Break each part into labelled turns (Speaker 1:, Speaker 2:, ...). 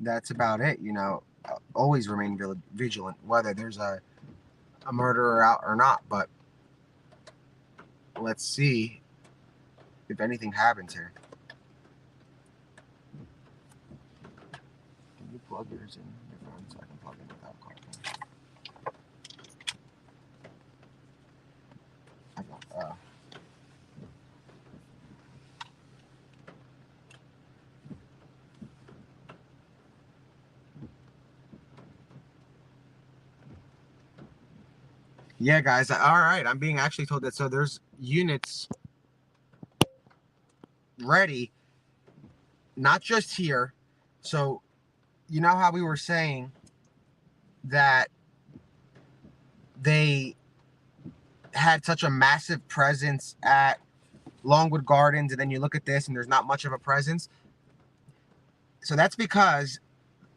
Speaker 1: that's about it. You know, always remain vigilant, whether there's a murderer out or not. But let's see if anything happens here. Can you plug yours in your phone so I can plug in without carbon? I got, yeah, guys. All right, I'm being actually told that so there's units ready, not just here. So you know how we were saying that they had such a massive presence at Longwood Gardens, and then you look at this and there's not much of a presence. So that's because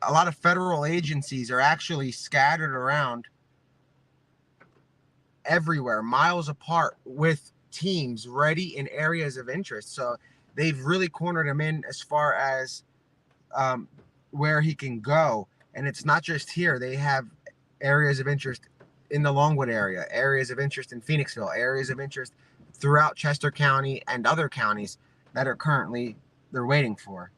Speaker 1: a lot of federal agencies are actually scattered around everywhere, miles apart, with teams ready in areas of interest. So they've really cornered him in as far as where he can go. And it's not just here. They have areas of interest in the Longwood area, areas of interest in Phoenixville, areas of interest throughout Chester County and other counties that are currently they're waiting for.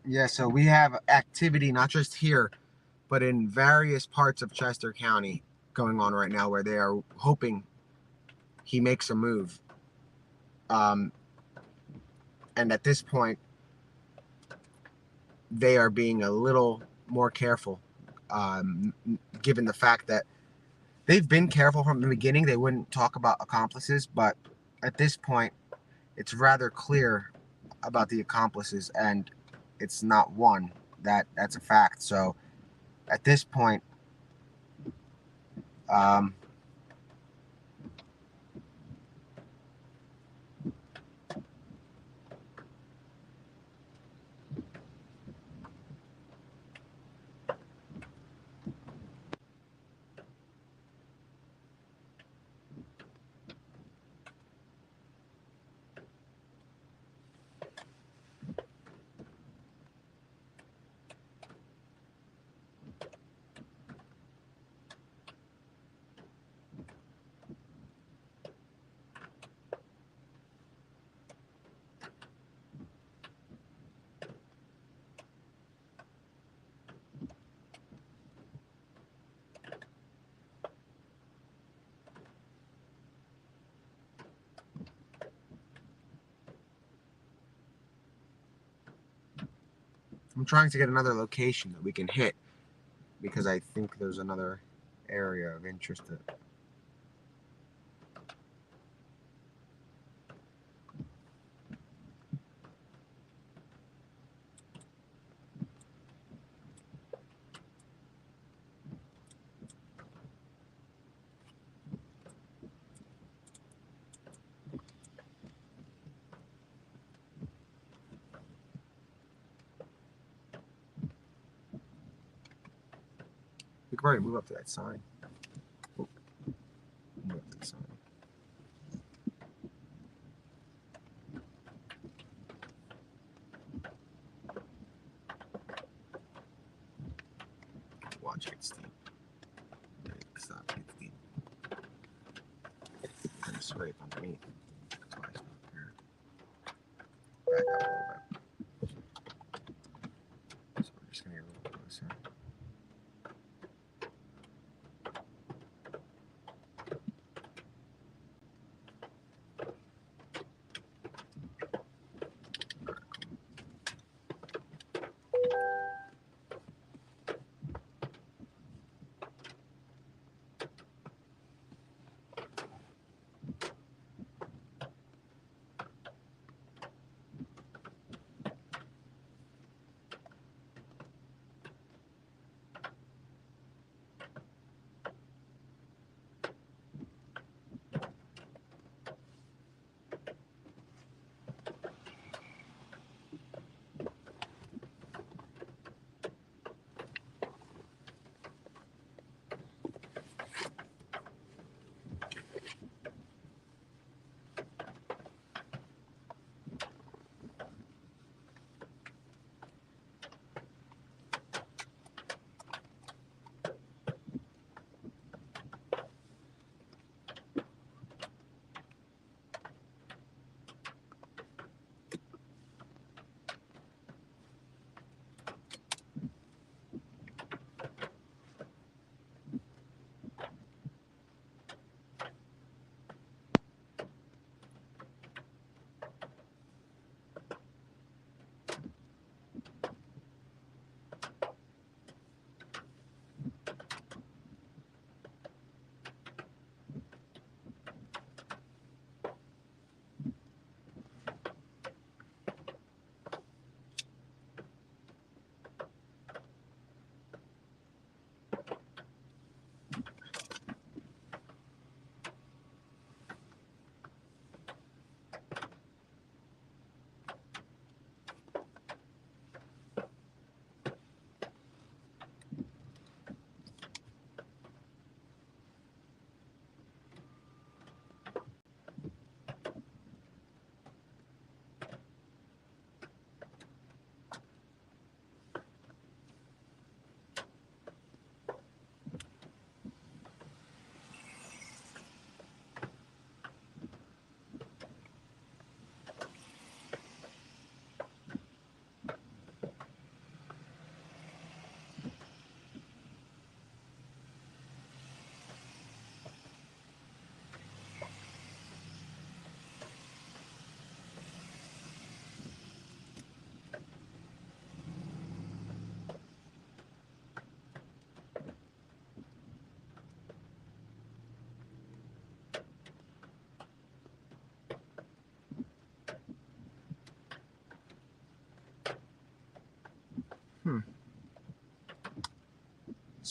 Speaker 1: Yeah, so we have activity not just here, but in various parts of Chester County going on right now where they are hoping he makes a move. And at this point, they are being a little more careful, given the fact that they've been careful from the beginning. They wouldn't talk about accomplices, but at this point, it's rather clear about the accomplices, and it's not one. That's a fact. So at this point, I'm trying to get another location that we can hit because I think there's another area of interest that we could probably move up to that sign. Oh, move up to the sign. Watch it, Steve. Stop it, Steve. And scrape underneath. That's why it's not there. Back up a little bit. So we're just gonna get a little closer.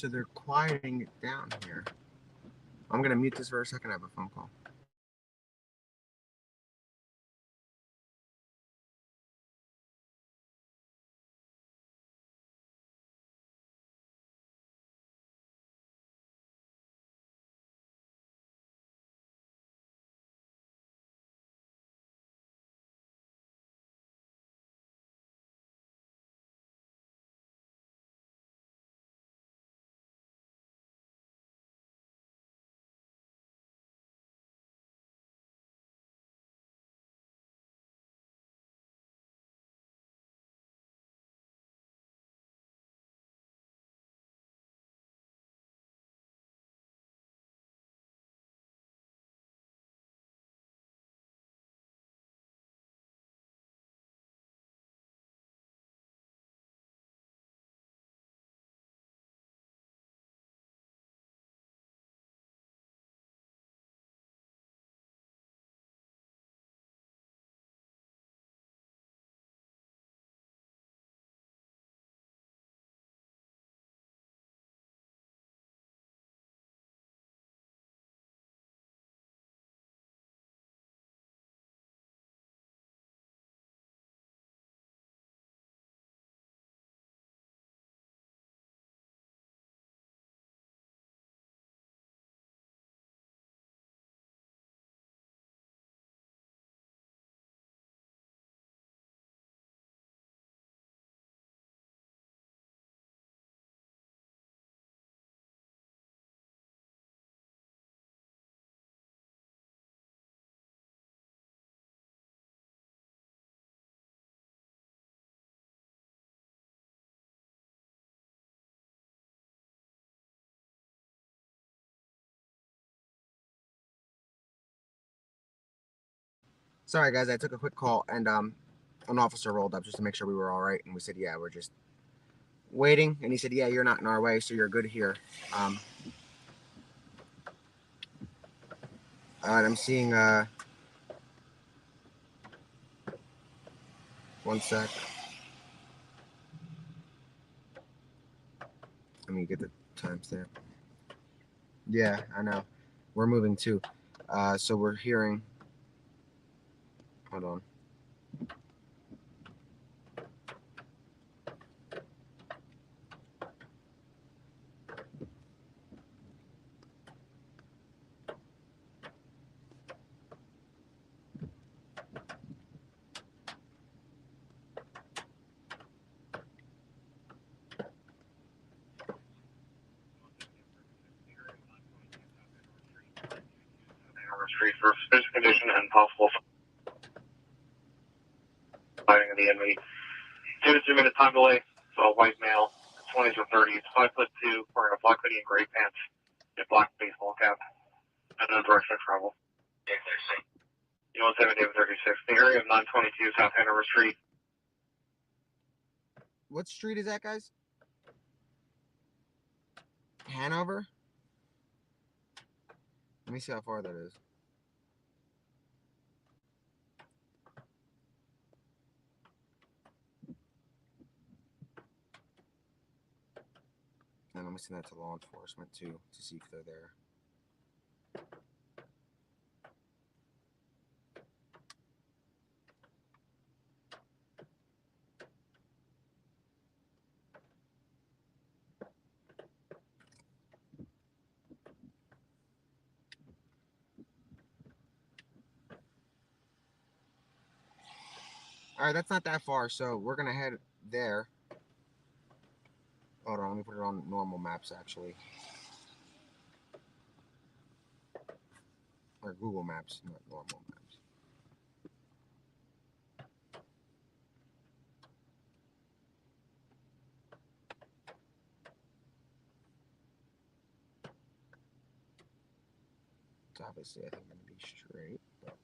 Speaker 1: so they're quieting it down here. I'm gonna mute this for a second. I have a phone call. Sorry guys, I took a quick call and an officer rolled up just to make sure we were all right, and we said, yeah, we're just waiting. And he said, yeah, you're not in our way, so you're good here. And I'm seeing one sec. Let me get the timestamp. Yeah, I know. We're moving too. So we're hearing. Hold on.
Speaker 2: Street for suspicious condition and possible fighting of the enemy. 2 to 3 minute time delay. So a white male, 20s or 30s, 5'2", wearing a black hoodie and gray pants, and black baseball cap, and no direction of travel. You know, 7 David 36, the area of 922 South Hanover Street.
Speaker 1: What street is that, guys? Hanover? Let me see how far that is. And let me send that to law enforcement too, to see if they're there. All right, that's not that far, so we're gonna head there. Hold on, let me put it on normal maps actually. Or Google Maps, not normal maps. It's obviously, I think, gonna be straight, but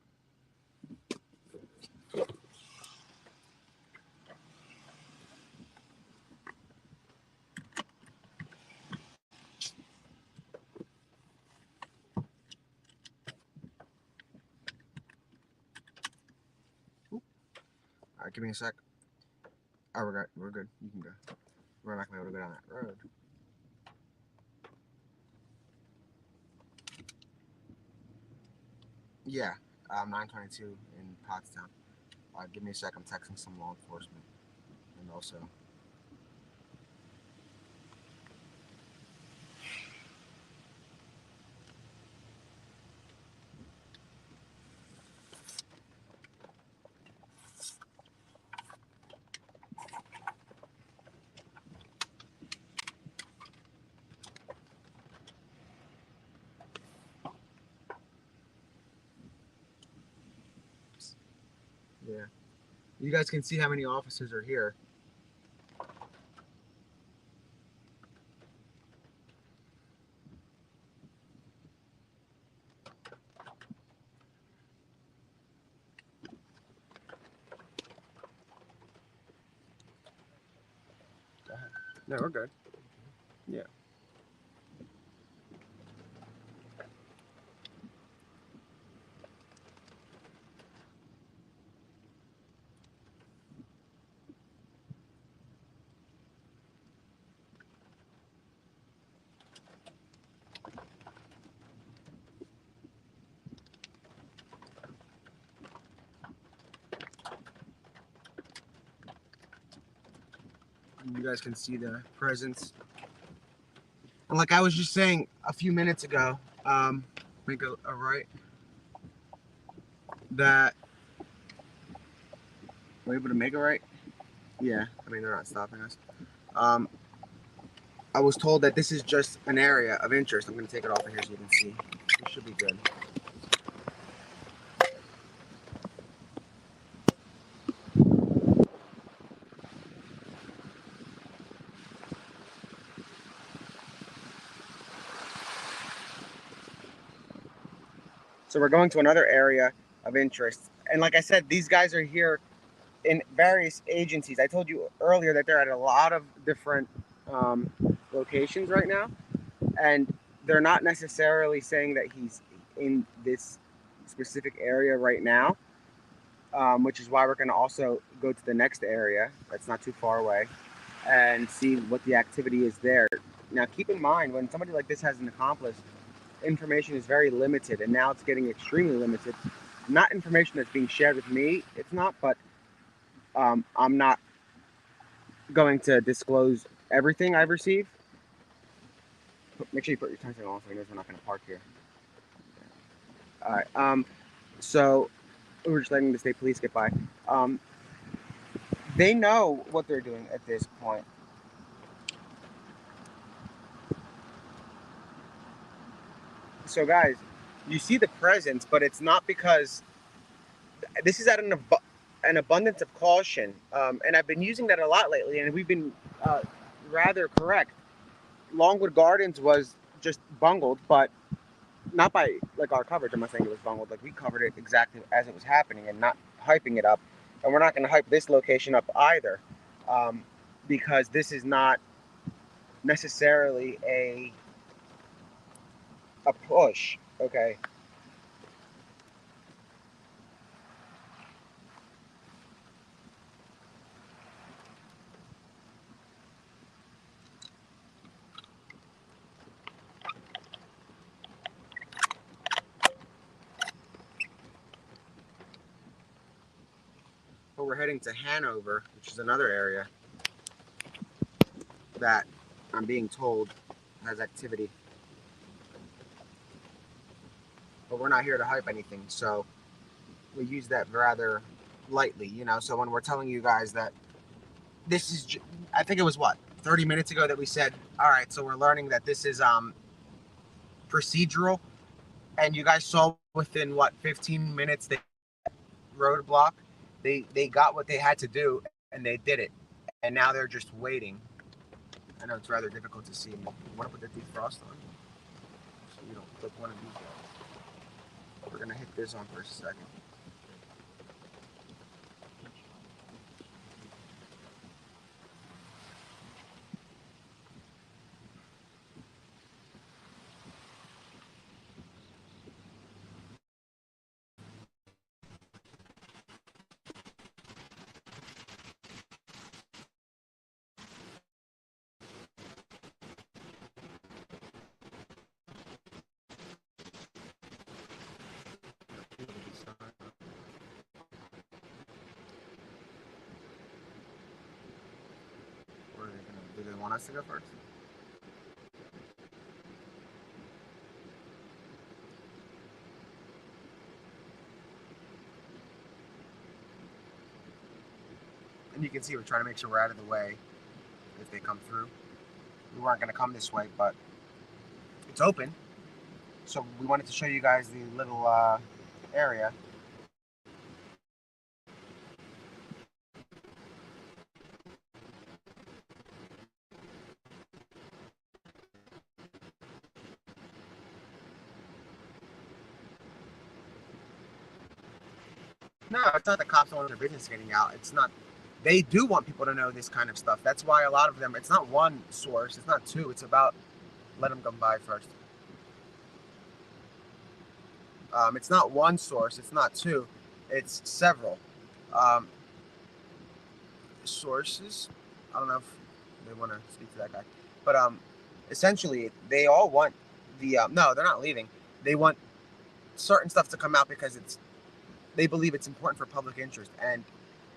Speaker 1: all right, give me a sec. Oh, we're good. You can go. We're not gonna be able to go down that road. Yeah, 922 in Pottstown. Give me a sec. I'm texting some law enforcement, and also. Yeah, you guys can see how many officers are here. Go ahead. No, we're good. Yeah. You guys can see the presence. And like I was just saying a few minutes ago, make a right. That we're able to make a right. Yeah, I mean they're not stopping us. Um, I was told that this is just an area of interest. I'm going to take it off of here so you can see. It should be good. So we're going to another area of interest. And like I said, these guys are here in various agencies. I told you earlier that they're at a lot of different locations right now. And they're not necessarily saying that he's in this specific area right now, which is why we're going to also go to the next area that's not too far away and see what the activity is there. Now, keep in mind, when somebody like this has an accomplice, information is very limited, and now it's getting extremely limited. Not information that's being shared with me, it's not, but I'm not going to disclose everything I've received. Make sure you put your turn signal on so he knows we're not going to park here. All right. So we're just letting the state police get by. They know what they're doing at this point. So guys, you see the presence, but it's not because this is at an abundance of caution, and I've been using that a lot lately, and we've been rather correct. Longwood Gardens was just bungled, but not by like our coverage. I'm not saying it was bungled. Like we covered it exactly as it was happening and not hyping it up. And we're not going to hype this location up either, because this is not necessarily a push. Okay. But we're heading to Hanover, which is another area that I'm being told has activity. But we're not here to hype anything, so we use that rather lightly, you know. So when we're telling you guys that this is, I think it was what, 30 minutes ago that we said, all right, so we're learning that this is procedural, and you guys saw within what 15 minutes they roadblock, they got what they had to do and they did it, and now they're just waiting. I know it's rather difficult to see. You want to put the defrost on so you don't flip one of these guys. We're gonna hit this on for a second. Do they want us to go first? And you can see we're trying to make sure we're out of the way if they come through. We weren't going to come this way, but it's open. So we wanted to show you guys the little area. No, it's not the cops don't want their business getting out. It's not. They do want people to know this kind of stuff. That's why a lot of them, it's not one source, it's not two, it's about let them come by first. It's not one source, it's not two, it's several sources. I don't know if they want to speak to that guy, but essentially they all want the no, they're not leaving. They want certain stuff to come out because they believe it's important for public interest. And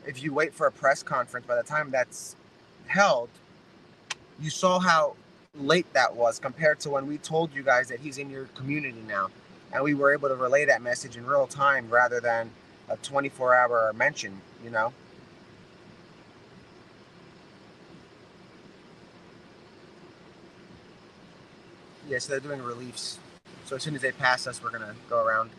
Speaker 1: if you wait for a press conference, by the time that's held, you saw how late that was compared to when we told you guys that he's in your community now. And we were able to relay that message in real time rather than a 24-hour mention, you know? Yeah, so they're doing reliefs. So as soon as they pass us, we're going to go around.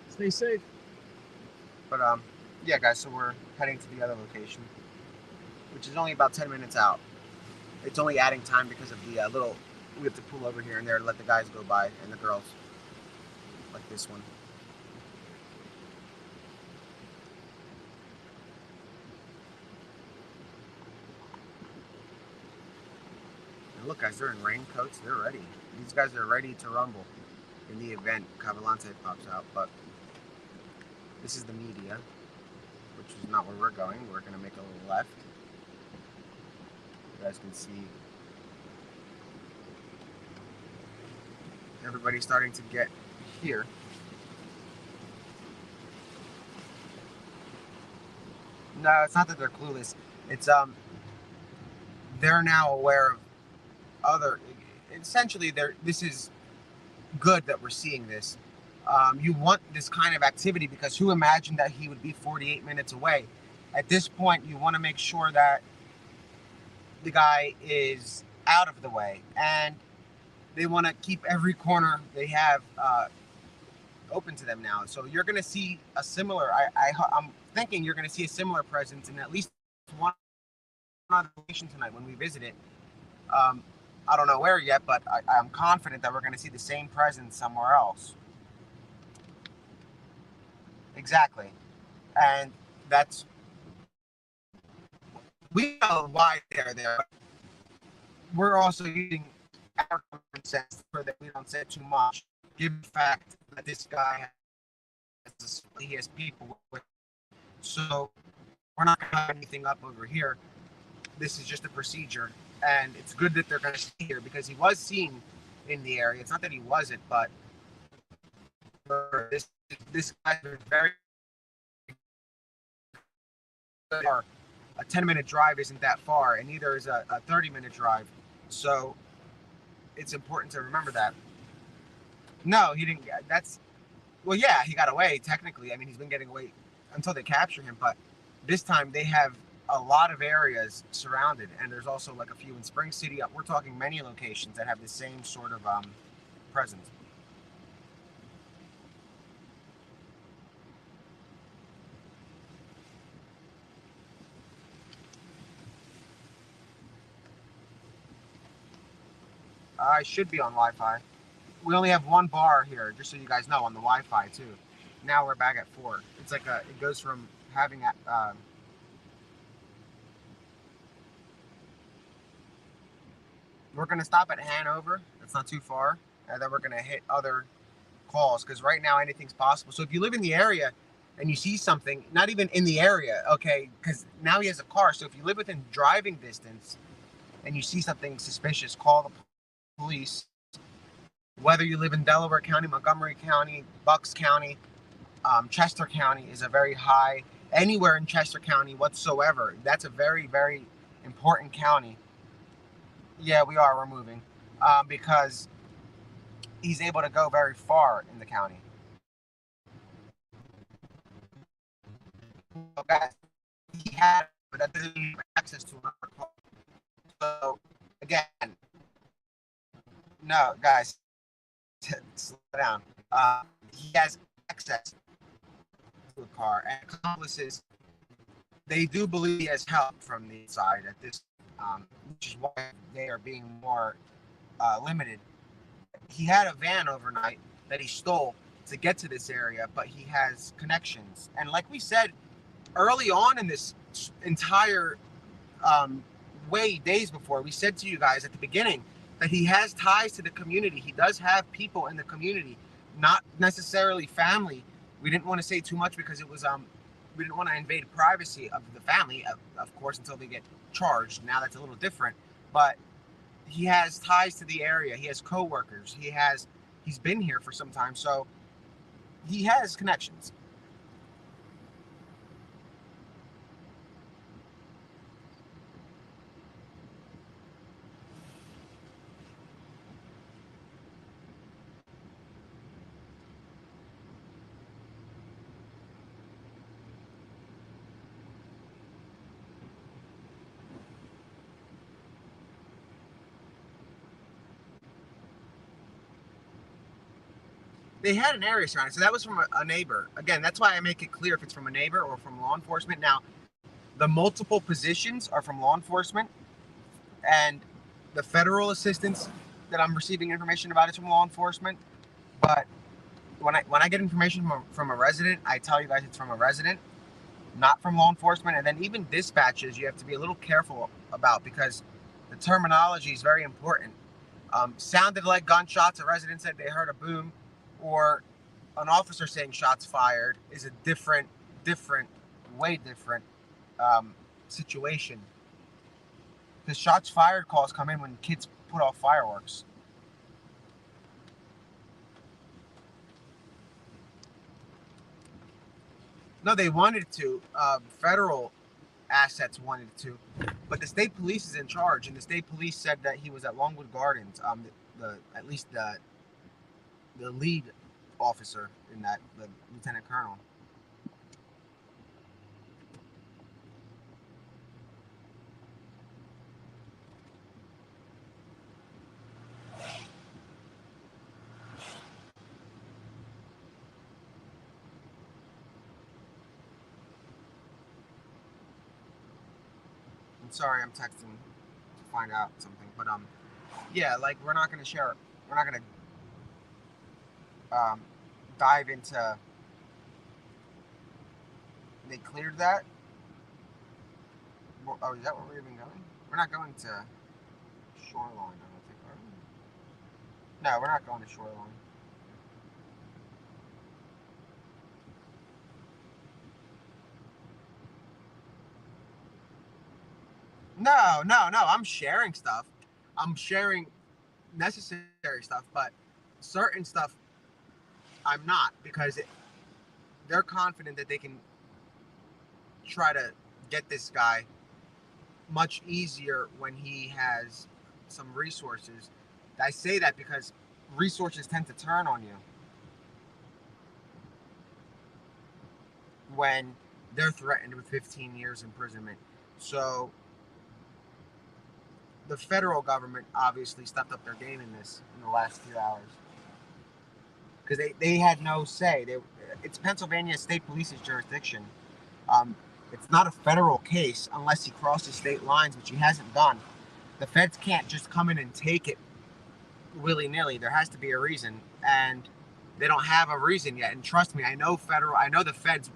Speaker 3: Stay safe.
Speaker 1: But yeah, guys, so we're heading to the other location, which is only about 10 minutes out. It's only adding time because of the little, we have to pull over here and there to let the guys go by and the girls, like this one. And look, guys, they're in raincoats. They're ready. These guys are ready to rumble in the event Cavalcante pops out. But this is the media, which is not where we're going. We're going to make a little left. You guys can see everybody's starting to get here. No, it's not that they're clueless. It's they're now aware of other. Essentially, this is good that we're seeing this. You want this kind of activity because who imagined that he would be 48 minutes away? At this point, you want to make sure that the guy is out of the way, and they want to keep every corner they have open to them now. So you're going to see a similar. I'm thinking you're going to see a similar presence in at least one other location tonight when we visit it. I don't know where yet, but I'm confident that we're going to see the same presence somewhere else. Exactly. And that's, we know why they're there. We're also using our common sense so that we don't say too much, given the fact that this guy he has people with. So we're not going to have anything up over here. This is just a procedure. And it's good that they're going to see here because he was seen in the area. It's not that he wasn't, but this guy is very far. A 10-minute drive isn't that far, and neither is a 30-minute drive. So it's important to remember that. No, he didn't. That's, well, yeah, he got away technically. I mean, he's been getting away until they capture him, but this time they have a lot of areas surrounded, and there's also like a few in Spring City. We're talking many locations that have the same sort of presence. I should be on Wi-Fi. We only have one bar here, just so you guys know, on the Wi-Fi too. Now we're back at 4. It's like it goes from having we're gonna stop at Hanover. That's not too far. and then we're going to hit other calls, because right now anything's possible. So if you live in the area and you see something, not even in the area, okay, because now he has a car. So if you live within driving distance and you see something suspicious, call the police. Whether you live in Delaware County, Montgomery County, Bucks County, Chester County is a very high, anywhere in Chester County whatsoever. That's a very, very important county. Yeah, we're moving, because he's able to go very far in the county. Okay. He had, but that doesn't mean access to another car. So again, no, guys, slow down. He has access to a car, and accomplices, they do believe he has help from the inside at this, which is why they are being more limited. He had a van overnight that he stole to get to this area, but he has connections. And like we said early on in this entire days before, we said to you guys at the beginning that he has ties to the community. He does have people in the community, not necessarily family. We didn't want to say too much because it was we didn't want to invade privacy of the family, of course, until they get charged. Now that's a little different, but he has ties to the area. He has co-workers. He's been here for some time, so he has connections. They had an area surrounded, so that was from a neighbor. Again, that's why I make it clear if it's from a neighbor or from law enforcement. Now, the multiple positions are from law enforcement, and the federal assistance that I'm receiving information about is from law enforcement. But when I get information from a resident, I tell you guys it's from a resident, not from law enforcement. And then even dispatches, you have to be a little careful about, because the terminology is very important. Sounded like gunshots. A resident said they heard a boom, or an officer saying shots fired is a different, way different situation. Because shots fired calls come in when kids put off fireworks. No, they wanted to. Federal assets wanted to, but the state police is in charge, and the state police said that he was at Longwood Gardens. At least the lead officer in that, the lieutenant colonel. I'm sorry, I'm texting to find out something, but yeah, like we're not gonna share. We're not gonna dive into. They cleared that. Oh, is that where we're even going? We're not going to Shoreline, I don't think, are we? No, we're not going to Shoreline. No, I'm sharing stuff. I'm sharing necessary stuff, but certain stuff I'm not, because they're confident that they can try to get this guy much easier when he has some resources. I say that because resources tend to turn on you when they're threatened with 15 years imprisonment. So the federal government obviously stepped up their game in the last few hours, because they had no say. It's Pennsylvania State Police's jurisdiction. It's not a federal case unless he crosses state lines, which he hasn't done. The feds can't just come in and take it willy-nilly. There has to be a reason, and they don't have a reason yet. And trust me, I know the feds,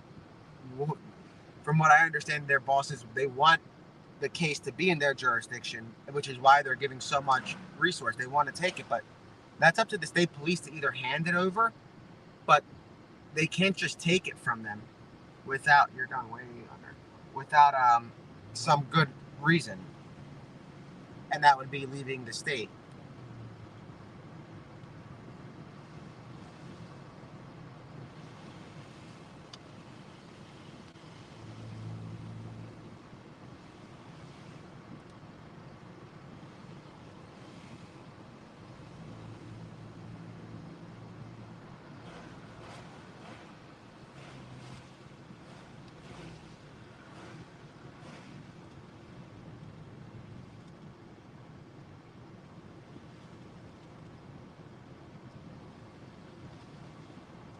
Speaker 1: from what I understand, their bosses, they want the case to be in their jurisdiction, which is why they're giving so much resource. They want to take it, but That's up to the state police to either hand it over, but they can't just take it from them without, you're going way under, without some good reason. And that would be leaving the state.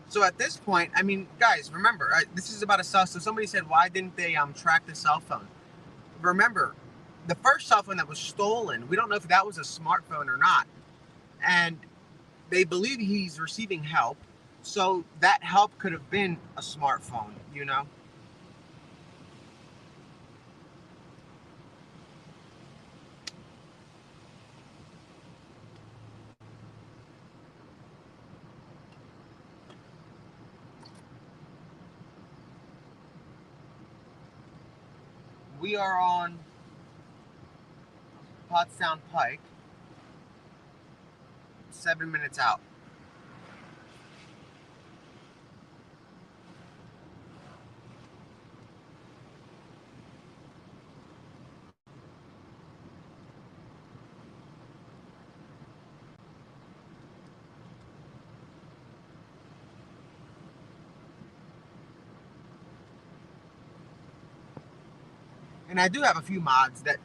Speaker 1: So at this point, I mean, guys, remember, this is about a cell. So somebody said, why didn't they track the cell phone? Remember, the first cell phone that was stolen, we don't know if that was a smartphone or not. And they believe he's receiving help. So that help could have been a smartphone, you know? We are on Pottstown Pike, 7 minutes out. And I do have a few mods that,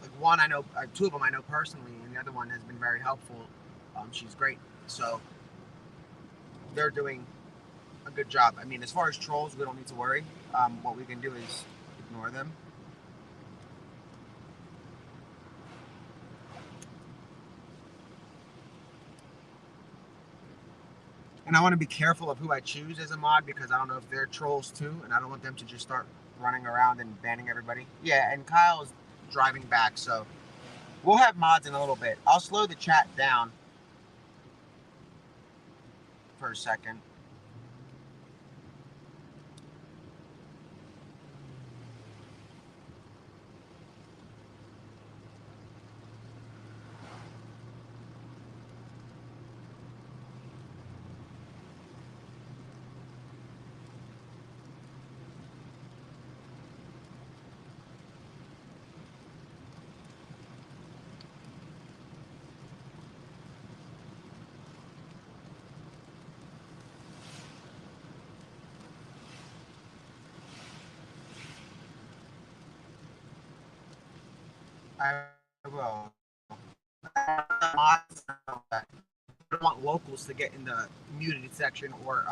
Speaker 1: like one I know, two of them I know personally, and the other one has been very helpful. She's great. So they're doing a good job. I mean, as far as trolls, we don't need to worry. What we can do is ignore them. And I want to be careful of who I choose as a mod, because I don't know if they're trolls too, and I don't want them to just start running around and banning everybody. Yeah, and Kyle is driving back, so we'll have mods in a little bit. I'll slow the chat down for a second. I will. I don't want locals to get in the muted section, or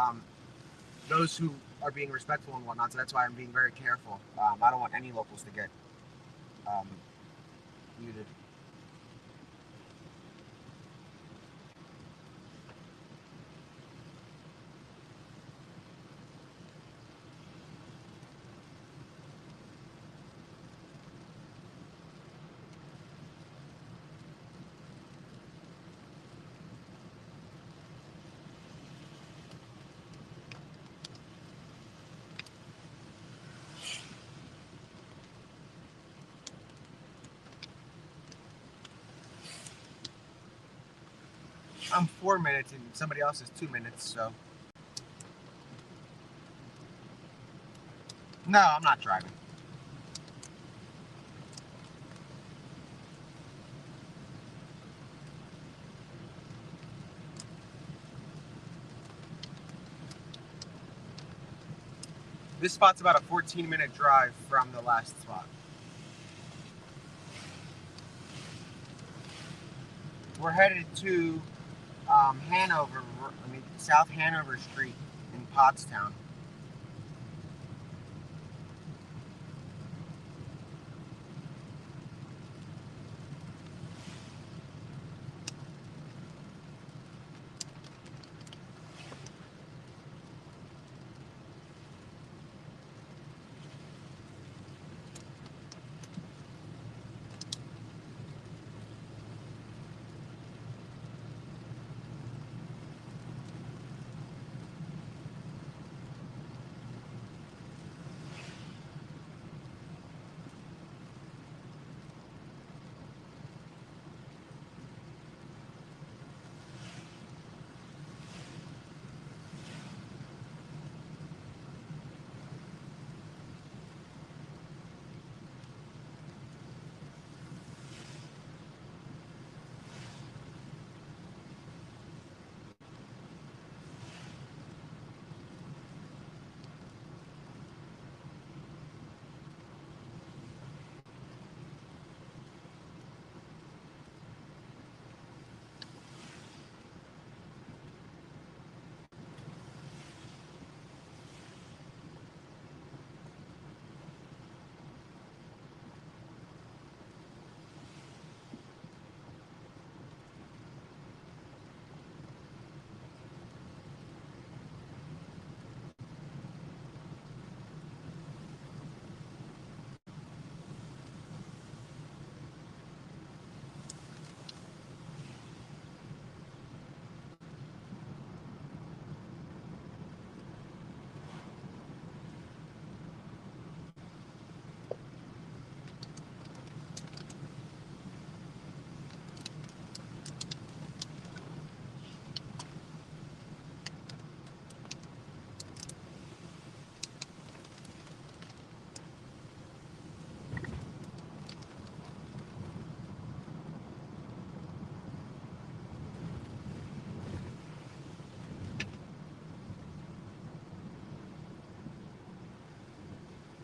Speaker 1: those who are being respectful and whatnot. So that's why I'm being very careful. I don't want any locals to get muted. I'm 4 minutes and somebody else is 2 minutes, so. No, I'm not driving. This spot's about a 14-minute drive from the last spot. We're headed to Hanover, South Hanover Street in Pottstown.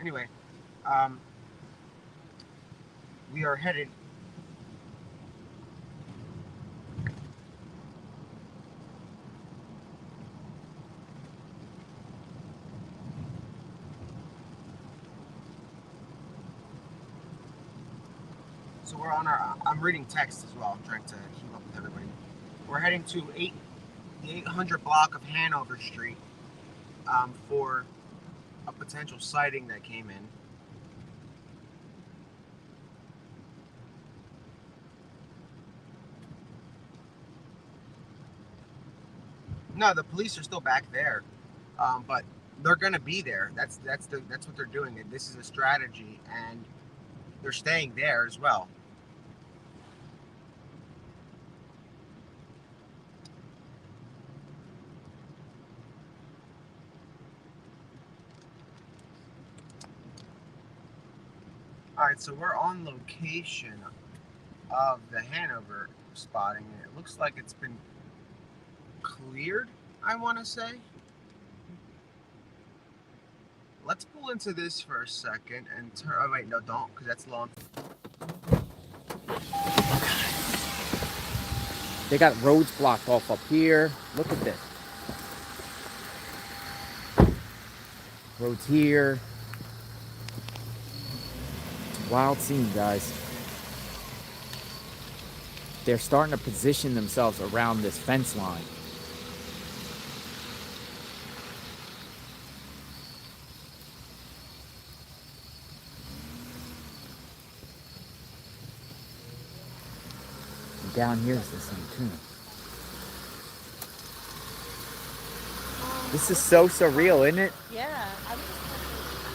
Speaker 1: Anyway, we are headed. So we're on our. I'm reading text as well. I'm trying to keep up with everybody. We're heading to the 800 block of Hanover Street for a potential sighting that came in. No, the police are still back there, but they're gonna be there. That's what they're doing. This is a strategy, and they're staying there as well. All right, so we're on location of the Hanover spotting, and it looks like it's been cleared, I want to say. Let's pull into this for a second and turn. Oh wait, no, don't, because that's long.
Speaker 3: They got roads blocked off up here. Look at this. Roads here. Wild scene, guys. They're starting to position themselves around this fence line. And down here is the same too. This is so surreal, isn't it?
Speaker 4: Yeah.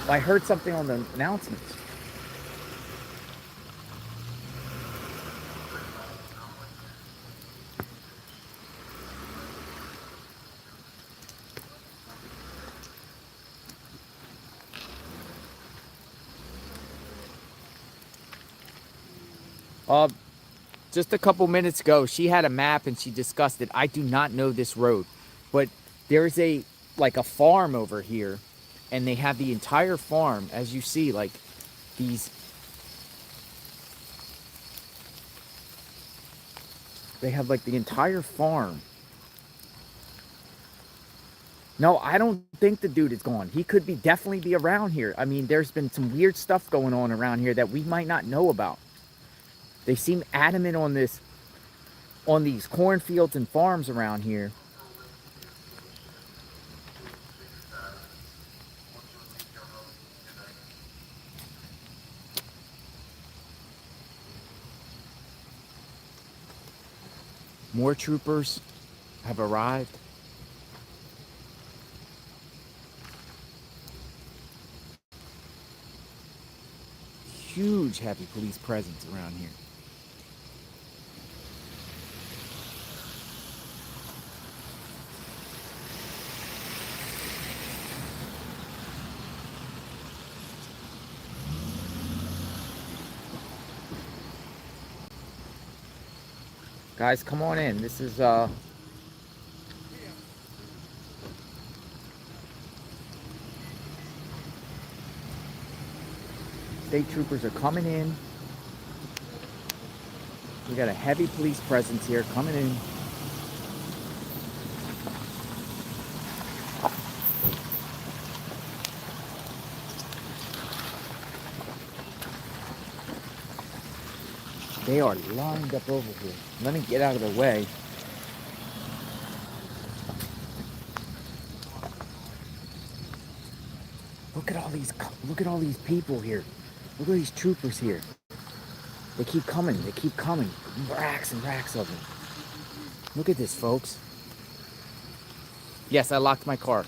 Speaker 3: I heard something on the announcements. Just a couple minutes ago, she had a map and she discussed it. I do not know this road, but there's like a farm over here, and they have the entire farm, as you see, like these. They have like the entire farm. No, I don't think the dude is gone. He could definitely be around here. I mean, there's been some weird stuff going on around here that we might not know about. They seem adamant on these cornfields and farms around here. More troopers have arrived. Huge heavy police presence around here. Guys, come on in. This is state troopers are coming in. We got a heavy police presence here coming in. They are lined up over here. Let me get out of the way. Look at all these people here. Look at these troopers here. They keep coming. Racks and racks of them. Look at this, folks. Yes, I locked my car.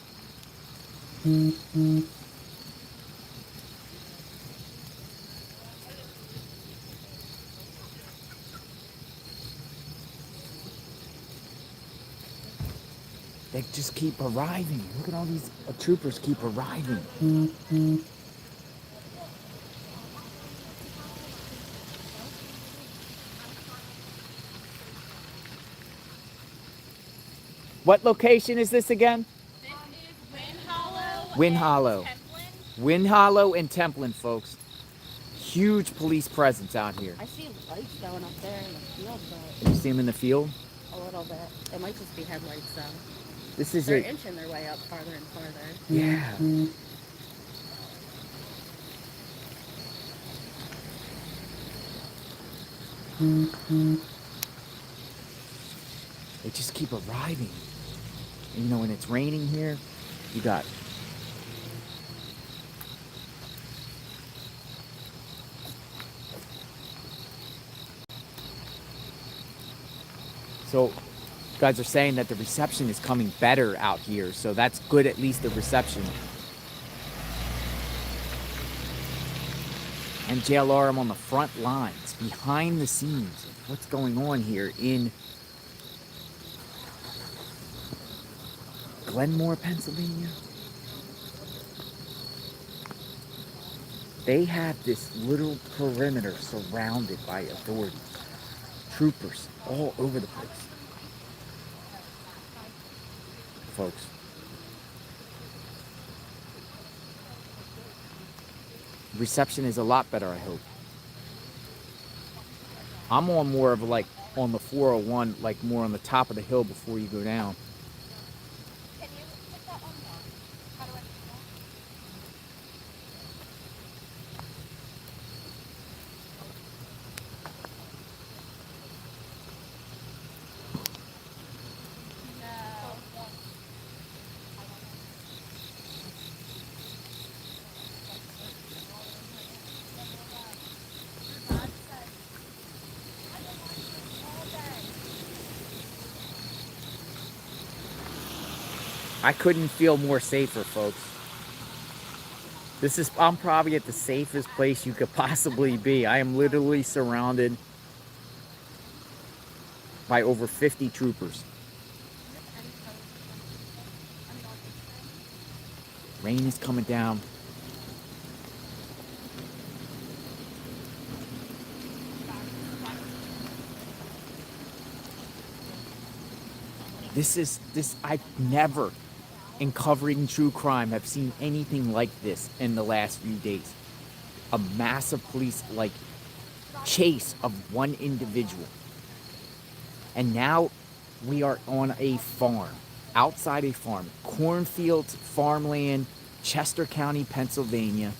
Speaker 3: They just keep arriving. Look at all these troopers keep arriving. What location is this again?
Speaker 4: This is Wind Hollow.
Speaker 3: Wind Hollow. Wind Hollow and Templin, folks. Huge police presence out here.
Speaker 4: I see lights going up there in the field, but
Speaker 3: You see them in the field?
Speaker 4: a little bit. It might just be headlights, though.
Speaker 3: This is
Speaker 4: They're
Speaker 3: it.
Speaker 4: inching their way up farther and farther.
Speaker 3: Yeah. They just keep arriving. And, you know, when it's raining here, you got so you guys are saying that the reception is coming better out here, so that's good, at least the reception. And JLR, I'm on the front lines, behind the scenes of what's going on here in Glenmore, Pennsylvania. They have this little perimeter surrounded by authorities, troopers all over the place. Folks. Reception is a lot better, I hope. I'm on more of like on the 401, like more on the top of the hill before you go down.
Speaker 5: Can you put that on there? How do I do that? No.
Speaker 3: I couldn't feel more safer, folks. I'm probably at the safest place you could possibly be. I am literally surrounded by over 50 troopers. Rain is coming down. I've never, in covering true crime, have seen anything like this in the last few days. A massive police, like, chase of one individual. And now we are on a farm, outside a farm, cornfields, farmland, Chester County, Pennsylvania.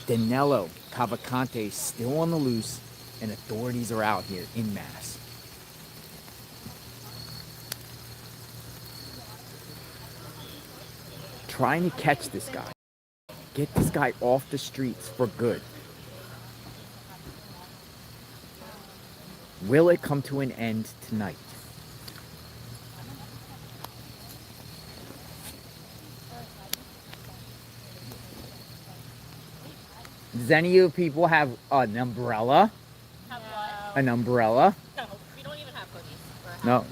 Speaker 3: Danelo Cavalcante is still on the loose, and authorities are out here en masse. Trying to catch this guy. Get this guy off the streets for good. Will it come to an end tonight? Does any of you people have an umbrella?
Speaker 4: Have what?
Speaker 3: An umbrella?
Speaker 4: No, we don't even have hoodies.
Speaker 3: No.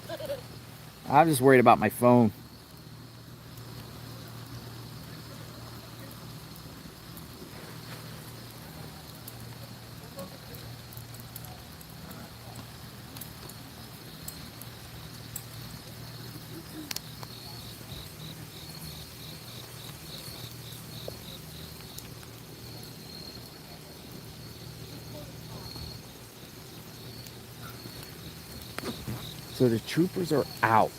Speaker 3: I'm just worried about my phone. So the troopers are out.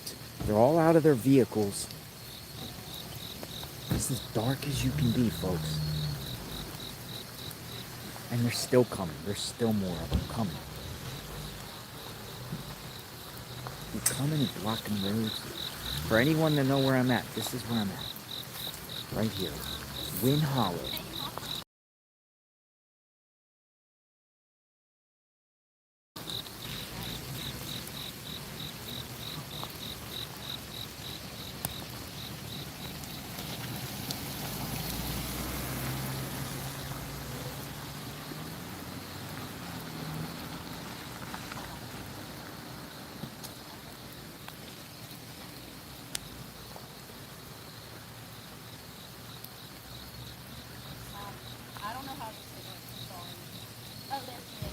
Speaker 3: They're all out of their vehicles. It's as dark as you can be, folks. And they're still coming. There's still more of them coming. They're coming and blocking roads. For anyone to know where I'm at, this is where I'm at. Right here. Wind Hollow.
Speaker 4: I don't know how this thing works.
Speaker 5: Oh, there she is.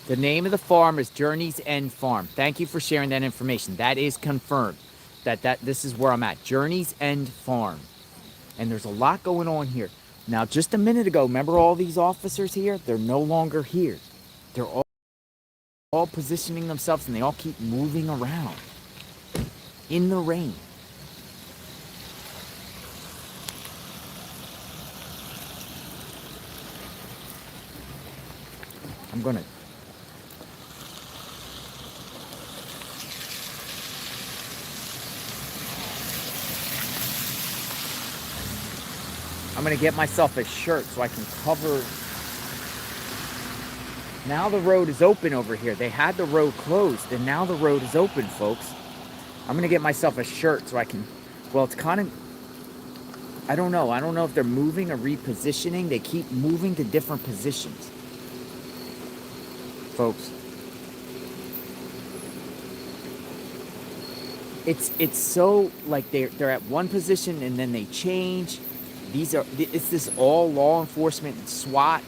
Speaker 3: The name of the farm is Journey's End Farm. Thank you for sharing that information. That is confirmed. That this is where I'm at. Journey's End Farm. And there's a lot going on here. Now, just a minute ago, remember all these officers here? They're no longer here. They're all positioning themselves, and they all keep moving around in the rain. I'm gonna get myself a shirt so I can cover. Now the road is open over here. They had the road closed, and now the road is open, folks. I'm gonna get myself a shirt so I can, well, it's kind of, I don't know if they're moving or repositioning. They keep moving to different positions, folks. It's so like they're at one position and then they change. It's this all law enforcement and SWAT.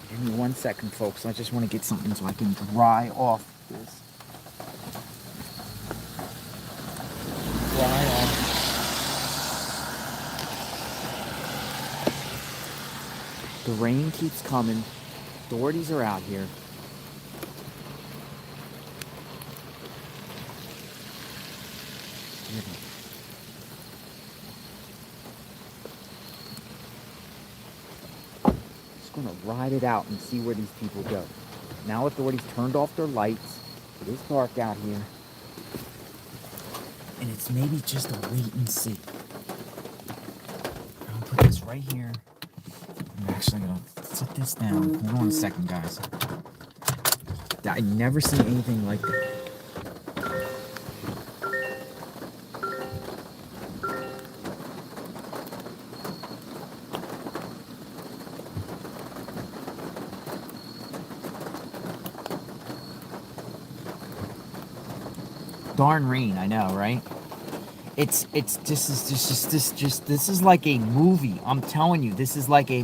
Speaker 3: Give me 1 second, folks. I just want to get something so I can dry off this. The rain keeps coming. Authorities are out here. Just gonna ride it out and see where these people go. Now authorities turned off their lights. It is dark out here. And it's maybe just a wait and see. I'm gonna put this right here. I'm actually gonna sit this down. Hold on a second, guys. I've never seen anything like that. Darn rain, I know, right? This is like a movie. I'm telling you, this is like a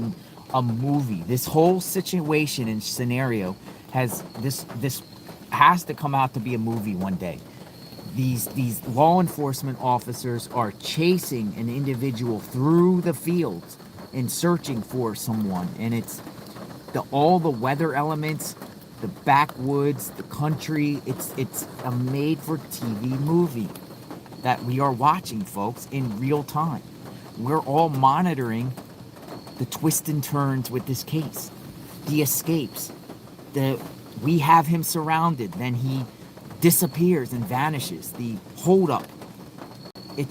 Speaker 3: movie. This whole situation and scenario has to come out to be a movie one day. These law enforcement officers are chasing an individual through the fields and searching for someone, and it's all the weather elements, the backwoods, the country. It's a made-for-TV movie that we are watching, folks, in real time. We're all monitoring the twists and turns with this case, the escapes. We have him surrounded, then he disappears and vanishes. The holdup. I'm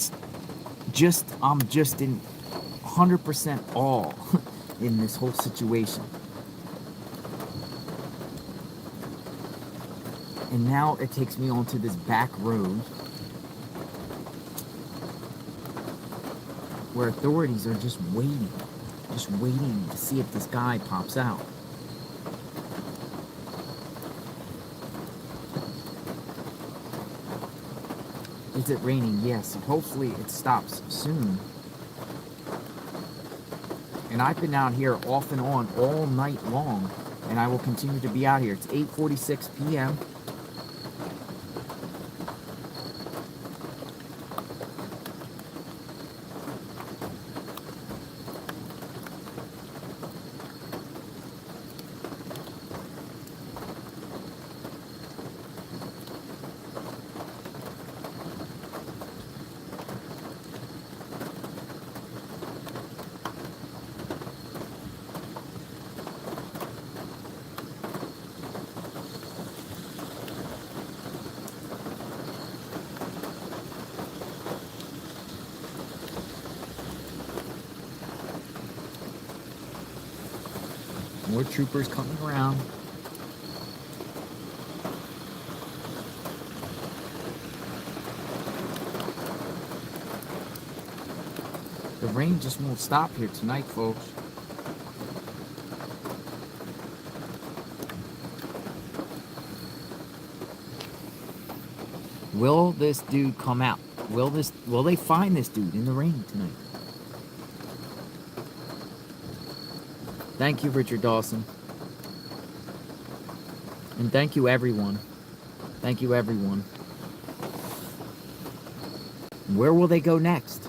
Speaker 3: just in 100% awe in this whole situation. And now it takes me onto this back road where authorities are just waiting to see if this guy pops out. Is it raining? Yes. Hopefully it stops soon. And I've been out here off and on all night long, and I will continue to be out here. It's 8:46 p.m. More troopers coming around. The rain rain just won't stop here tonight, folks. Will this dude come out? Will they find this dude in the rain tonight? Thank you, Richard Dawson. And thank you, everyone. Thank you, everyone. Where will they go next?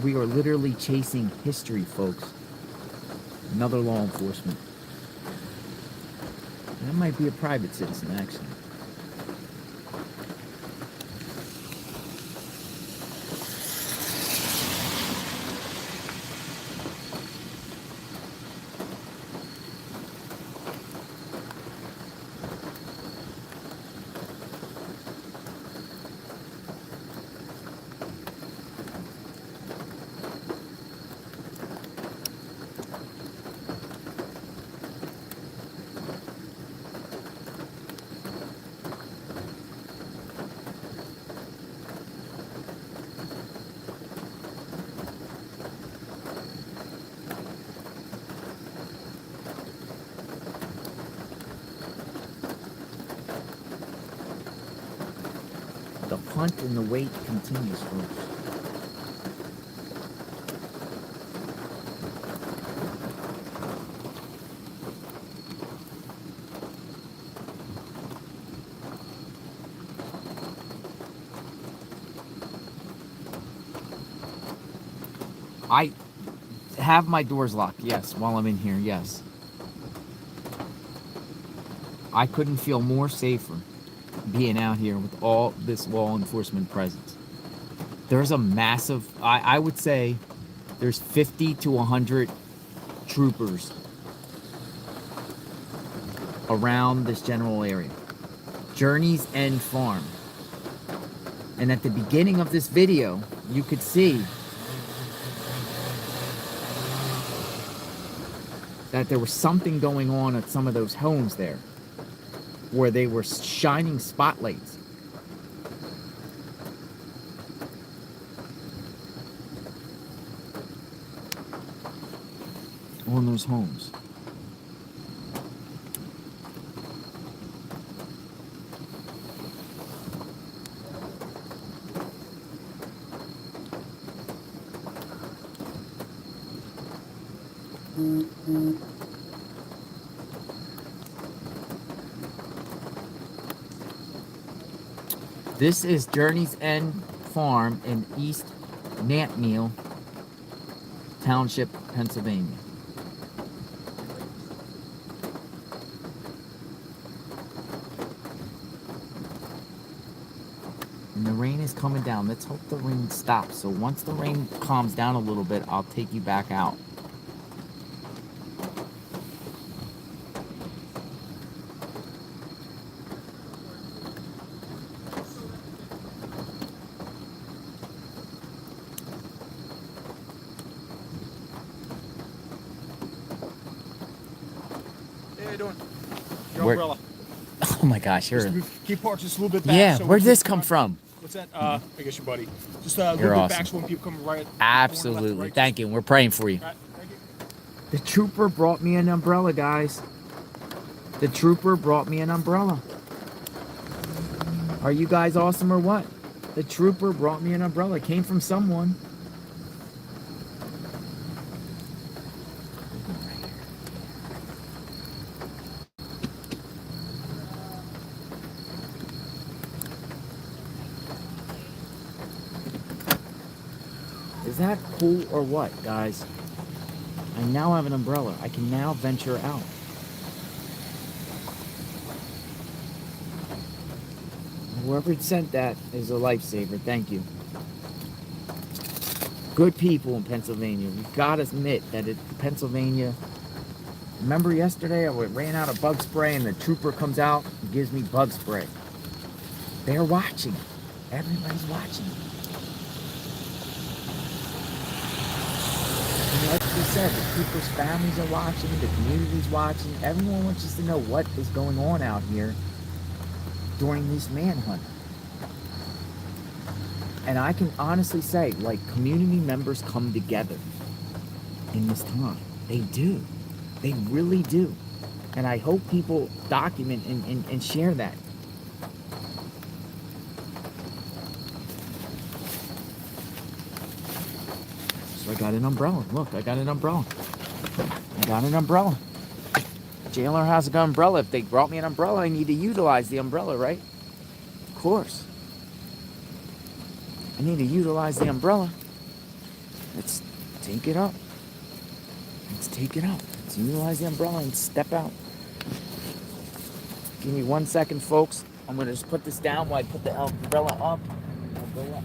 Speaker 3: We are literally chasing history, folks. Another law enforcement. That might be a private citizen, actually. The hunt and the wait continues, folks. I have my doors locked, yes, while I'm in here, yes. I couldn't feel more safer being out here with all this law enforcement presence. There's a massive, I would say there's 50 to 100 troopers around this general area. Journey's End Farm. And at the beginning of this video, you could see that there was something going on at some of those homes there, where they were shining spotlights. On those homes. This is Journey's End Farm in East Nantmeal Township, Pennsylvania. And the rain is coming down. Let's hope the rain stops. So once the rain calms down a little bit, I'll take you back out.
Speaker 6: Your umbrella.
Speaker 3: Oh my gosh, you're...
Speaker 6: Keep parked just a little bit back.
Speaker 3: Yeah,
Speaker 6: so
Speaker 3: where'd this come from?
Speaker 6: What's that? I guess your buddy. Just a little
Speaker 3: You're
Speaker 6: bit
Speaker 3: awesome.
Speaker 6: back so when people come right.
Speaker 3: Absolutely.
Speaker 6: Left, right,
Speaker 3: Thank you. We're praying for you.
Speaker 6: right, thank you.
Speaker 3: The trooper brought me an umbrella, guys. The trooper brought me an umbrella. Are you guys awesome or what? The trooper brought me an umbrella. It came from someone. Is that cool or what, guys? I now have an umbrella. I can now venture out. Whoever sent that is a lifesaver. Thank you. Good people in Pennsylvania. We've got to admit that Pennsylvania... Remember yesterday I ran out of bug spray and the trooper comes out and gives me bug spray. They're watching. Everybody's watching. And like we said, the troopers' families are watching, the community's watching. Everyone wants us to know what is going on out here during this manhunt. And I can honestly say, like, community members come together in this time. They do. They really do. And I hope people document and share that. So I got an umbrella. Look, I got an umbrella. I got an umbrella. Jailer has an umbrella. If they brought me an umbrella, I need to utilize the umbrella, right? Of course. I need to utilize the umbrella. Let's take it up. Let's take it up. Let's utilize the umbrella and step out. Give me 1 second, folks. I'm going to just put this down while I put the umbrella up. I'll go up.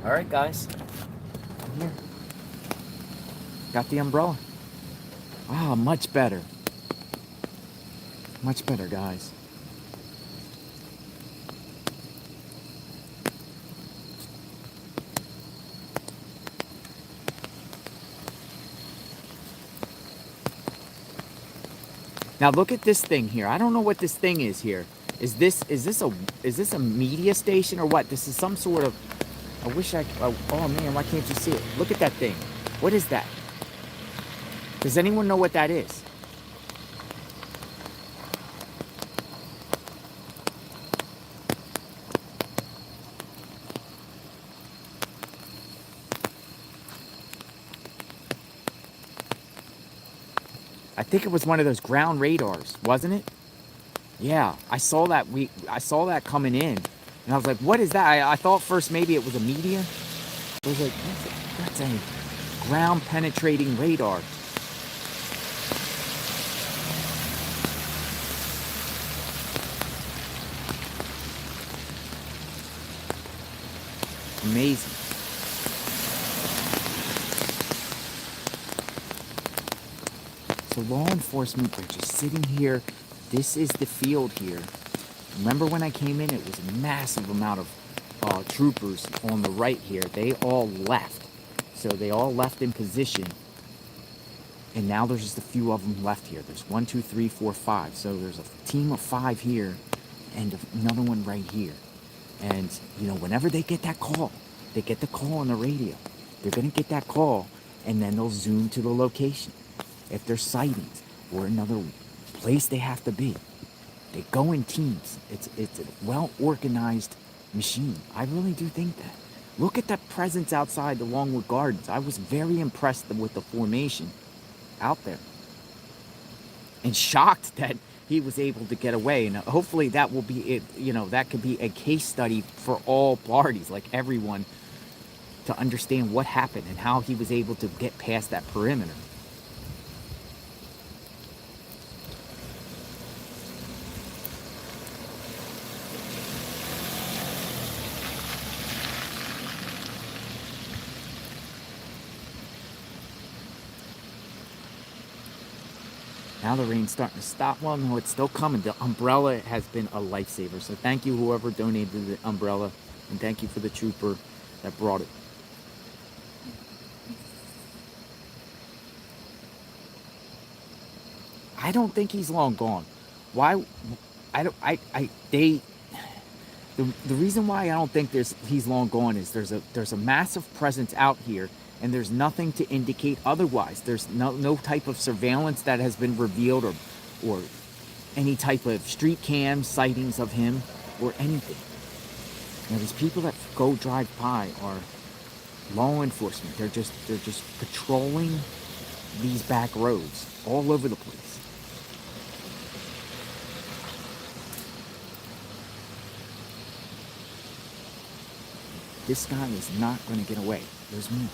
Speaker 3: All right, guys. I'm here. Got the umbrella. Ah, much better. Much better, guys. Now look at this thing here. I don't know what this thing is here. Is this a media station or what? This is some sort of. I wish I. Oh man, why can't you see it? Look at that thing. What is that? Does anyone know what that is? I think it was one of those ground radars, wasn't it? Yeah, I saw that. I saw that coming in, and I was like, "What is that?" I thought first maybe it was a media. I was like, "That's a ground penetrating radar." Amazing. So law enforcement, they're just sitting here. This is the field here. Remember when I came in, it was a massive amount of troopers on the right here. They all left. So they all left in position. And now there's just a few of them left here. There's 1, 2, 3, 4, 5. So there's a team of 5 here and another one right here. And, you know, whenever they get that call, they get the call on the radio. They're going to get that call, and then they'll zoom to the location. If there's sightings or another place they have to be, they go in teams. It's a well-organized machine. I really do think that. Look at that presence outside the Longwood Gardens. I was very impressed with the formation out there. And shocked that he was able to get away. And hopefully that will be it. You know, that could be a case study for all parties, like everyone, to understand what happened and how he was able to get past that perimeter. Now the rain's starting to stop. Well, no, it's still coming. The umbrella has been a lifesaver. So thank you, whoever donated the umbrella. And thank you for the trooper that brought it. I don't think he's long gone. Why? The reason why I don't think he's long gone is there's a massive presence out here, and there's nothing to indicate otherwise. There's no type of surveillance that has been revealed or any type of street cam sightings of him or anything. Now these people that go drive by are law enforcement. They're just patrolling these back roads all over the place. This guy is not going to get away. There's more.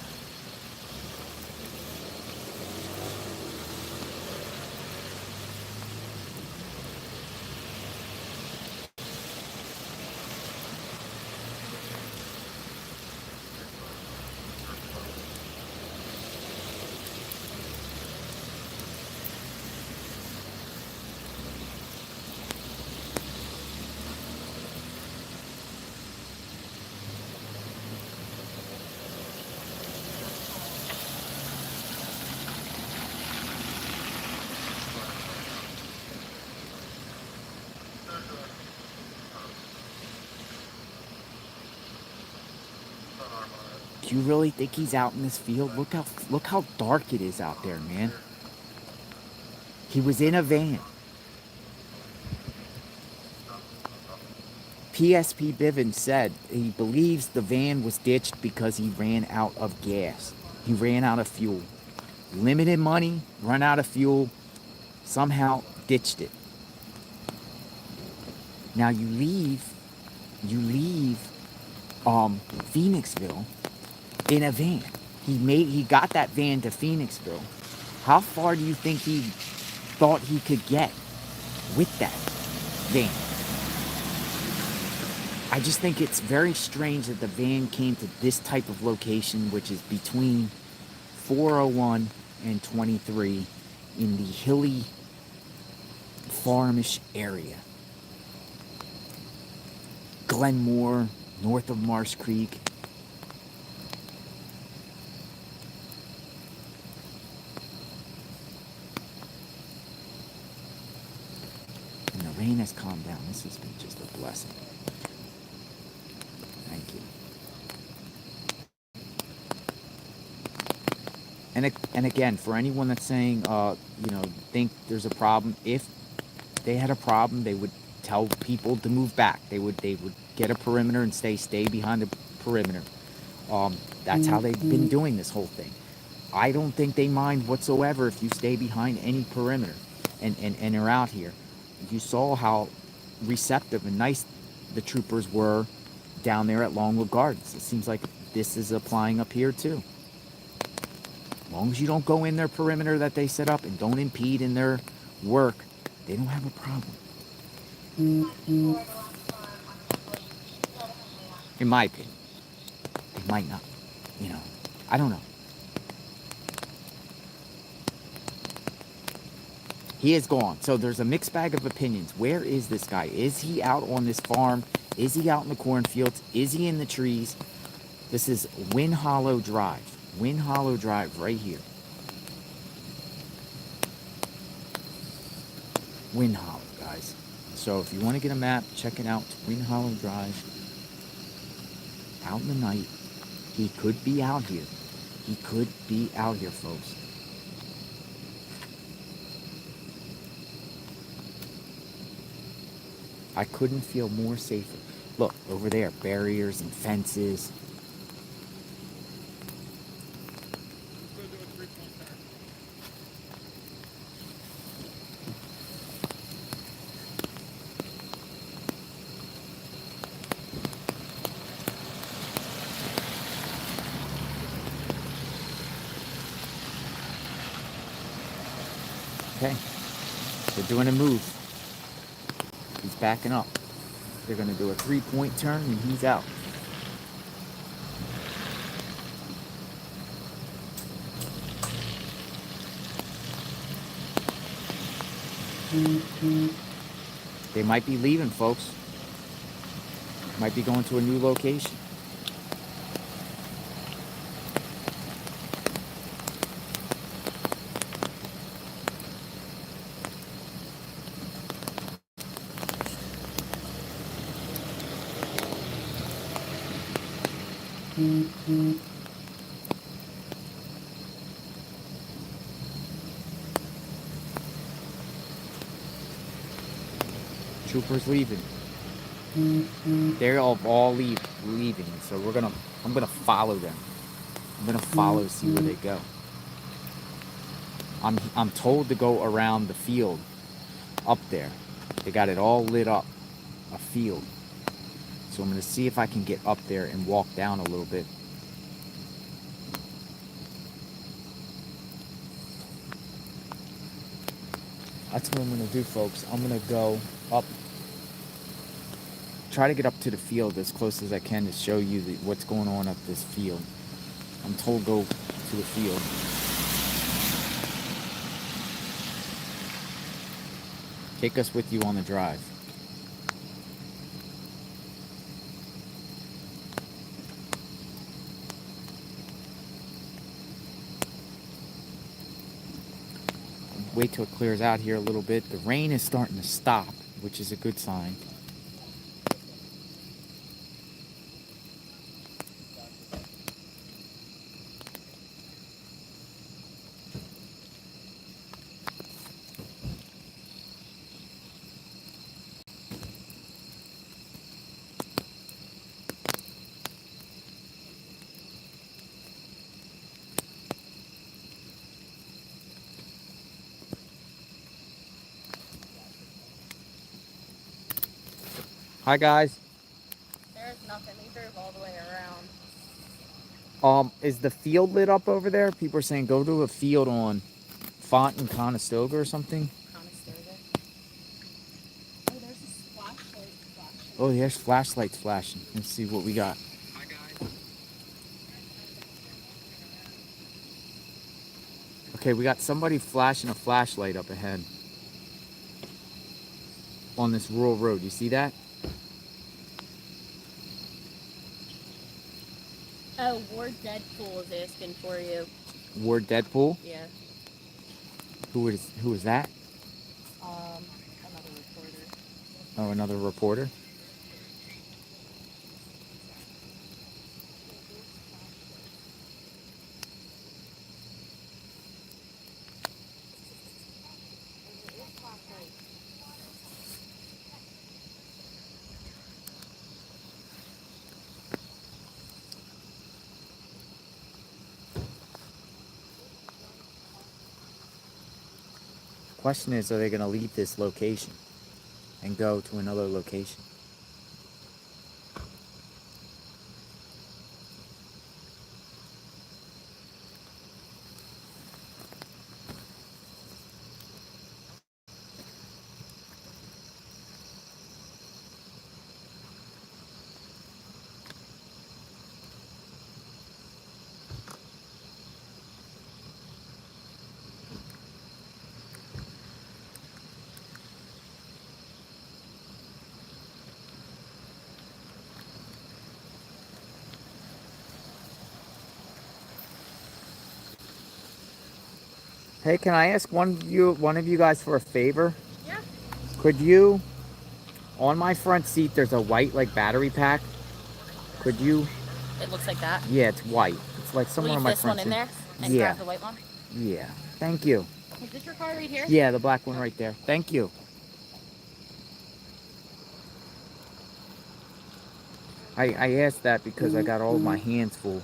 Speaker 3: Do you really think he's out in this field? Look how dark it is out there, man. He was in a van. PSP Bivens said he believes the van was ditched because he ran out of gas. He ran out of fuel. Limited money, run out of fuel, somehow ditched it. Now you leave Phoenixville in a van. He got that van to Phoenixville. How far do you think he thought he could get with that van? I just think it's very strange that the van came to this type of location, which is between 401 and 23 in the hilly, farmish area. Glenmore, north of Marsh Creek. And the rain has calmed down. This has been just a blessing. Thank you. And again, for anyone that's saying, think there's a problem, if they had a problem, they would tell people to move back. They would get a perimeter and stay behind the perimeter. That's how they've been doing this whole thing. I don't think they mind whatsoever if you stay behind any perimeter and are out here. You saw how receptive and nice the troopers were down there at Longwood Gardens. It seems like this is applying up here too. As long as you don't go in their perimeter that they set up and don't impede in their work, they don't have a problem. In my opinion. They might not. I don't know. He is gone. So there's a mixed bag of opinions. Where is this guy? Is he out on this farm? Is he out in the cornfields? Is he in the trees? This is Wind Hollow Drive. Wind Hollow Drive right here. Wind Hollow, guys. So if you want to get a map, check it out. Wind Hollow Drive. Out in the night. He could be out here. He could be out here, folks. I couldn't feel more safer. Look, over there, barriers and fences. Okay, they're doing a move. He's backing up. They're going to do a 3-point turn and he's out. They might be leaving, folks. Might be going to a new location. Troopers leaving. They're all leaving. So I'm gonna follow them. I'm gonna follow, see where they go. I'm told to go around the field up there. They got it all lit up, a field. So I'm gonna see if I can get up there and walk down a little bit. That's what I'm gonna do, folks. I'm gonna go up, try to get up to the field as close as I can to show you what's going on up this field. I'm told go to the field. Take us with you on the drive. Wait till it clears out here a little bit. The rain is starting to stop, which is a good sign. Hi, guys.
Speaker 4: There's nothing. They drove all the way around.
Speaker 3: Is the field lit up over there? People are saying go to a field on Font and Conestoga or something.
Speaker 4: Conestoga. Oh, there's this flashlight flashing.
Speaker 3: Oh, there's flashlights flashing. Let's see what we got. Okay, we got somebody flashing a flashlight up ahead on this rural road. You see that?
Speaker 4: Oh, Ward Deadpool is asking for you.
Speaker 3: Ward Deadpool?
Speaker 4: Yeah.
Speaker 3: Who is that?
Speaker 4: Another reporter.
Speaker 3: Oh, another reporter? Question is, are they going to leave this location and go to another location? Hey, can I ask one of you guys for a favor?
Speaker 4: Yeah.
Speaker 3: Could you, on my front seat, there's a white like battery pack. Could you?
Speaker 4: It looks like that.
Speaker 3: Yeah, it's white. It's like somewhere
Speaker 4: Leave
Speaker 3: on my
Speaker 4: this
Speaker 3: front
Speaker 4: one in
Speaker 3: seat.
Speaker 4: there and
Speaker 3: Yeah.
Speaker 4: grab the white one.
Speaker 3: Yeah. Thank you.
Speaker 4: Is this your car right here?
Speaker 3: Yeah, the black one right there. Thank you. I asked that because I got all my hands full.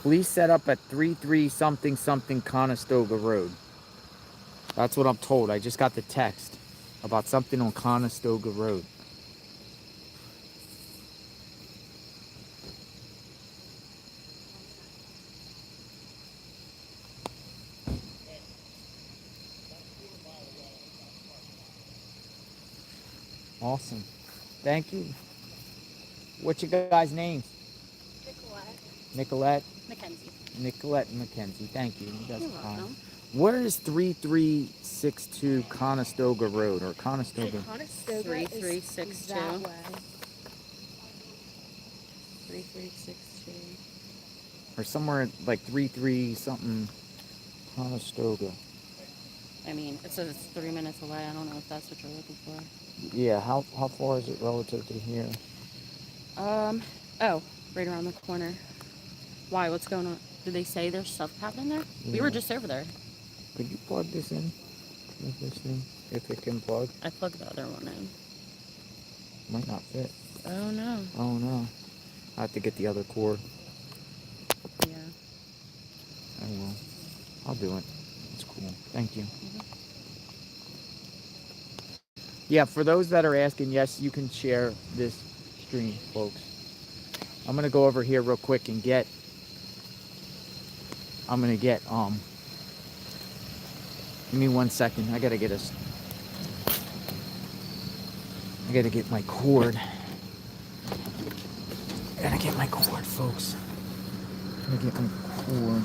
Speaker 3: Police set up at 33 something something Conestoga Road. That's what I'm told. I just got the text about something on Conestoga Road. Awesome. Thank you. What's your guys' names? Nicolette.
Speaker 4: Mackenzie.
Speaker 3: Nicolette and Mackenzie. Thank you. You guys
Speaker 4: You're
Speaker 3: are kind.
Speaker 4: welcome.
Speaker 3: Where is 3362 Conestoga Road or Conestoga?
Speaker 5: Conestoga
Speaker 4: 3362.
Speaker 5: is that way.
Speaker 4: 3362.
Speaker 3: Or somewhere like 33 something Conestoga.
Speaker 4: I mean, it says it's 3 minutes away. I don't know if that's what you're looking for.
Speaker 3: Yeah, how far is it relative to here?
Speaker 4: Oh, right around the corner. Why? What's going on? Did they say there's stuff happening there?
Speaker 3: Yeah.
Speaker 4: We were just over there.
Speaker 3: Could you plug this in? Plug this in, if it can plug.
Speaker 4: I plugged the other one in.
Speaker 3: Might not fit.
Speaker 4: Oh no.
Speaker 3: Oh no. I have to get the other cord.
Speaker 4: Yeah.
Speaker 3: I will. I'll do it. It's cool. Thank you. Yeah, for those that are asking, yes, you can share this stream, folks. I'm gonna go over here real quick and get. Give me 1 second. I gotta get my cord. I gotta get my cord, folks. I gotta get my cord.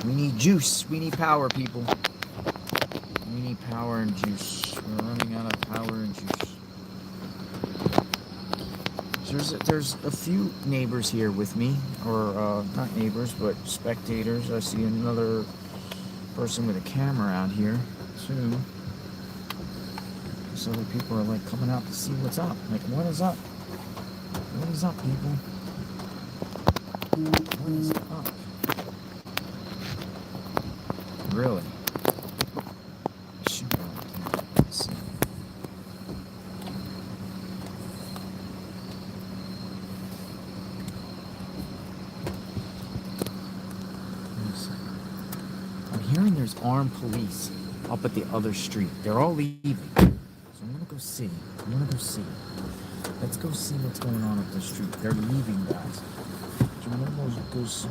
Speaker 3: We need juice. We need power, people. We need power and juice. We're running out of power and juice. There's a few neighbors here with me, or not neighbors, but spectators. I see another person with a camera out here too. So other people are like coming out to see what's up. Like, what is up? What is up, people? What is up? Really? Shoot. Let's see. I'm hearing there's armed police up at the other street. They're all leaving. So I'm gonna go see. Let's go see what's going on up the street. They're leaving, guys. So I'm gonna go see.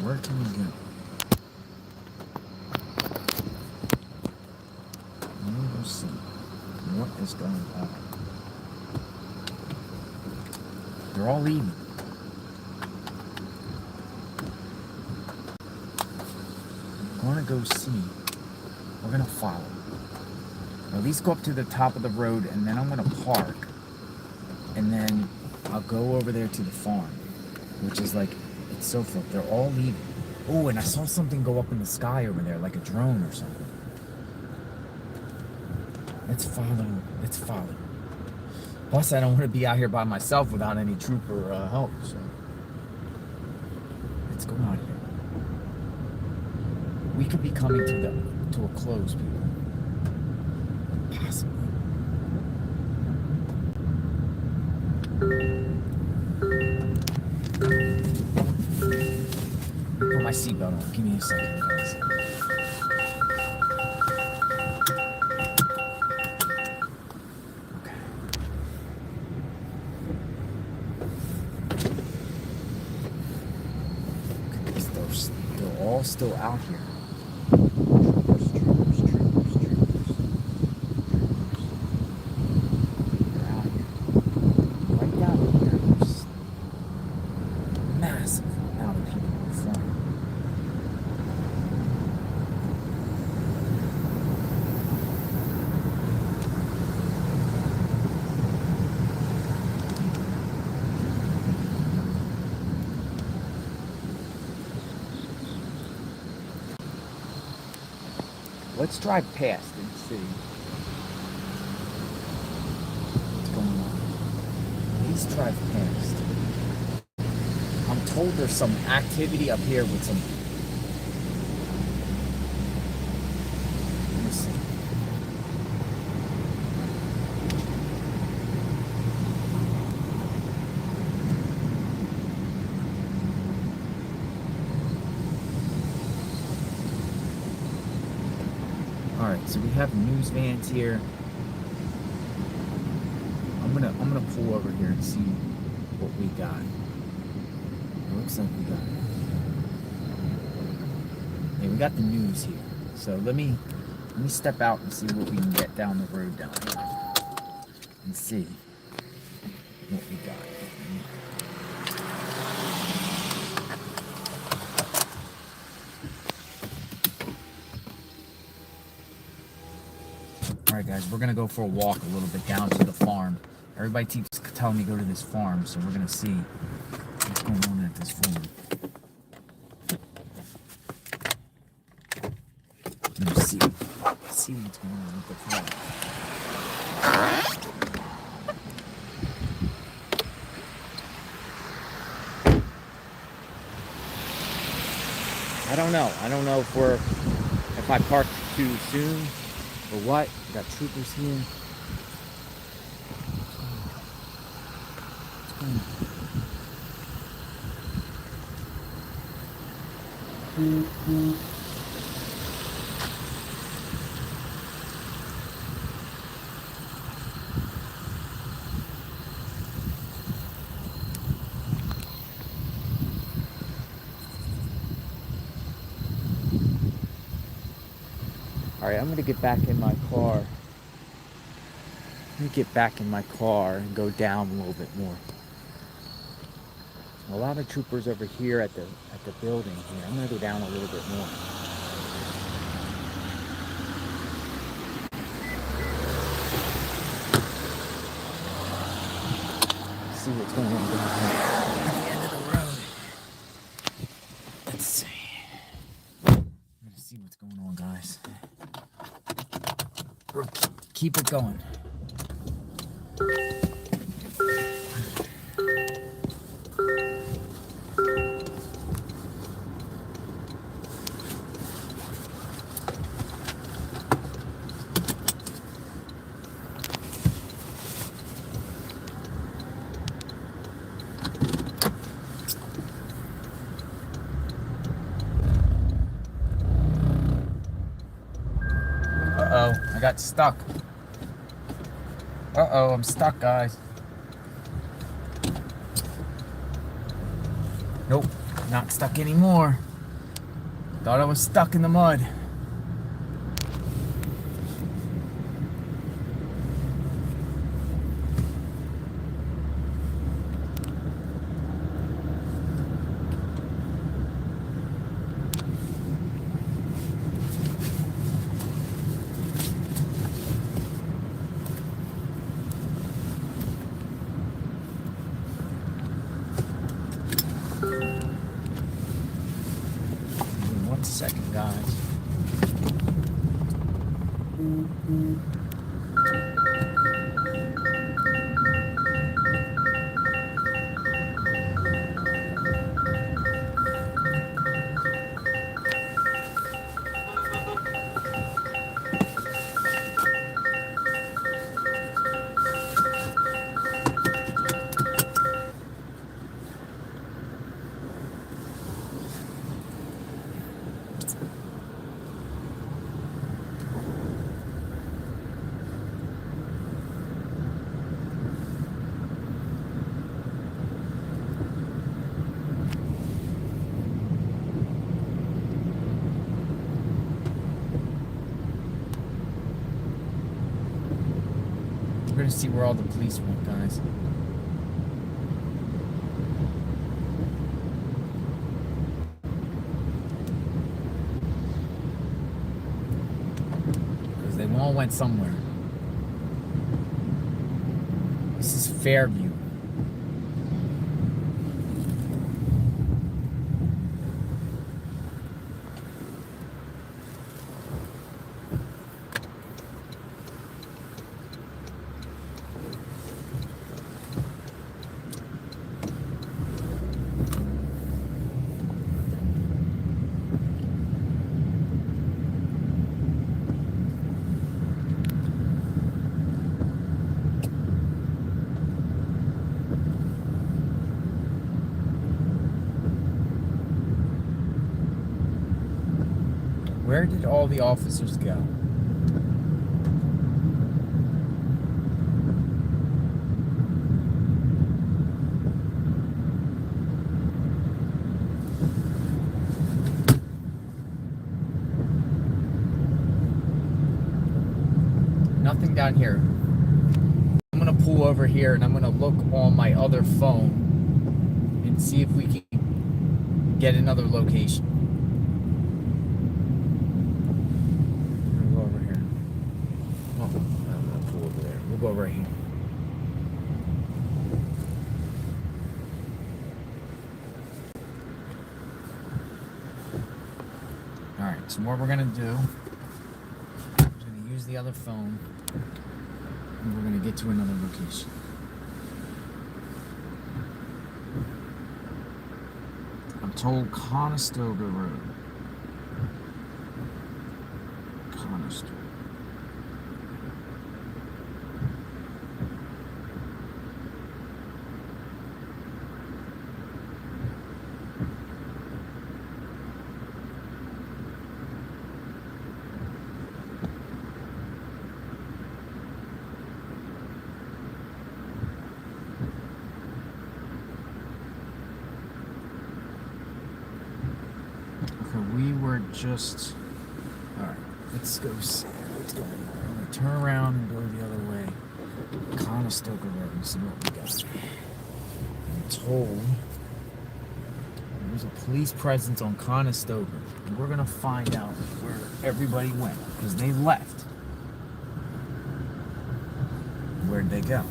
Speaker 3: Where can we go? I'm gonna go see what is going on. They're all leaving. I'm gonna go see. We're gonna follow. At least go up to the top of the road, and then I'm gonna park, and then I'll go over there to the farm, which is like, it's so full. They're all leaving. Oh, and I saw something go up in the sky over there, like a drone or something. Let's follow. Plus, I don't want to be out here by myself without any trooper help, so let's go out here. We could be coming to a close, people. Possibly. Put my seatbelt on. Give me a second, guys. They're all still out here. Troopers. They're out here. Right down here, there's massive amount of people in front. Let's drive past and see what's going on. Please drive past. I'm told there's some activity up here with some. Let me see. Alright, so we have news vans here. I'm gonna pull over here and see what we got. It looks like we got it. Yeah, we got the news here. So let me step out and see what we can get down the road down here. And see what we got. Alright guys, we're gonna go for a walk a little bit down to the farm. Everybody keeps telling me to go to this farm, so we're gonna see what's going on at this farm. Let me see what's going on with the farm. I don't know if I parked too soon or what. We got troopers here. What's going on? Alright, I'm gonna get back in my car. Let me get back in my car and go down a little bit more. A lot of troopers over here at the building here. I'm gonna go down a little bit more. See what's going on down here at the end of the road. Let's see. I'm gonna see what's going on, guys. Keep it going. got stuck. Uh-oh, I'm stuck, guys. Nope, not stuck anymore. Thought I was stuck in the mud. One second, guys. We're gonna see where all the police went, guys. Because they all went somewhere. This is Fairview. Where did all the officers go? Nothing down here. I'm gonna pull over here and I'm gonna look on my other phone and see if we can get another location. Go right here. Alright, so what we're gonna do, I'm gonna use the other phone and we're gonna get to another location. I'm told Conestoga Road. Conestoga. We were just... Alright, let's go see what's going on. I'm going to turn around and go the other way. Conestoga Road and see what we got. I'm told there's a police presence on Conestoga. And we're going to find out where everybody went. Because they left. Where'd they go?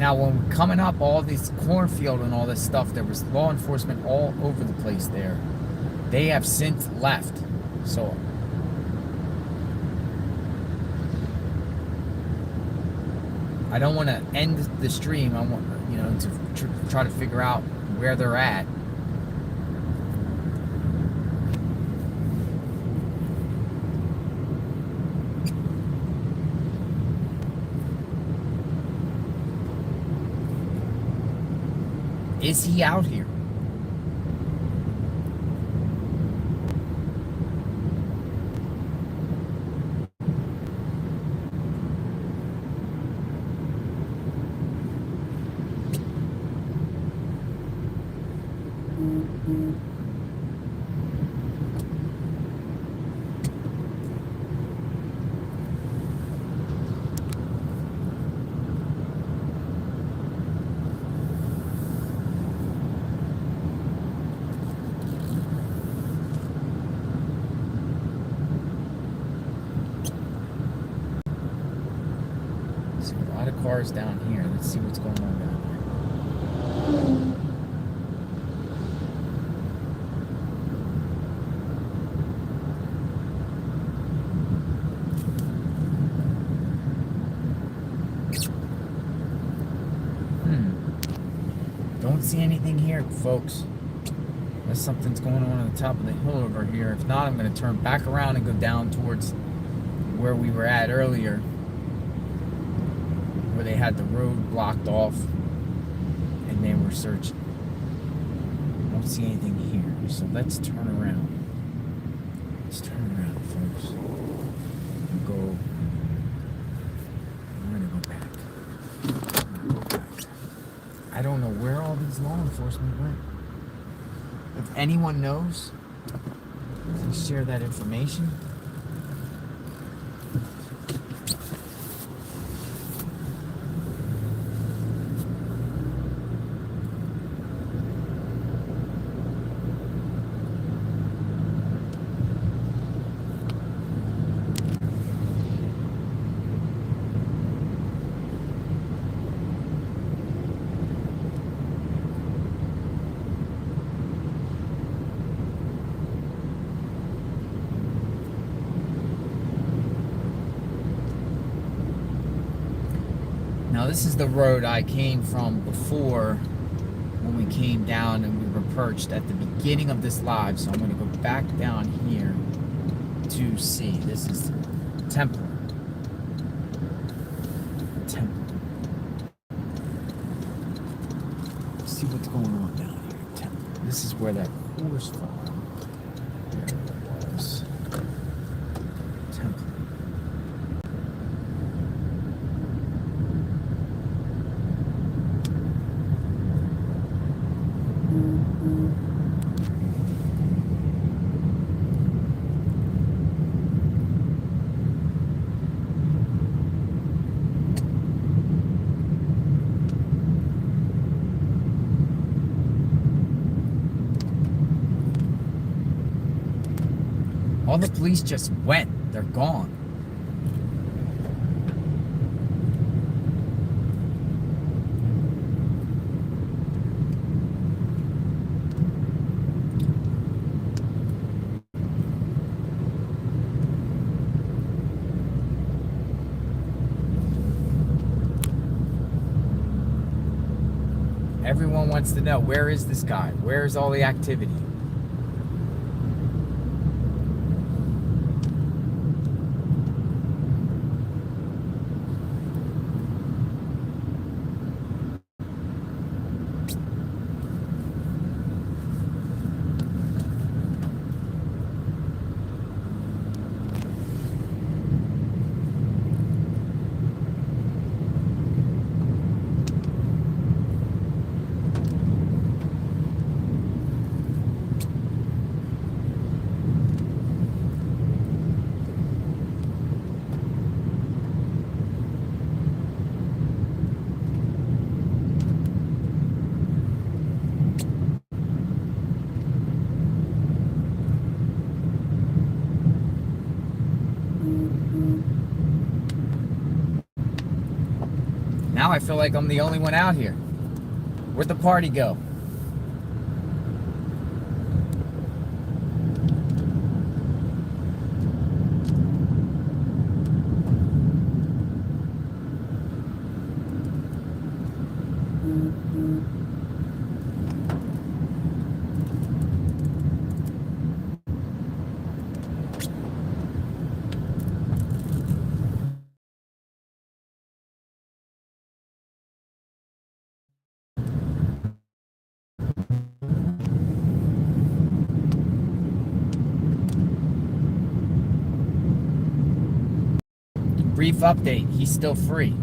Speaker 3: Now, when we're coming up all this cornfield and all this stuff, there was law enforcement all over the place there. They have since left. So I don't want to end the stream. I want, you know, to try to figure out where they're at. Is he out here? See a lot of cars down here. Let's see what's going on down here. Don't see anything here, folks. Unless something's going on the top of the hill over here. If not, I'm going to turn back around and go down towards where we were at earlier, where they had the road blocked off and they were searching. Don't see anything here, so let's turn around. Let's turn around, folks. And go. I'm gonna go back. I don't know where all these law enforcement went. If anyone knows, please share that information. Now this is the road I came from before when we came down and we were perched at the beginning of this live. So I'm going to go back down here to see. This is Temple. Temple. Let's see what's going on down here. Temple. This is where that horse farm. There it was. Temple. All the police just went. They're gone. Everyone wants to know, where is this guy? Where is all the activity? Now I feel like I'm the only one out here. Where'd the party go? Brief update, he's still free.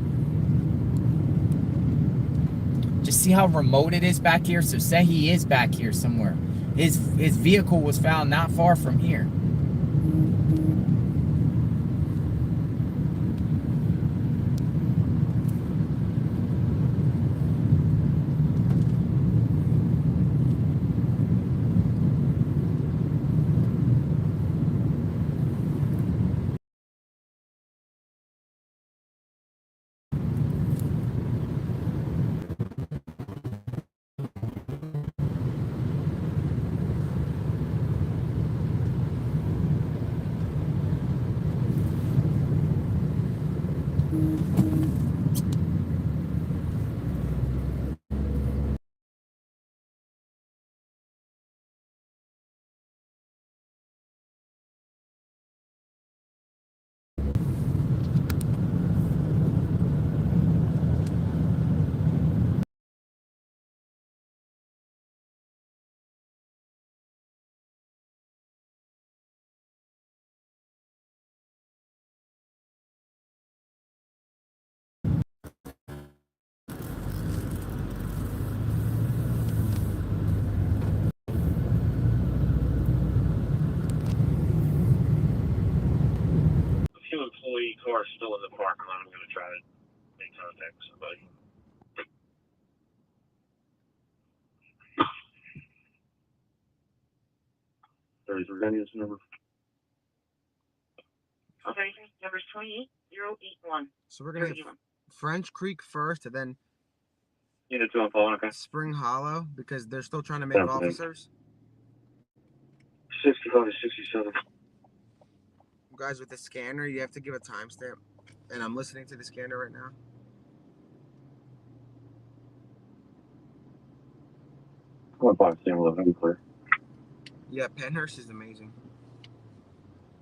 Speaker 3: Just see how remote it is back here. So say he is back here somewhere. His vehicle was found not far from here.
Speaker 2: A few employee cars still in the parking lot. I'm going to try to make contact with somebody. There's Virginia's number.
Speaker 7: Okay, number's 28081.
Speaker 1: So we're gonna hit French Creek first, and then
Speaker 2: Yeah, 2 on phone, okay.
Speaker 1: Spring Hollow, because they're still trying to make officers.
Speaker 2: 65 to 67.
Speaker 1: Guys, with the scanner, you have to give a timestamp, and I'm listening to the scanner right now.
Speaker 2: What box? Sam 11, clear.
Speaker 1: Yeah, Penhurst is amazing.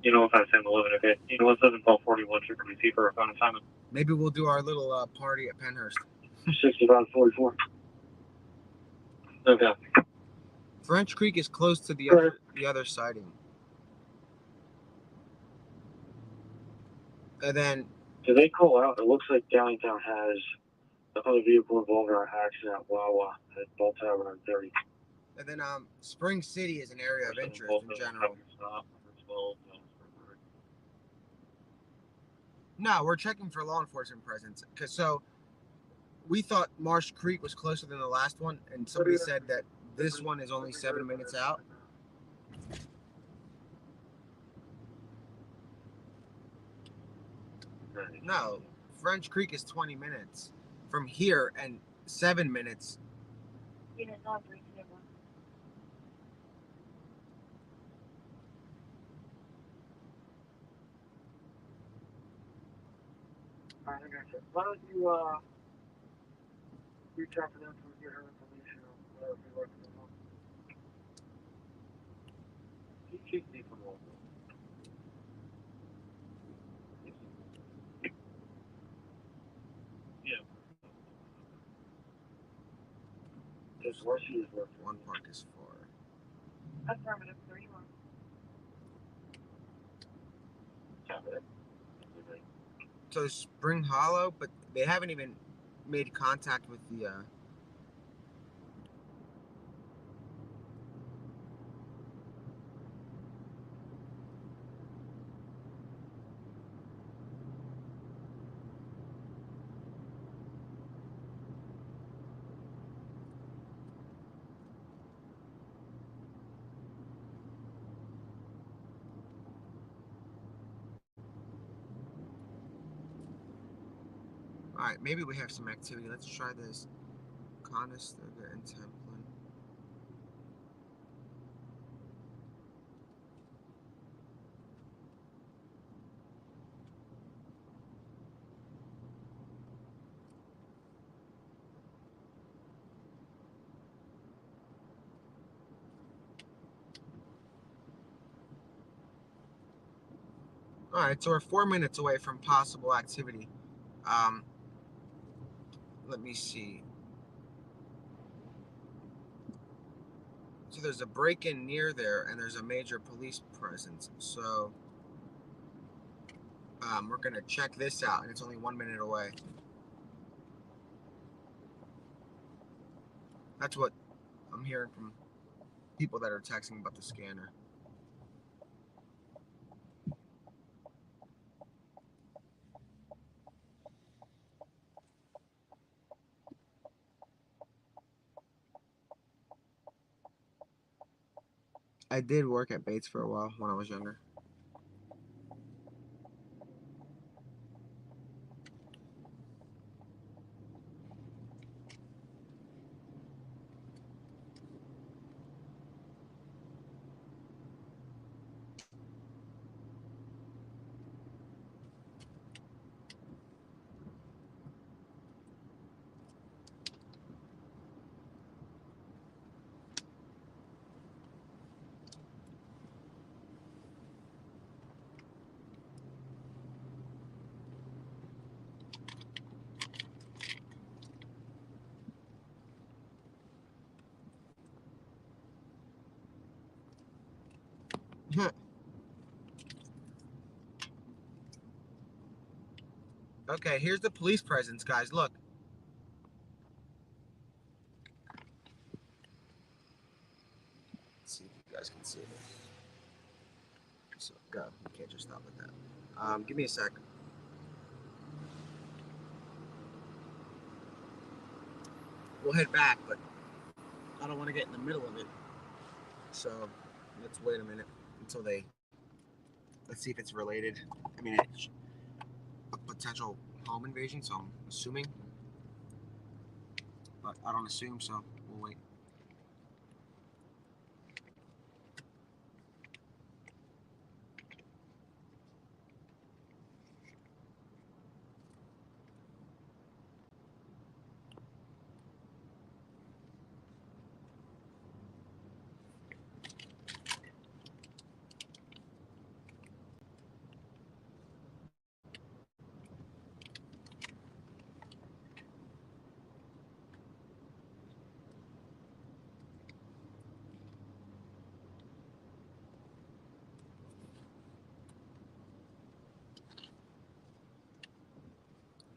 Speaker 2: You know, if I Sam 11, okay. You know, 1741, you're going to see for a phone assignment.
Speaker 1: Maybe we'll do our little party at Penhurst.
Speaker 2: 6544. Okay.
Speaker 1: French Creek is close to the other sighting. And then...
Speaker 2: Do they call out? It looks like Downtown has another vehicle involved in our accident at Wawa at Ball Tower on 30.
Speaker 1: And then Spring City is an area of interest in general. No, we're checking for law enforcement presence. So we thought Marsh Creek was closer than the last one, and somebody said that this one is only 7 minutes out. No, French Creek is 20 minutes from here and 7 minutes.
Speaker 2: Why don't you reach out to them to get her information on whatever you work from home? Keep me from home. Yeah. Because where she is working.
Speaker 1: One park is 4.
Speaker 7: Affirmative 31.
Speaker 2: Copy that.
Speaker 1: So Spring Hollow, but they haven't even made contact with the All right, maybe we have some activity. Let's try this. Conestoga and Templin. All right, so we're 4 minutes away from possible activity. Let me see. So there's a break-in near there, and there's a major police presence. So we're gonna check this out, and it's only 1 minute away. That's what I'm hearing from people that are texting about the scanner. I did work at Bates for a while when I was younger. Okay, here's the police presence, guys. Look. Let's see if you guys can see this. So go. You can't just stop with that. Give me a sec. We'll head back, but I don't want to get in the middle of it. So let's wait a minute until they. Let's see if it's related. I mean, it's a potential home invasion, so I'm assuming. But I don't assume, so we'll wait.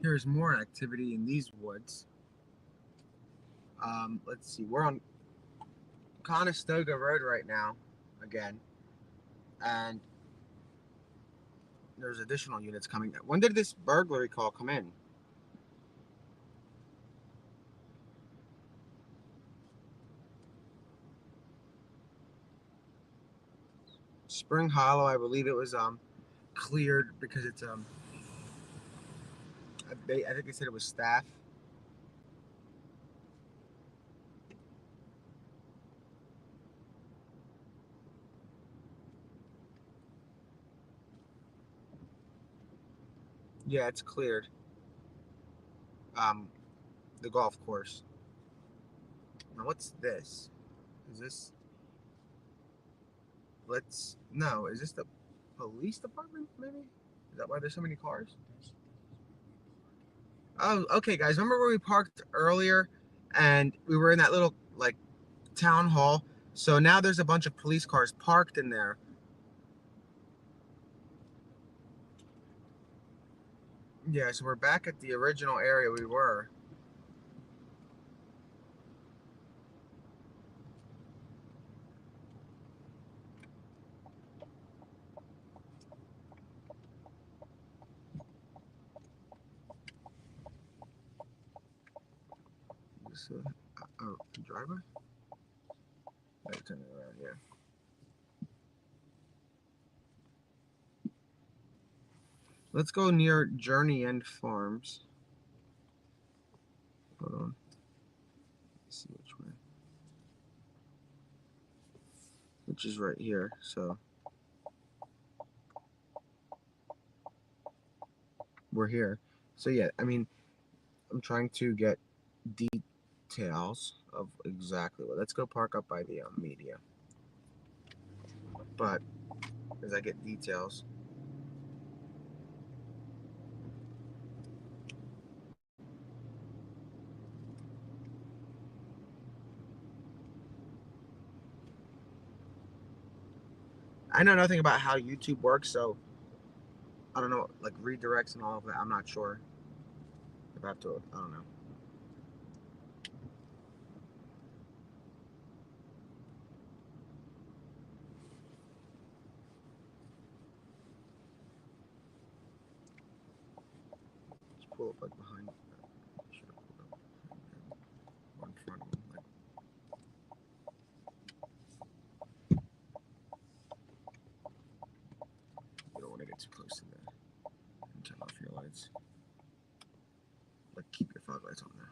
Speaker 1: Here's more activity in these woods. Let's see. We're on Conestoga Road right now, again, and there's additional units coming. When did this burglary call come in? Spring Hollow, I believe it was cleared because it's I think they said it was staff. Yeah, it's cleared. The golf course. Now what's this? Is this? No. Is this the police department? Maybe. Is that why there's so many cars? Oh, okay, guys. Remember where we parked earlier, and we were in that little like town hall. So now there's a bunch of police cars parked in there. Yeah, so we're back at the original area we were. This oh, driver? Let's turn it around, yeah. Let's go near Journey End Farms. Hold on. Let's see which way. Which is right here. So we're here. So yeah, I mean, I'm trying to get details of exactly what. Let's go park up by the media. But as I get details, I know nothing about how YouTube works, so I don't know, like redirects and all of that. I'm not sure if I have to. I don't know. Just pull up like behind. Should have pulled up or in front of him. Like, you don't want to get too close to that. And turn off your lights. Like keep your fog lights on there.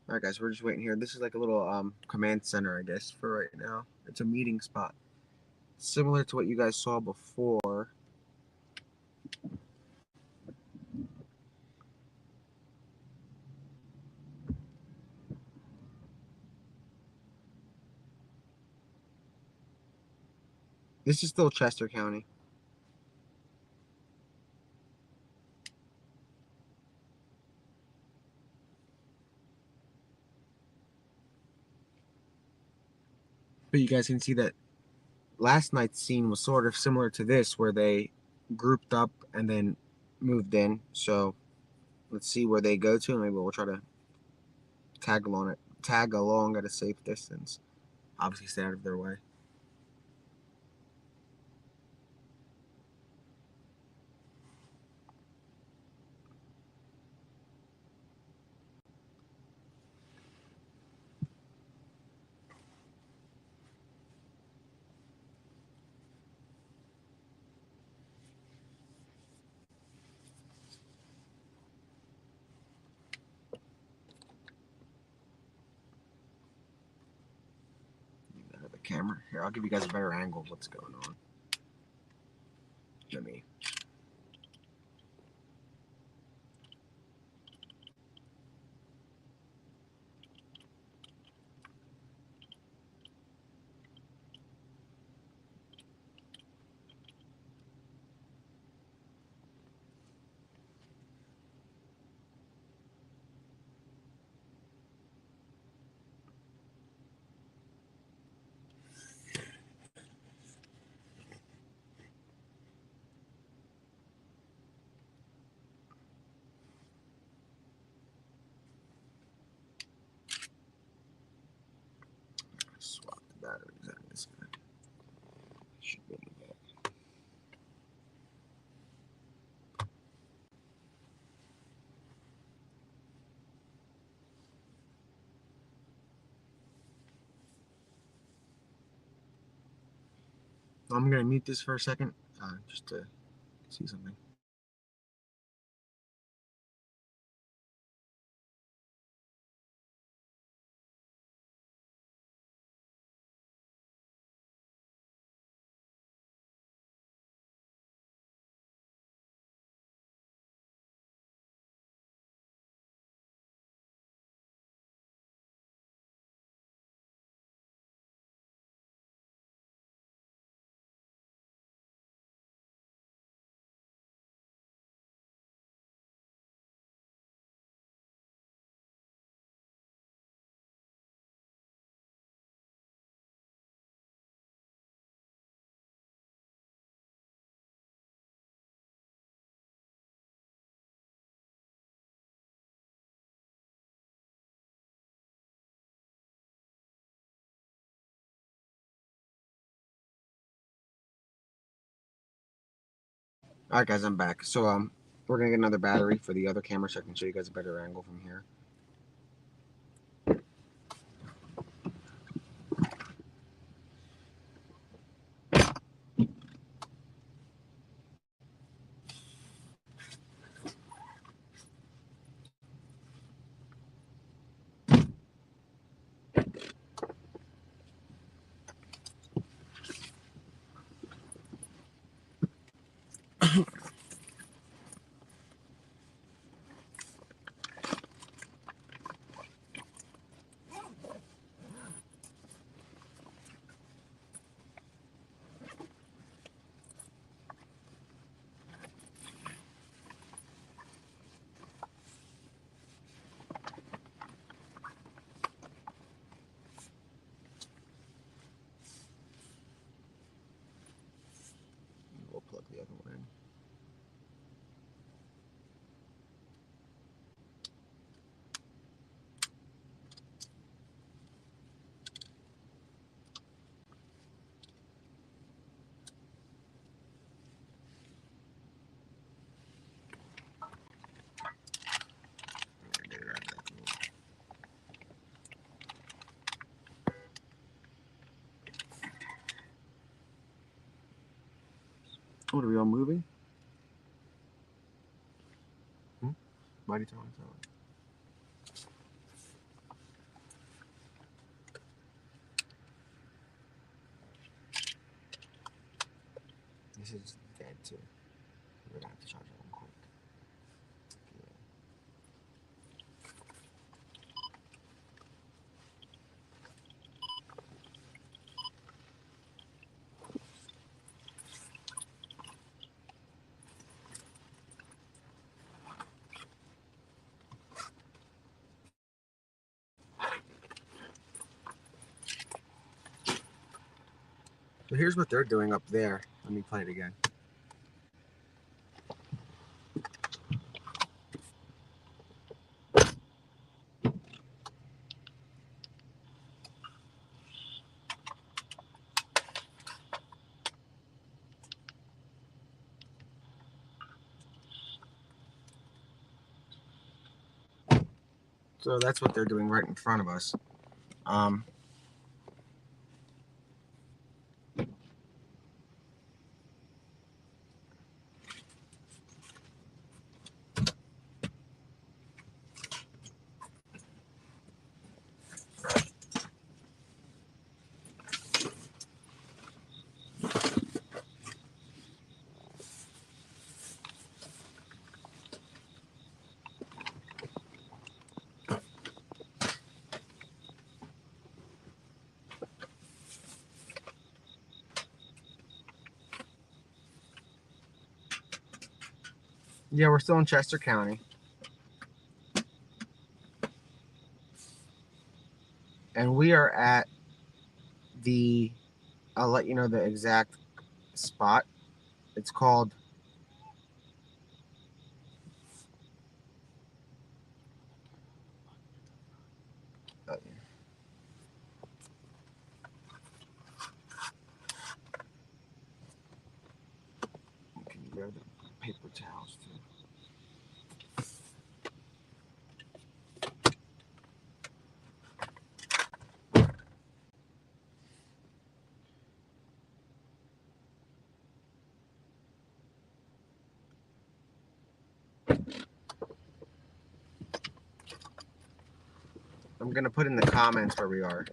Speaker 1: All right, guys, we're just waiting here. This is like a little command center, I guess, for right now. It's a meeting spot, similar to what you guys saw before. This is still Chester County. But you guys can see that last night's scene was sort of similar to this, where they grouped up and then moved in. So let's see where they go to, and maybe we'll try to tag along at a safe distance. Obviously, stay out of their way. The camera here. I'll give you guys a better angle of what's going on. Let me. Swap the batteries out of this guy. Should be in the back. I'm gonna mute this for a second, just to see something. All right, guys, I'm back. So we're gonna get another battery for the other camera so I can show you guys a better angle from here. We'll plug the other one in. What are we all moving? Mighty Tower. This is dead too. We're gonna have to charge it one quick. So here's what they're doing up there. Let me play it again. So that's what they're doing right in front of us. Yeah, we're still in Chester County. And we are at the, I'll let you know the exact spot. It's called can you grab the paper towels too? I'm gonna put in the comments where we are.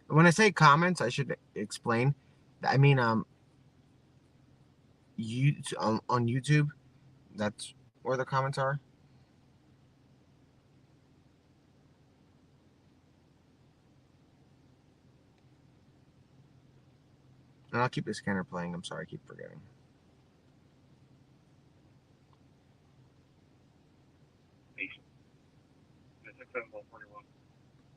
Speaker 1: When I say comments, I should explain. I mean, you on YouTube, that's where the comments are. And I'll keep the scanner playing. I'm sorry, I keep forgetting.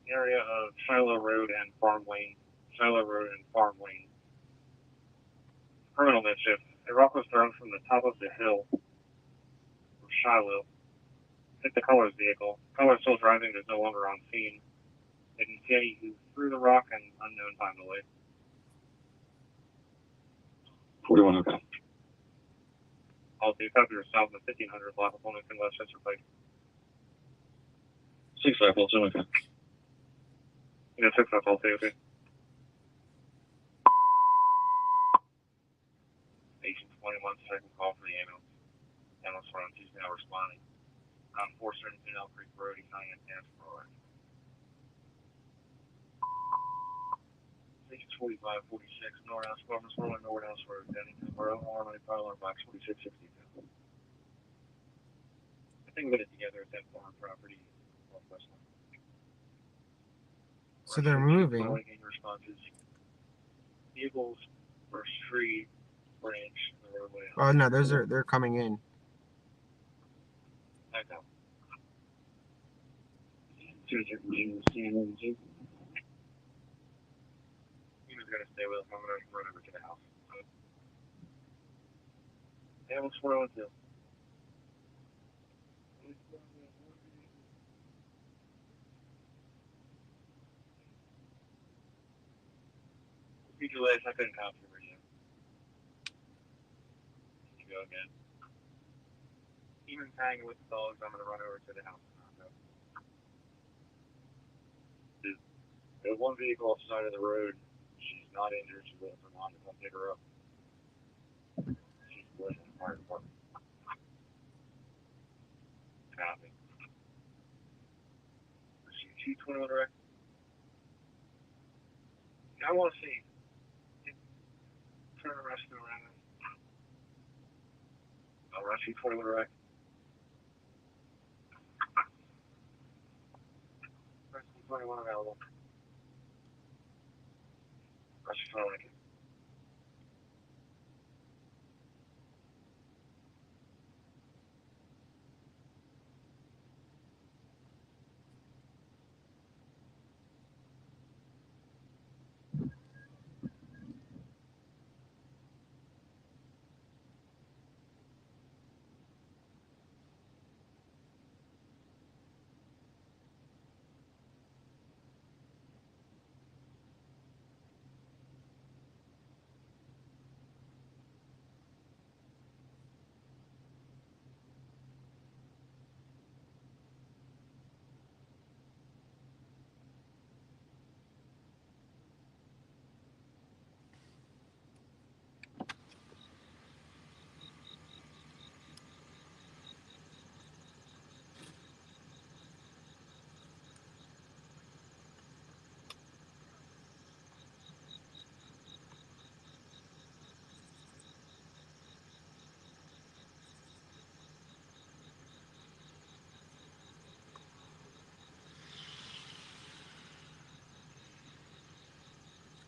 Speaker 2: The area of Shiloh Road and Farm Lane. Shiloh Road and Farm Lane. Criminal mischief. A rock was thrown from the top of the hill of Shiloh. Hit the Colors vehicle. Colors still driving is no longer on scene. They can see who threw the rock and unknown time delay. 41, okay. All two copies south of 1500 block of Wilmington, Westchester Pike. 6-5, also okay. Yeah, 6-5, all two, okay. Station 21, second call for the ambulance. Ambulance runs, he's now responding. On 472 Elk Creek Road, he's not in gas for Station 45, 46, Northhouse, Farmers Road, Northhouse Road, Denny, Borough, Harmony, Parlor, Box 4662. I think we get it together at that farm property, Northwest.
Speaker 1: So they're moving.
Speaker 2: Responses. Vehicles or street branch in the roadway.
Speaker 1: Oh no, they're coming in.
Speaker 2: I know. 217, CNNG. He was gonna stay with us. I'm gonna run over to the house. Yeah, what's 402? Future list, I couldn't copy the radio. You go again. Even hanging with the dogs, I'm gonna run over to the house. There's one vehicle off the side of the road. She's not injured. She's waiting for mom to come pick her up. She's waiting in the fire department. Copy. She 221 direct. I want to see. Turn the rescue around. I'll rescue 21 direct. Rescue 21 available. Rescue 21 again.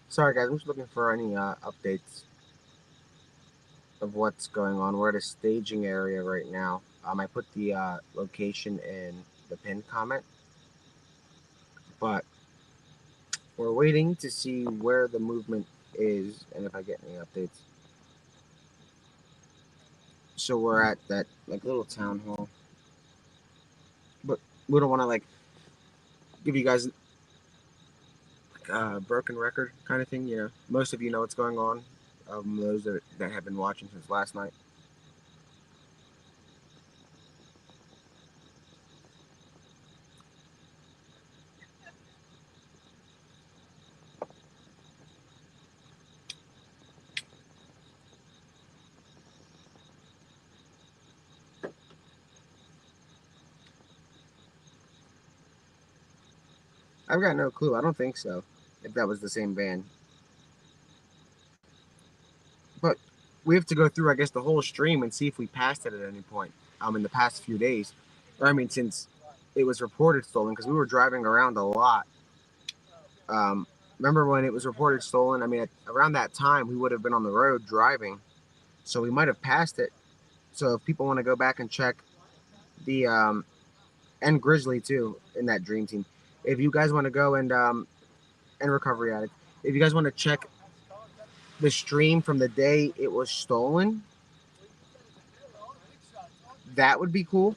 Speaker 1: Sorry guys, I'm just looking for any updates of what's going on. We're at a staging area right now. I put the location in the pinned comment, but we're waiting to see where the movement is and if I get any updates. So we're at that like little town hall, but we don't want to like give you guys broken record kind of thing. You know, most of you know what's going on. Those that have been watching since last night. I've got no clue. I don't think so. If that was the same van. But we have to go through, I guess, the whole stream and see if we passed it at any point in the past few days. Or, I mean, since it was reported stolen, because we were driving around a lot remember when it was reported stolen? I mean, around that time, we would have been on the road driving, so we might have passed it. So if people want to go back and check the and Grizzly too in that dream team, if you guys want to go and recovery addict, if you guys want to check the stream from the day it was stolen, that would be cool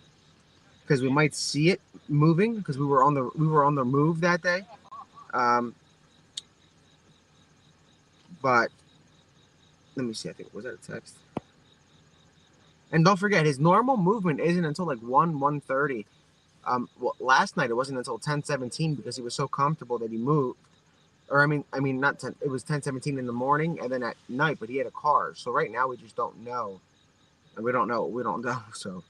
Speaker 1: because we might see it moving because we were on the move that day. But let me see. I think was that a text? And don't forget, his normal movement isn't until like 1:30. Well, last night it wasn't until 10:17 because he was so comfortable that he moved. Or I mean, not 10. It was 10:17 in the morning and then at night. But he had a car, so right now we just don't know, and we don't know. So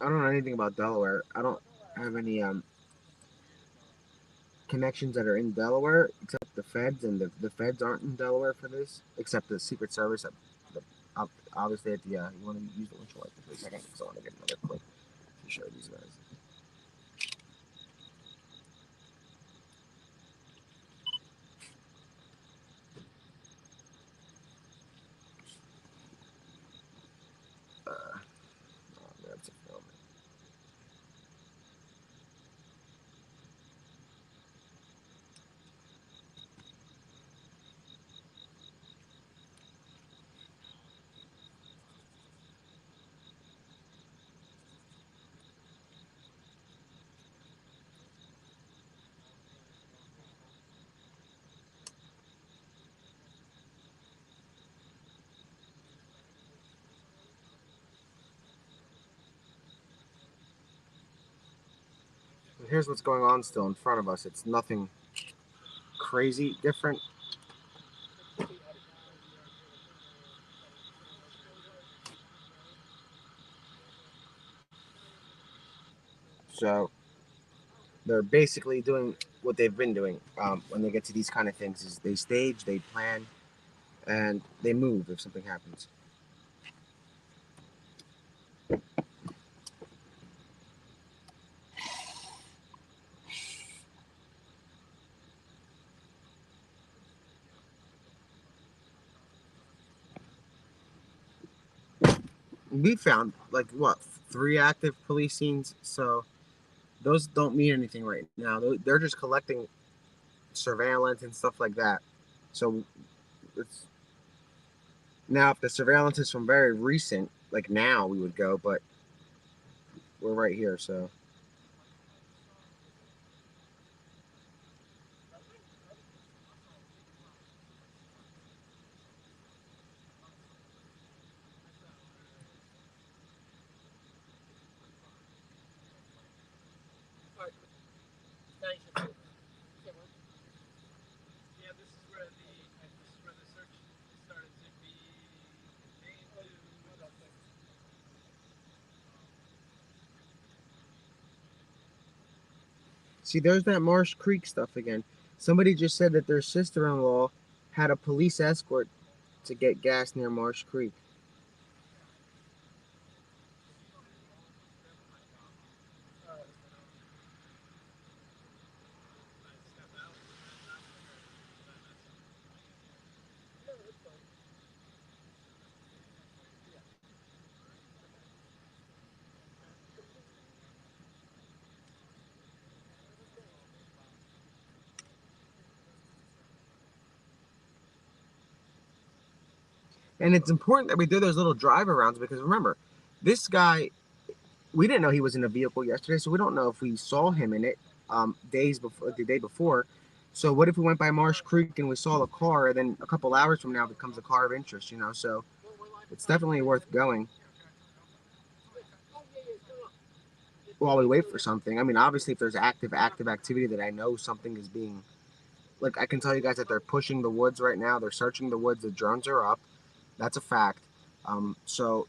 Speaker 1: I don't know anything about Delaware. I don't have any connections that are in Delaware except the feds, and the feds aren't in Delaware for this, except the Secret Service. Obviously, at the you want to use the windshield wiper for a second because I want to get another clip to show these guys. Oh, man, it's a film. And here's what's going on still in front of us. It's nothing crazy different. So they're basically doing what they've been doing when they get to these kind of things is they stage, they plan, and they move if something happens. We found like what 3 active police scenes, so those don't mean anything right now. They're just collecting surveillance and stuff like that. So it's now if the surveillance is from very recent, like now we would go, but we're right here, so. See, there's that Marsh Creek stuff again. Somebody just said that their sister-in-law had a police escort to get gas near Marsh Creek. And it's important that we do those little drive arounds because remember, this guy, we didn't know he was in a vehicle yesterday, so we don't know if we saw him in it days before, the day before. So what if we went by Marsh Creek and we saw a car, and then a couple hours from now it becomes a car of interest, you know? So it's definitely worth going while we wait for something. I mean, obviously, if there's active activity that I know something is being, like, I can tell you guys that they're pushing the woods right now. They're searching the woods. The drones are up. That's a fact. So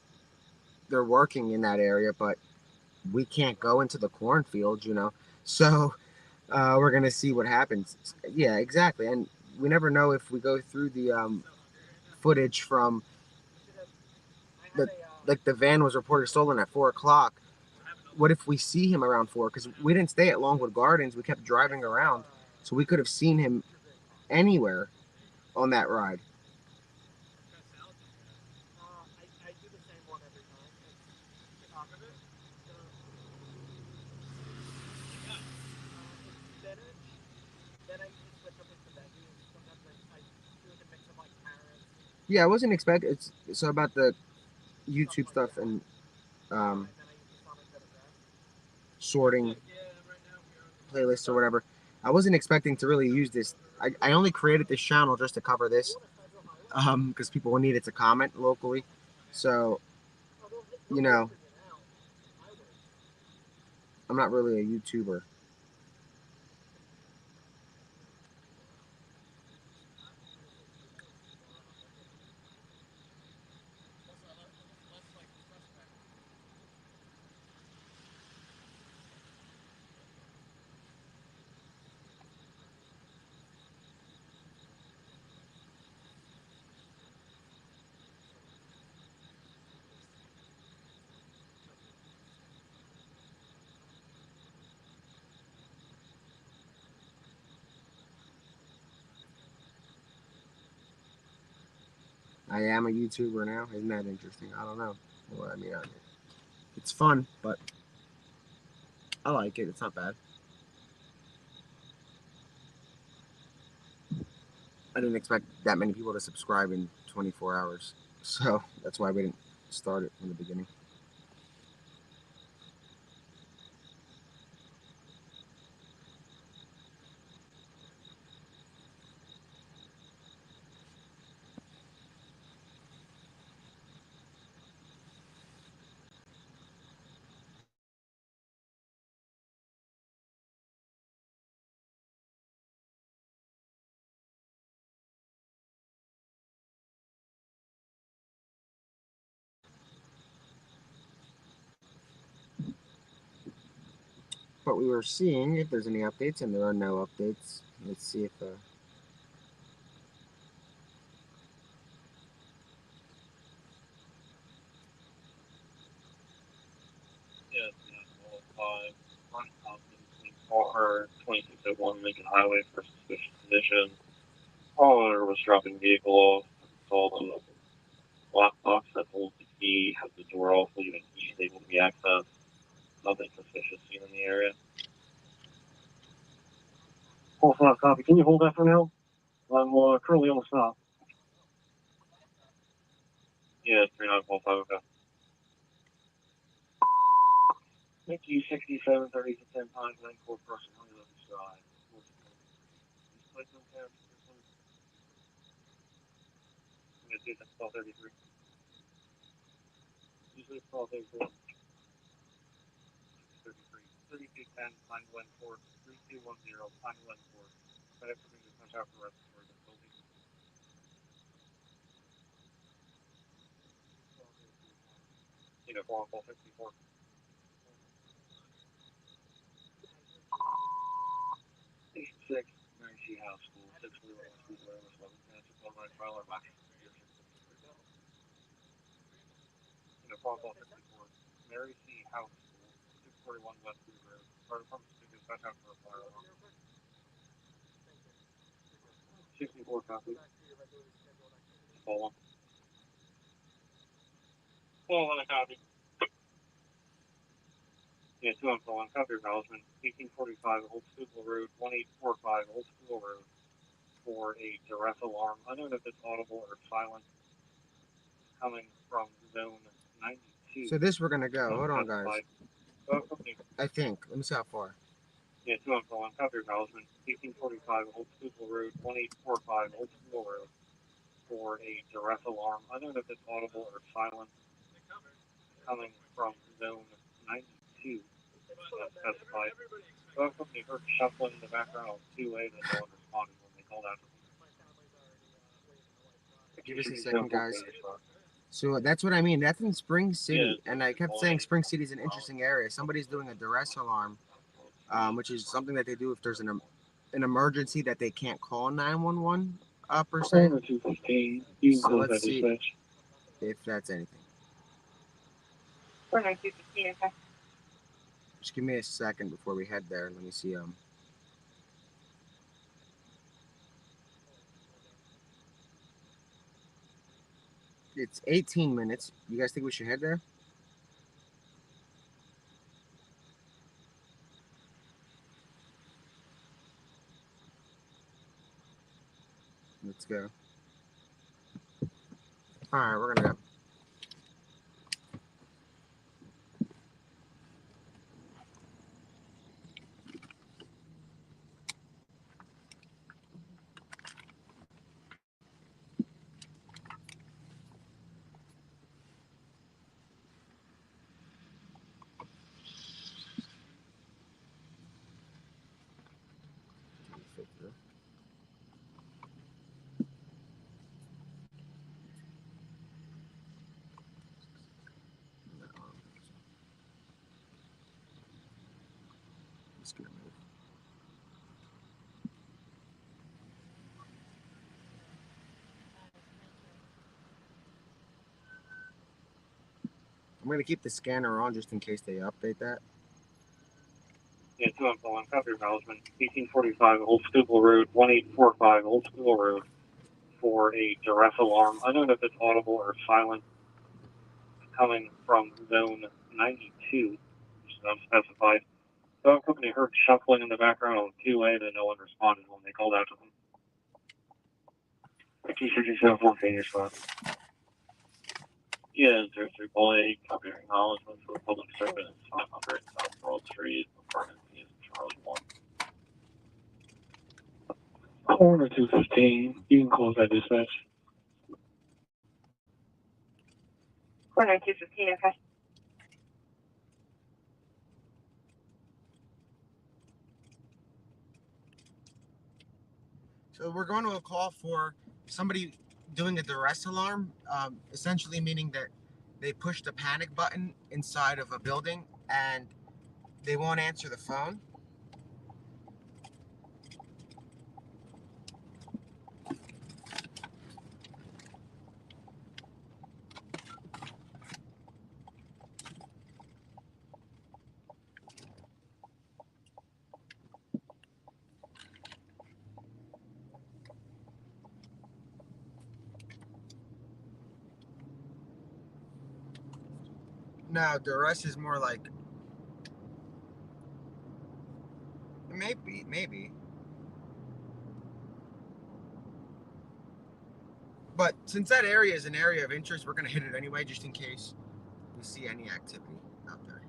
Speaker 1: they're working in that area, but we can't go into the cornfields, you know? So we're gonna see what happens. Yeah, exactly. And we never know if we go through the footage from the, like, the van was reported stolen at 4 o'clock. What if we see him around 4? Because we didn't stay at Longwood Gardens. We kept driving around, so we could have seen him anywhere on that ride. Yeah, I wasn't expecting. It's so about the YouTube stuff and um, sorting playlists or whatever. I wasn't expecting to really use this. I only created this channel just to cover this because people needed to comment locally. So, you know, I'm not really a YouTuber. I am a YouTuber now. Isn't that interesting? I don't know. Well, I mean, it's fun, but I like it. It's not bad. I didn't expect that many people to subscribe in 24 hours. So that's why we didn't start it from the beginning. But we were seeing if there's any updates, and there are no updates. Let's see if
Speaker 2: Yeah, it's 5, front Compton, 2601 Lincoln Highway for suspicious position. Caller was dropping vehicle off, installed a lockbox that holds the key, has the door off, leaving key is able to be accessed. Nothing suspicious seen in the area. Full stop copy. Can you hold that for now? I'm currently on the stop. Yeah, 3945, okay. Thank you, 67, 30 to 10 times, 94 person, 100 of the drive. I'm going to do that 1233. Usually it's 1233. 3210, 914, 3210, 914. Better for me to punch out for the rest of the building. You know, 454. 86, Mary C. House School, 641 Street, Wales, 11 minutes, 1 mile or back. You know, 454. Mary C. House School, 641 West Street Road. Fire department speaking, punch out for a fire alarm. 64 copy. Call 1. Call 1 a copy. Yeah, 2 on call 1. Copy acknowledgement. 1845 Old Schuylkill Road, 1845 Old Schuylkill Road. For a duress alarm. I don't know if it's audible or silent. Coming from zone 92.
Speaker 1: so. This we're gonna go. Hold on, guys.
Speaker 2: Okay.
Speaker 1: I think. Let me see how far.
Speaker 2: Yeah, 2-1, copy acknowledgement. 1845 Old Schuylkill Road, 1845 Old Schuylkill Road for a duress alarm. Unknown if it's audible or silent, coming from zone 92, specified. Phone company heard shuffling in the background on two-way, then no one responded when they called out to them.
Speaker 1: Give us a second, guys. So that's what I mean. That's in Spring City, and I kept saying Spring City is an interesting area. Somebody's doing a duress alarm, which is something that they do if there's an emergency that they can't call 911 per se.
Speaker 2: 215. You can
Speaker 1: So
Speaker 2: close
Speaker 1: let's
Speaker 2: that
Speaker 1: see
Speaker 2: dispatch.
Speaker 1: if that's anything.
Speaker 7: 215, okay.
Speaker 1: Just give me a second before we head there. Let me see. It's 18 minutes. You guys think we should head there? Let's go. All right, we're gonna go. Just gonna move. I'm gonna keep the scanner on just in case they update that.
Speaker 2: Yeah, 2-1, copy acknowledgement. 1845 Old Schuylkill Road, 1845 Old Schuylkill Road for a duress alarm. Unknown if it's audible or silent, coming from zone 92, which is unspecified. Phone company heard shuffling in the background on two-way, then no one responded when they called out to them. 267 your spot. Yeah, 03 copy acknowledgement for public service, 500 South Broad Street, apartment is Charles 1. Corner 215, you can close that dispatch.
Speaker 7: Corner 215, okay.
Speaker 1: So we're going to a call for somebody doing a duress alarm, essentially meaning that they push the panic button inside of a building and they won't answer the phone. Now, duress is more like maybe. But since that area is an area of interest, we're gonna hit it anyway, just in case we see any activity out there.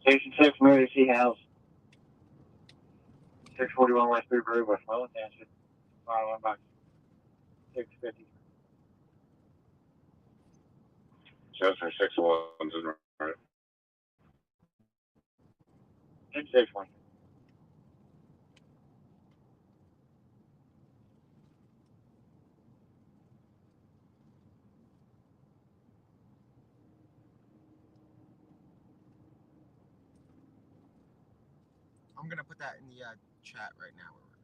Speaker 2: Station 6, emergency house. 641 West Bridge Road, Westmoreland Township. 5-1 box. 650. Shows for 6-1's in right. And stage one.
Speaker 1: I'm gonna put that in the chat right now where we're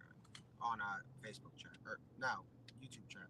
Speaker 1: going on Facebook chat or no YouTube chat.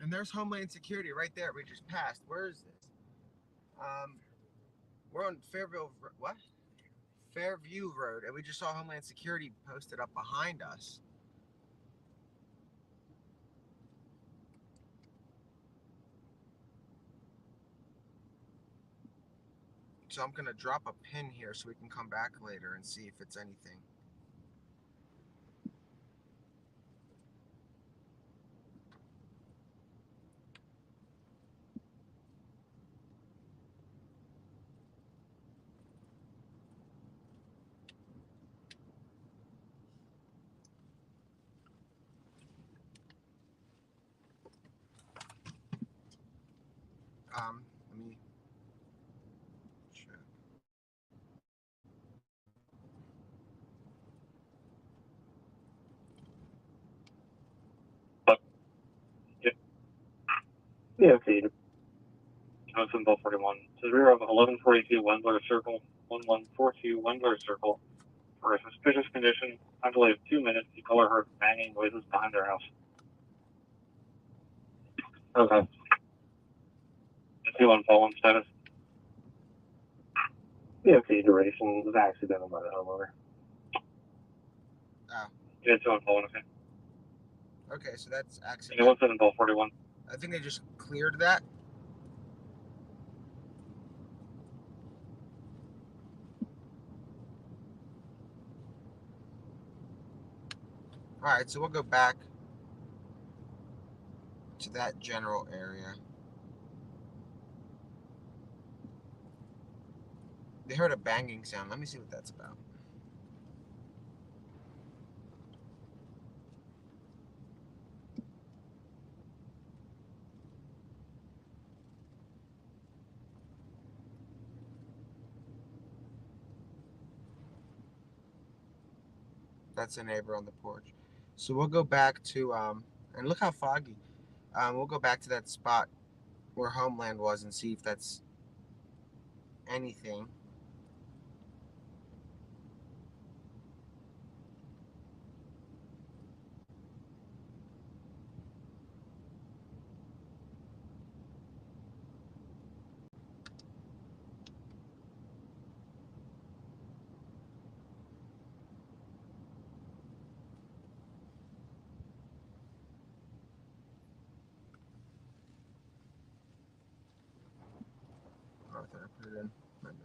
Speaker 1: And there's Homeland Security right there. We just passed. Where is this? We're on Fairview Road, and we just saw Homeland Security posted up behind us. So I'm gonna drop a pin here so we can come back later and see if it's anything. Let me check.
Speaker 2: Yeah, okay. Johnson, Bell 41. To the rear of 1142 Wendler Circle, 1142 Wendler Circle. For a suspicious condition, time delay of 2 minutes, the caller heard banging noises behind their house. Okay. 2 on fallen status. Yeah, okay, duration was accidental by the homeowner.
Speaker 1: Oh.
Speaker 2: Yeah, 2 on fallen, okay.
Speaker 1: Okay, so that's
Speaker 2: Yeah,
Speaker 1: accidental.
Speaker 2: 17 Bell 41.
Speaker 1: I think they just cleared that. All right, so we'll go back to that general area. They heard a banging sound. Let me see what that's about. That's a neighbor on the porch. So we'll go back to and look how foggy. We'll go back to that spot where Homeland was and see if that's anything. Oh, I thought I put it in. My bad.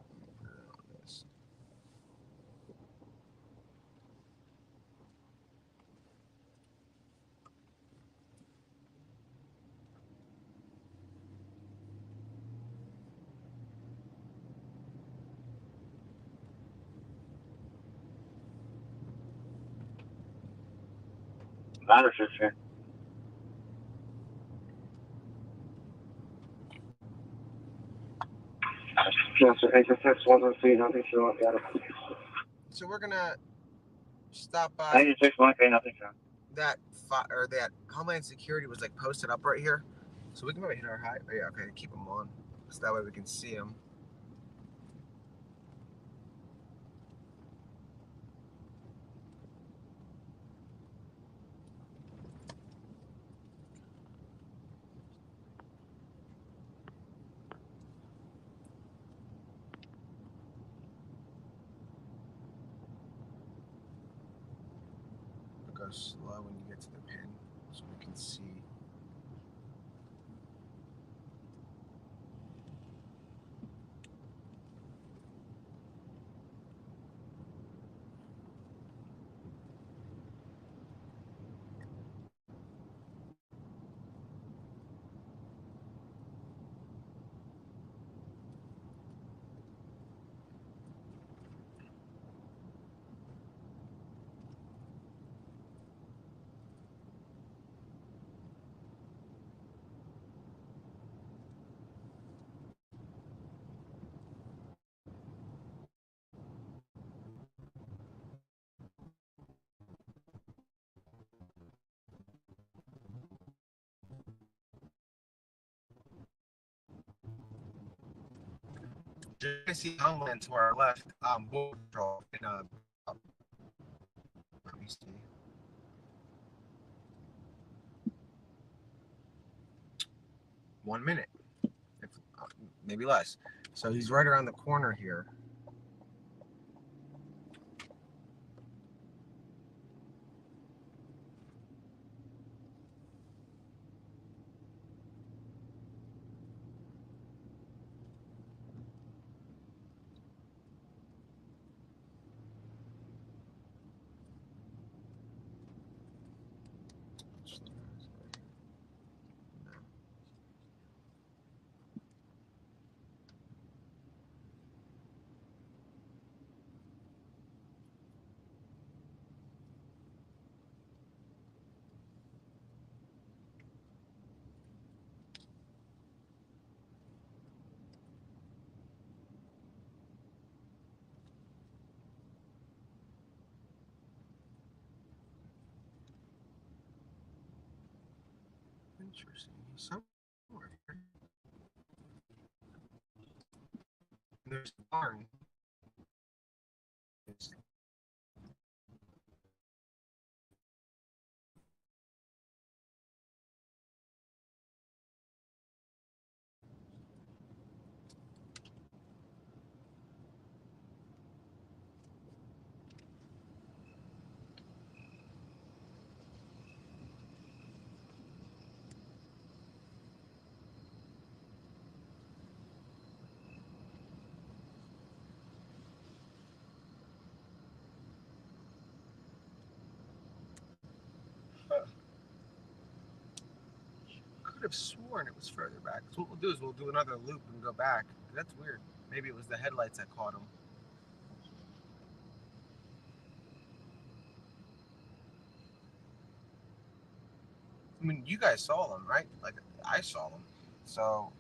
Speaker 1: Let me put it on this.
Speaker 2: Batterships here. Yes, sir. 86, 113, nothing, sure, got it.
Speaker 1: So we're gonna stop by
Speaker 2: 86, 1, nothing, sure.
Speaker 1: that Homeland Security was like posted up right here. So we can maybe hit our high. Oh, yeah, okay, keep them on, so that way we can see them. Okay. go slow when you get to the pin so we can see. You're gonna see Homeland to our left, Border Patrol in let me see. 1 minute, if, maybe less. So he's right around the corner here. Interesting. He's somewhere here. There's a barn. Could have sworn it was further back. So what we'll do is we'll do another loop and go back. That's weird. Maybe it was the headlights that caught him. I mean, you guys saw them, right? Like, I saw them. So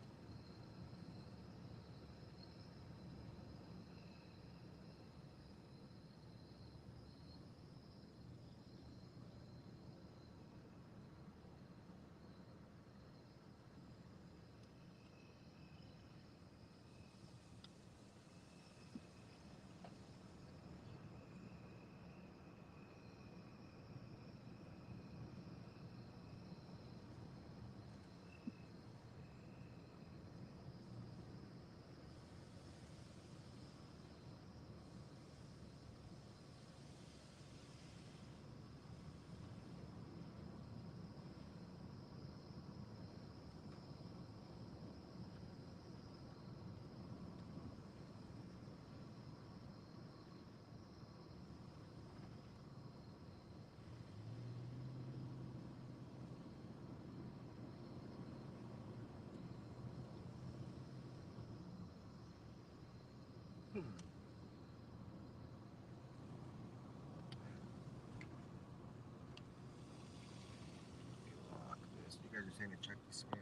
Speaker 1: lock this. You guys are saying to check the scanner.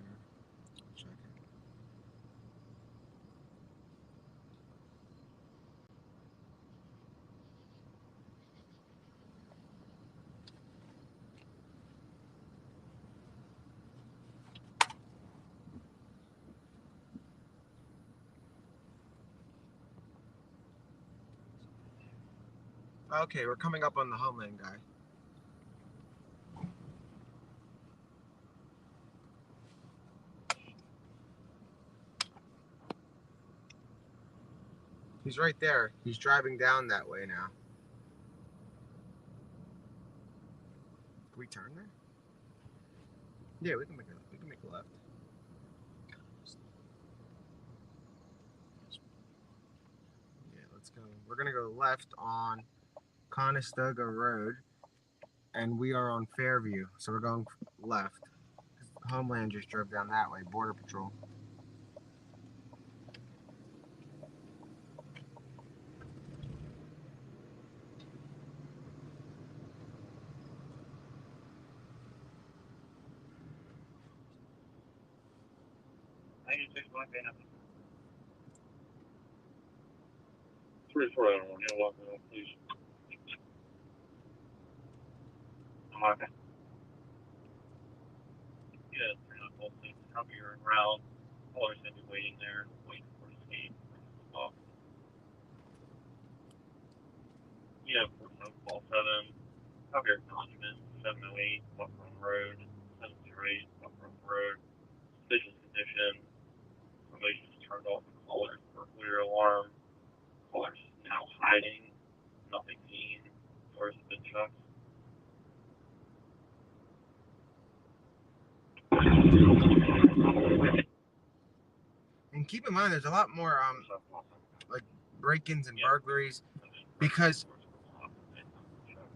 Speaker 1: I'll check it. Okay, we're coming up on the Homeland guy. He's right there. He's driving down that way now. Can we turn there? Yeah, we can make a left. Yeah, let's go. We're gonna go left on Conestoga Road, and we are on Fairview, so we're going left. Homeland just drove down that way. Border Patrol.
Speaker 2: I can take my van up. 3401, you're welcome, please. I'm okay. Yeah, turn on both things. Copy your route. Always going to be waiting there, waiting for the skate. Yeah, 447. Copy your acknowledgement. 708, Buckrun Road. 708, Buckrun Road. Suspicious condition. Information is turned off. Callers for clear alarm. Callers now hiding. Nothing seen. Doors have been shut.
Speaker 1: And keep in mind, there's a lot more like break-ins and burglaries because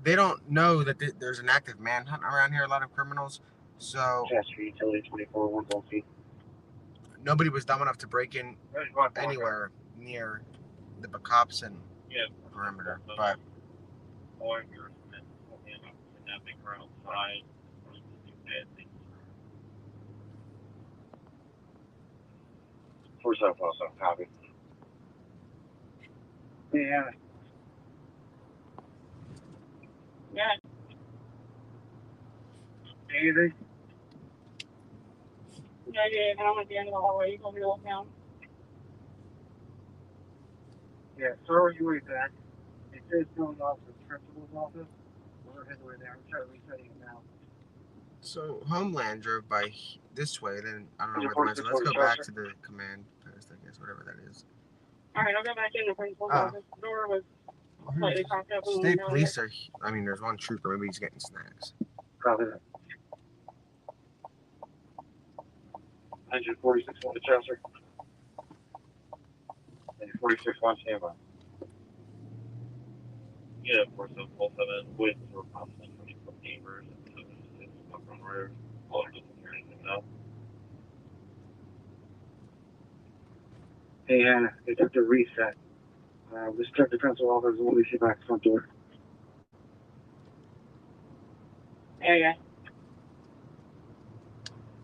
Speaker 1: they don't know that there's an active manhunt around here. A lot of criminals, so nobody was dumb enough to break in anywhere near the cops and perimeter. But
Speaker 2: or you're kidnapping her outside or to do bad things. 4747, copy. Yeah. Yeah. Anything? Yeah, and I'm at the end of the hallway. You gonna be looking down? Yeah, sir, you wait back. It says going off the principal's office. We're heading over there. I'm trying to resetting it now.
Speaker 1: so Homeland drove by this way. Then I don't know where the rest. Let's go back to the command post, I guess, whatever that is.
Speaker 7: All right, I'll go back in the principal's office. The door was slightly propped up.
Speaker 1: State police are. I mean, there's one trooper. Maybe he's getting snacks.
Speaker 2: Copy that. 146 on the Chester. 46 on standby. Yeah, of course, those both of them with or possibly from neighbors and so it's up on road. Caller doesn't hear anything now. Hey, Hannah, they took the reset. Just check the principal office and we'll see back front door.
Speaker 7: Yeah.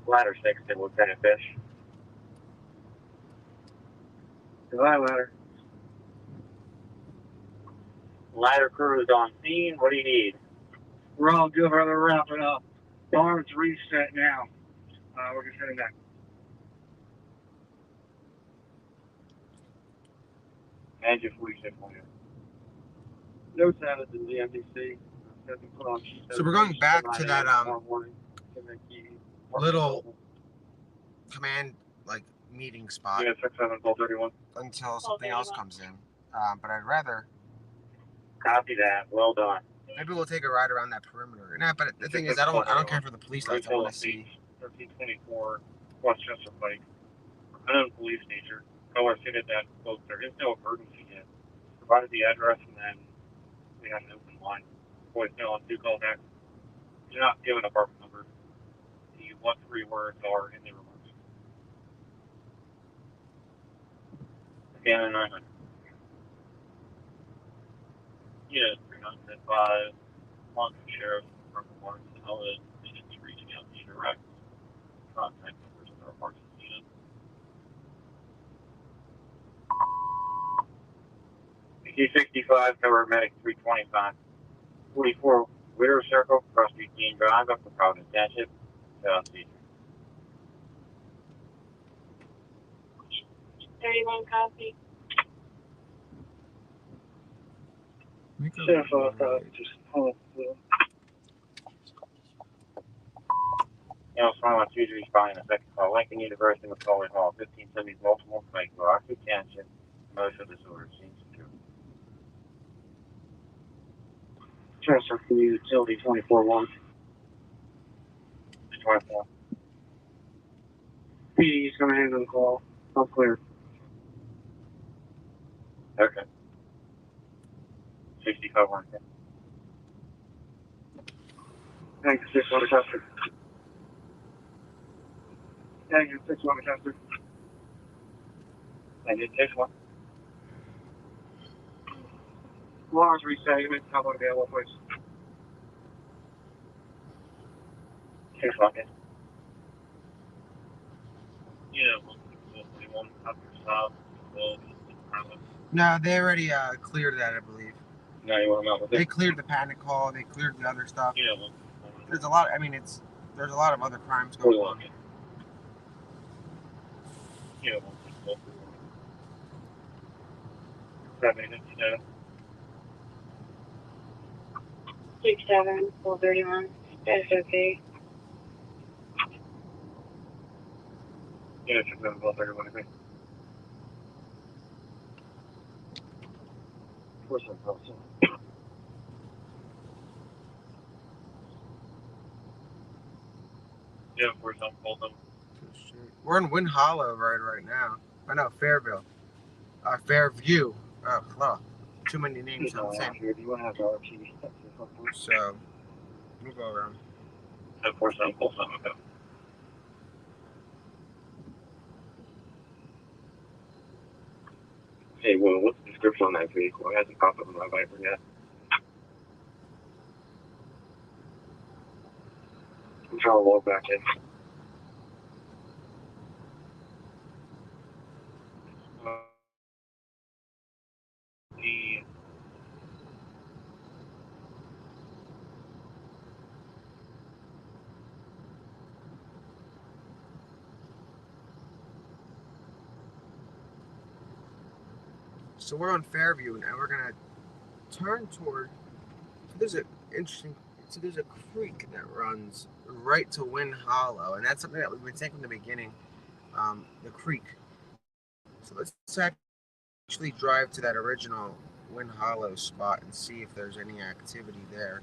Speaker 2: Ladder 6 to Lieutenant Fish. Goodbye, ladder. Ladder crew is on scene. What do you need? We're all good, brother. We're wrapping up. Barn's reset now. We're just heading back. Engine 46 on here. No status in the MDC.
Speaker 1: So we're going back to that little command like meeting spot.
Speaker 2: Yeah, 67-31.
Speaker 1: Until something else comes in. But I'd rather.
Speaker 2: Copy that. Well done.
Speaker 1: Maybe we'll take a ride around that perimeter. Nah, but the thing is, I don't care for the police lights. I want to see.
Speaker 2: 1324 Westchester Pike. Unknown police nature. Caller stated that, quote, there is no emergency yet. Provided the address and then we have an open line. Voicemail on 2 call back. Do not give an apartment number. The what 3 words are in the remarks. Again, 900. Yeah, 305. Long Sheriff from the Marks and Helen is reaching out to direct contact numbers of our Marks unit. P65, cover medic 325. 44 Widow Circle, Cross Street Dean Drive, up to Providence Township, Southeast.
Speaker 7: 31 copy.
Speaker 2: Just hold on. Smile on Tuesday, responding to second call. Lincoln University, McCollum Hall, 1570 multiple Pike, Rocky Township, motion disorder, seems secure. Transfer from utility 24-1. 624. He's going to handle the call. All clear. Okay. 65 1. Thank you, 6 1 Custer. Thank you, 6 1 Custer. Thank you, 6 1. Lars resegment, how about available, please? 6 1. Yeah, 141 up your south. Well,
Speaker 1: No, they already cleared that, I believe.
Speaker 2: now you want to mount with
Speaker 1: They
Speaker 2: it?
Speaker 1: cleared the panic call. They cleared the other stuff.
Speaker 2: Yeah, well,
Speaker 1: There's a lot. I mean, there's a lot of other crimes going on.
Speaker 2: Yeah, well, 757.
Speaker 7: 67, 431. That's okay.
Speaker 2: Yeah, it's just about 31 degrees. Of course, I'm also. Yeah, of course, I'm holding.
Speaker 1: We're in Wind Hollow right now. I know Fairville, Fairview. Oh, hello. Too many names sound the same.
Speaker 2: Here, do you want to have the RP?
Speaker 1: So we'll go around.
Speaker 2: Of course, I'm holding. Okay. Hey, well, what's the description on that vehicle? It hasn't popped up on my Viper yet. I'm trying to log back in. The
Speaker 1: So we're on Fairview and we're gonna turn toward. There's a interesting. So there's a creek that runs right to Wind Hollow, and that's something that we've been saying from the beginning. The creek. So let's actually drive to that original Wind Hollow spot and see if there's any activity there.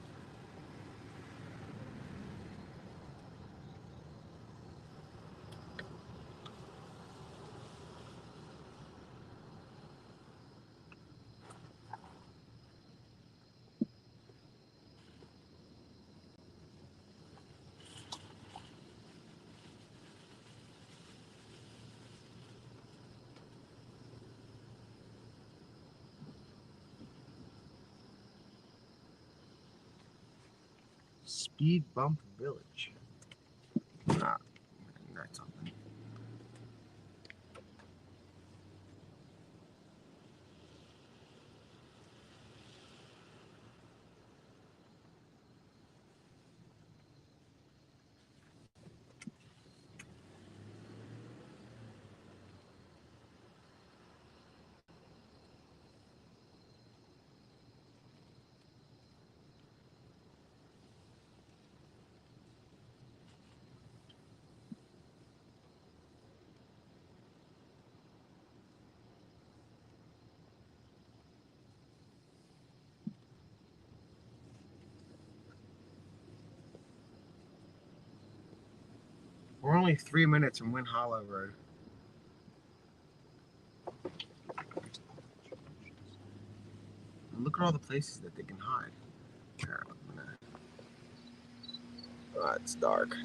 Speaker 1: Speed Bump Village. Ah, that's something. We're only 3 minutes from Wind Hollow Road. And look at all the places that they can hide. Here, I'm gonna... Oh, it's dark.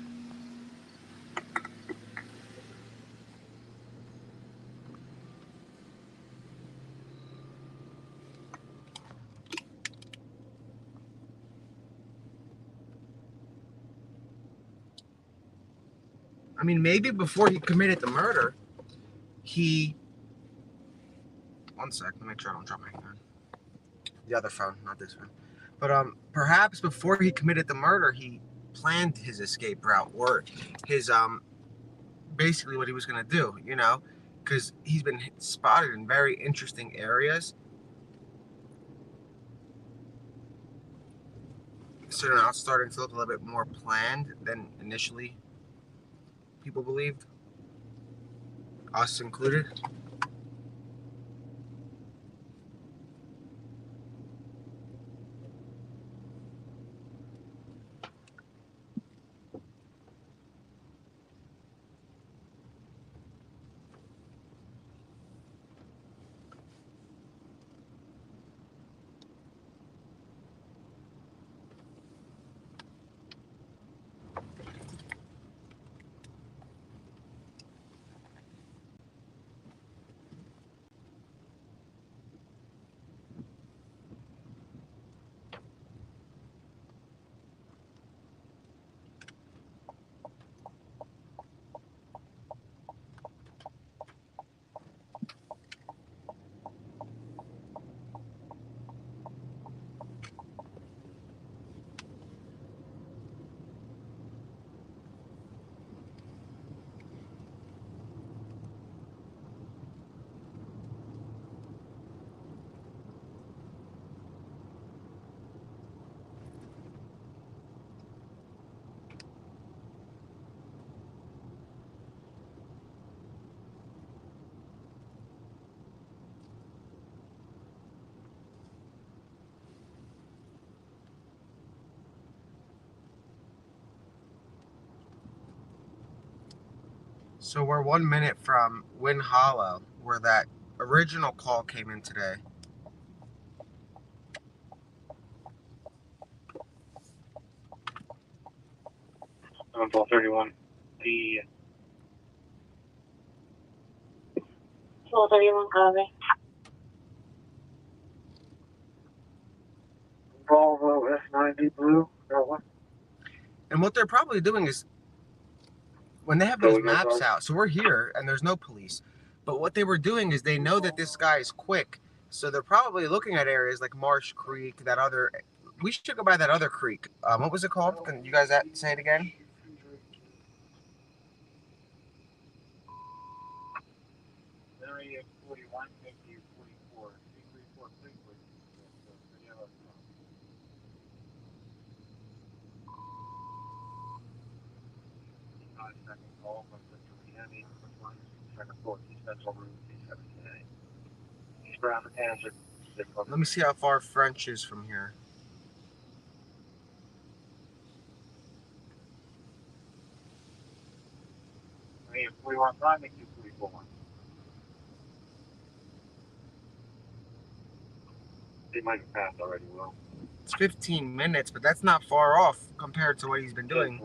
Speaker 1: I mean, maybe before he committed the murder, he... One sec, let me make sure I don't drop my phone. The other phone, not this phone. But perhaps before he committed the murder, he planned his escape route or his basically what he was gonna do, you know, because he's been spotted in very interesting areas. So now it's starting to look a little bit more planned than initially people believed, us included. So we're 1 minute from Wind Hollow, where that original call came in today.
Speaker 2: I'm 1231. The
Speaker 7: 1231 copy.
Speaker 2: Volvo S90 blue. Got one.
Speaker 1: And what they're probably doing is, when they have those maps out, so we're here and there's no police, but what they were doing is they know that this guy is quick, so they're probably looking at areas like Marsh Creek, that other, we should go by that other creek. What was it called? Can you guys say it again?
Speaker 2: Area 41, 50, 44, 334, Fleetwood. 5-second call from Mr. Miami, second floor, Central Room 278. He's around the tangent.
Speaker 1: Let me see how far French is from here.
Speaker 2: I mean, 41, 5, make you 44. They might have passed already, Will.
Speaker 1: It's 15 minutes, but that's not far off compared to what he's been doing.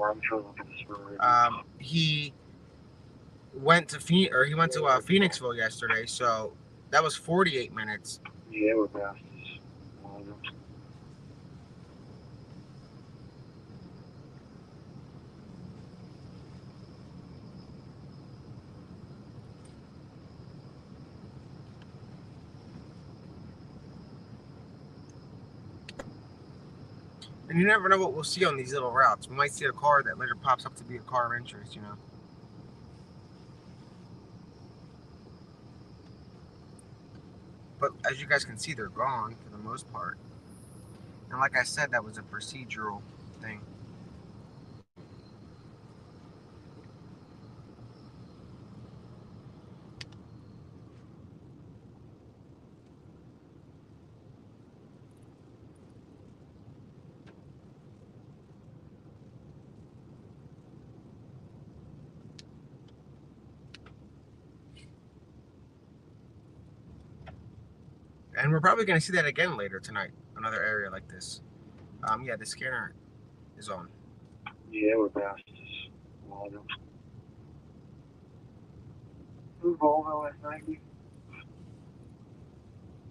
Speaker 1: He went to Phoenixville yesterday, so that was 48 minutes.
Speaker 2: Yeah, we're past.
Speaker 1: And you never know what we'll see on these little routes. We might see a car that later pops up to be a car of interest, you know. But as you guys can see, they're gone for the most part. And like I said, that was a procedural thing. And we're probably going to see that again later tonight, another area like this. Yeah, the scanner is on.
Speaker 2: Yeah, we're past. Blue Volvo S90.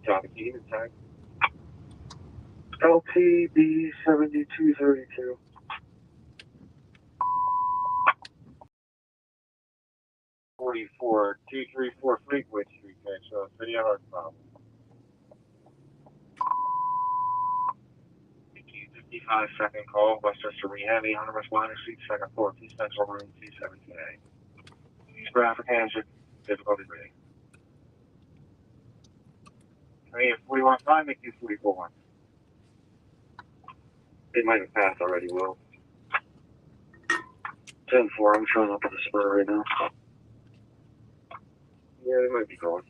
Speaker 2: Copy, key inside. LTB 7232. 44, 234 Fleetwood Street, so 3 hours problem. 55-second call, Westchester Rehab, 800 West Minor Street, second floor, East Central Room 278. These graphic hands are difficulty reading. I mean, 41, 5, make you 44. They might have passed already, Will. 10-4, I'm showing up at the spur right now. Yeah, they might be going.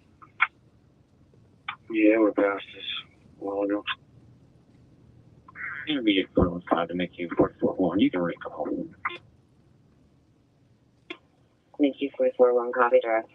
Speaker 2: Yeah, we're past this a while ago. Intermediate 415 to make you 44-1. You can recall.
Speaker 7: Make you 441 copy direct.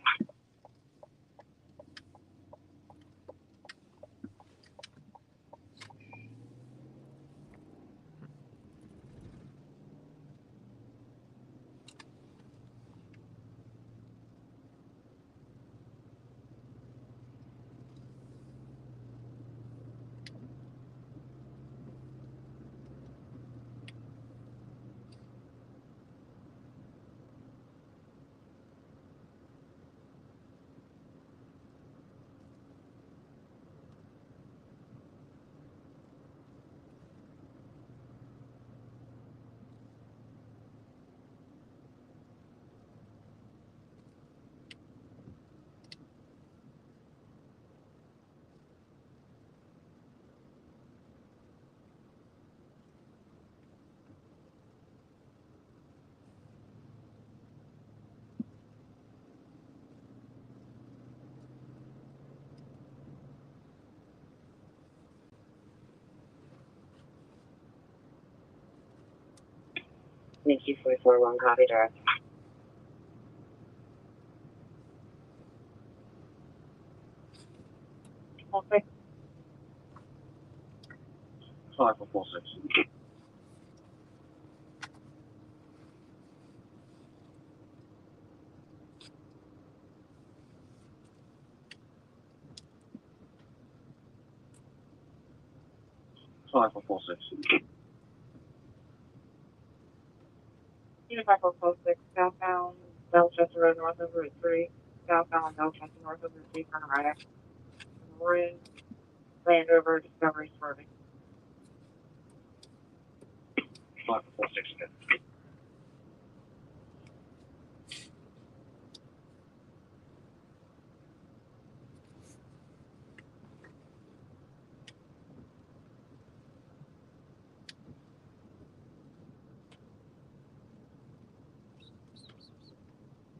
Speaker 7: Make you 441 copy direct.
Speaker 2: 546. Five four six.
Speaker 7: Unit 5446, southbound Belchester Road, north of Route 3. Southbound Belchester, north of Route 3, turn right. Maroon, Land Rover, Discovery, swerving.
Speaker 2: 546.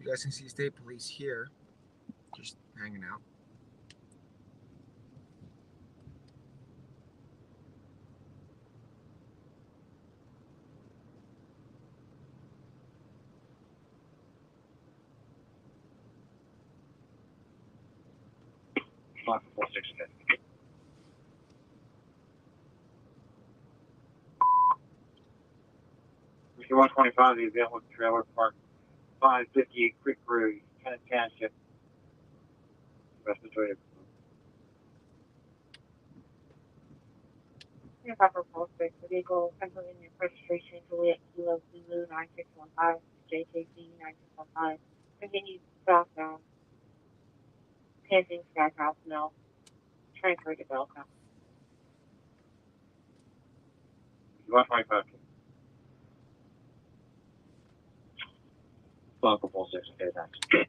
Speaker 1: You guys can see state police here, just hanging out.
Speaker 2: Five four six. Mr. 125, the available trailer park 558 Creek Road, Kennett Township. Respiratory.
Speaker 7: Unit 5446, the vehicle, Pennsylvania registration, Juliet Kilo Zulu 9615, JKC 9615. Continued southbound, passing Stackhouse Mill, transfer to Belka.
Speaker 2: 125. 546. Okay, thanks.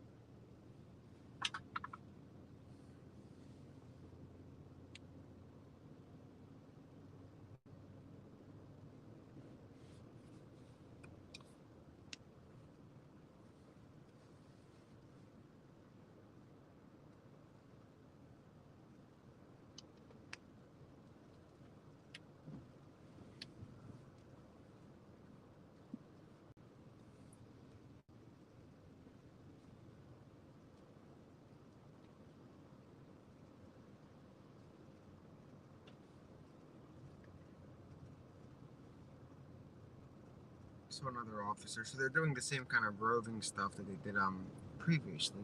Speaker 1: So another officer. So they're doing the same kind of roving stuff that they did previously.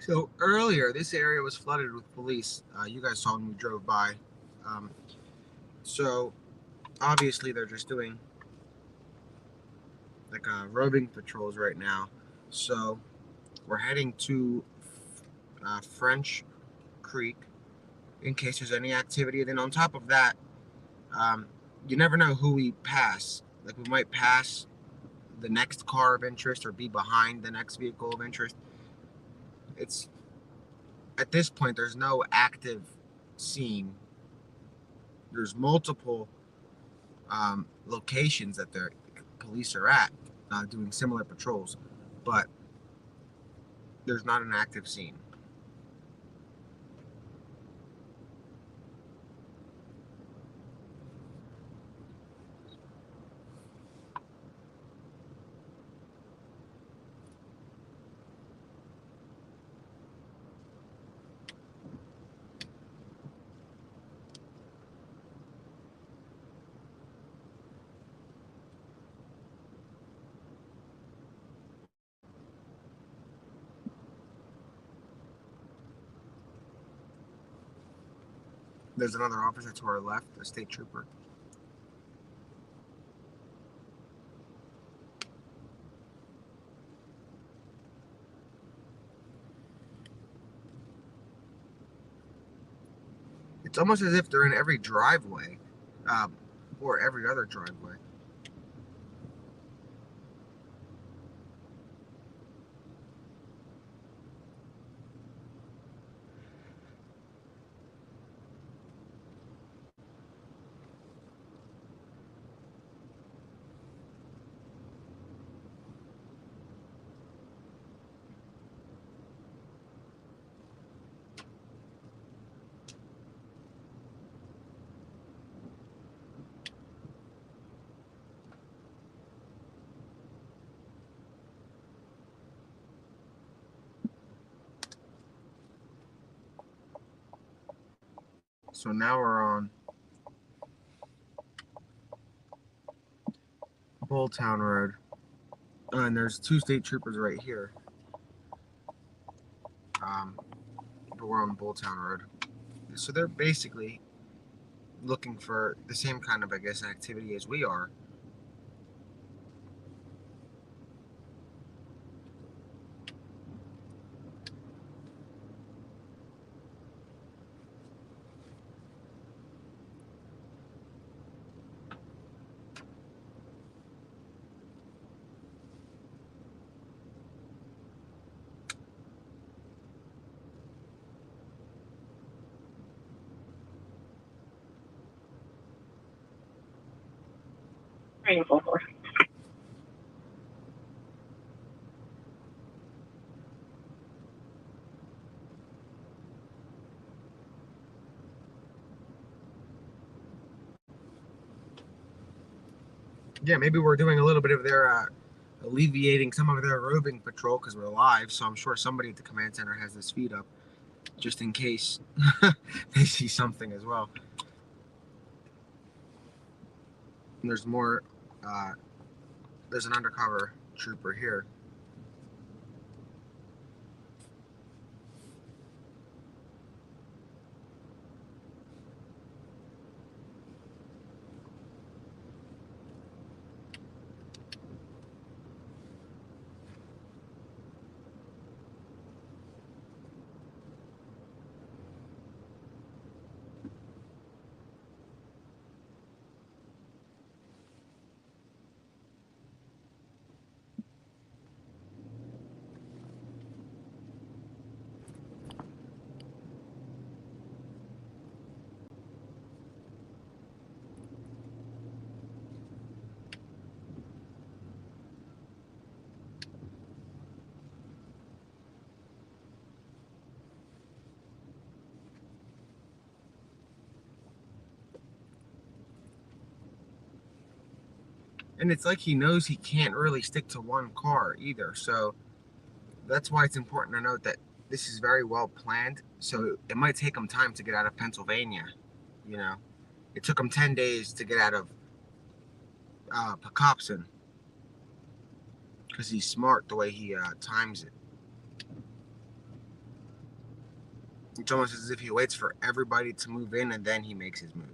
Speaker 1: So earlier, this area was flooded with police. You guys saw when we drove by. So obviously they're just doing like roving patrols right now. So we're heading to French Creek in case there's any activity. Then on top of that, you never know who we pass. Like we might pass the next car of interest or be behind the next vehicle of interest. It's at this point there's no active scene. There's multiple locations that the police are at doing similar patrols, but there's not an active scene. There's another officer to our left, a state trooper. It's almost as if they're in every driveway, or every other driveway. So now we're on Bulltown Road. And there's 2 state troopers right here. But we're on Bulltown Road. So they're basically looking for the same kind of, I guess, activity as we are.
Speaker 7: Rainbow Horse.
Speaker 1: Yeah, maybe we're doing a little bit of their alleviating some of their roving patrol because we're live. So I'm sure somebody at the command center has this feed up just in case they see something as well. And there's more. There's an undercover trooper here. And it's like he knows he can't really stick to one car either. So that's why it's important to note that this is very well planned. So it might take him time to get out of Pennsylvania. You know, it took him 10 days to get out of Pocopson because he's smart the way he times it. It's almost as if he waits for everybody to move in and then he makes his move.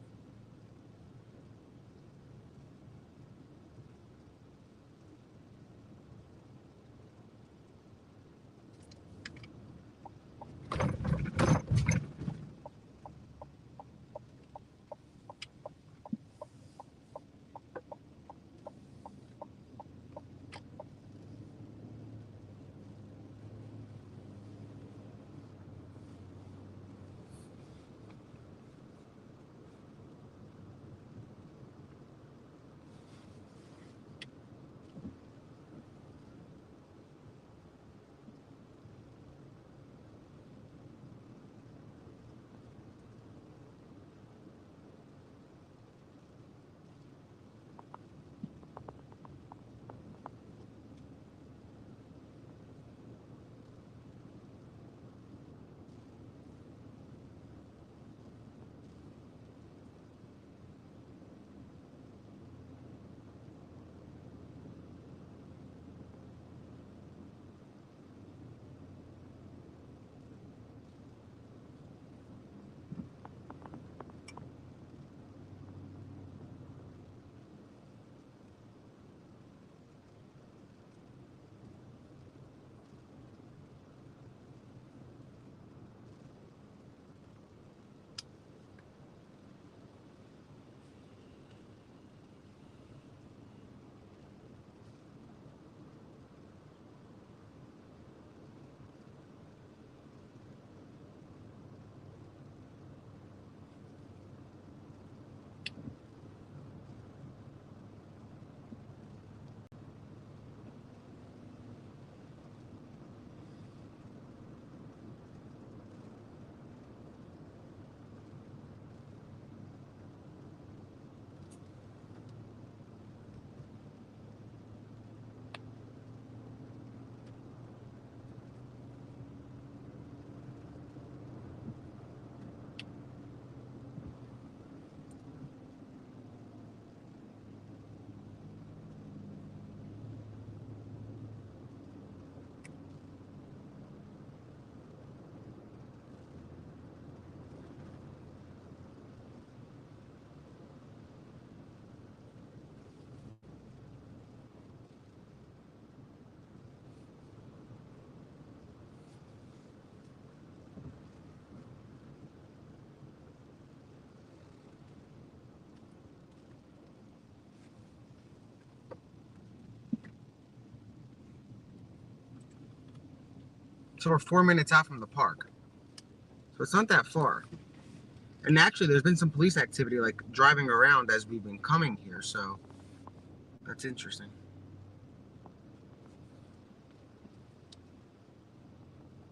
Speaker 1: So we're 4 minutes out from the park. So it's not that far. And actually, there's been some police activity, like driving around as we've been coming here. So that's interesting.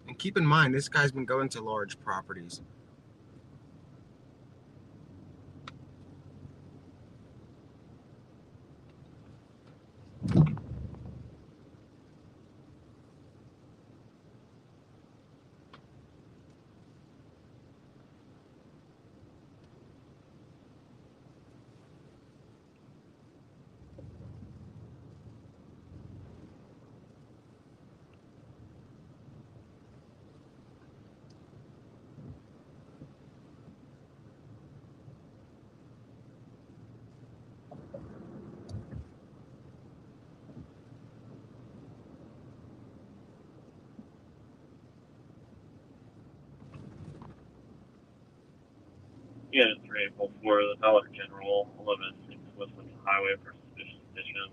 Speaker 1: And keep in mind, this guy's been going to large properties.
Speaker 2: Yeah, 3844, the Dollar General, 11-6 Westland Highway for suspicious condition.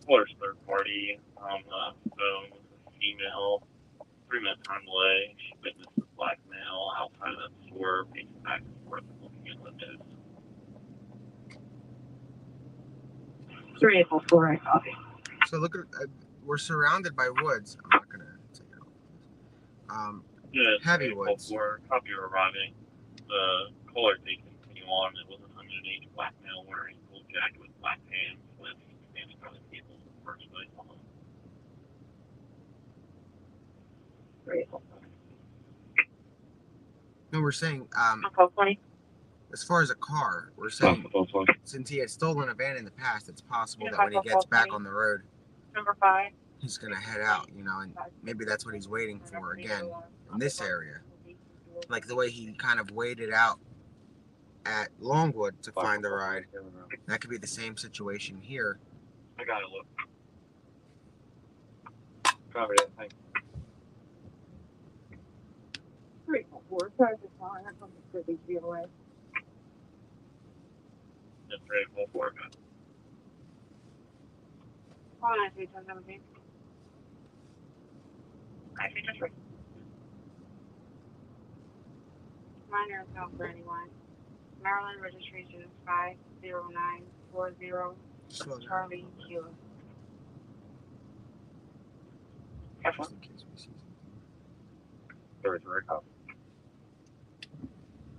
Speaker 2: Water's third party on the phone with a female. 3-minute time delay. She witnessed a black male outside of the store, pacing back and forth and looking at the news.
Speaker 7: 3844, I copy.
Speaker 1: So look at, we're surrounded by woods. I'm not gonna take it off.
Speaker 2: Yeah,
Speaker 1: Heavy woods.
Speaker 2: 3844, copy of arriving. The caller did continue on. It was an underage black male wearing a blue jacket with black pants with standing by the table in the first place on him.
Speaker 7: 3844.
Speaker 1: No, we're saying,
Speaker 7: Call 20.
Speaker 1: as far as a car, we're saying since he had stolen a van in the past, it's possible that when he gets back on the road,
Speaker 7: Number 5.
Speaker 1: he's gonna head out, you know, and maybe that's what he's waiting for again in this area. Like the way he kind of waited out at Longwood to find the ride. That could be the same situation here.
Speaker 2: I got it, look. Covered it, thanks.
Speaker 7: 344, sorry for calling. I'm from the city GOA.
Speaker 2: Just 3844, got it.
Speaker 7: Call 937 I see just right. Minor account for anyone. Maryland registration is 50940
Speaker 1: Slow down.
Speaker 7: Charlie Kilo.
Speaker 1: Just in case we see something.
Speaker 2: 33 copy.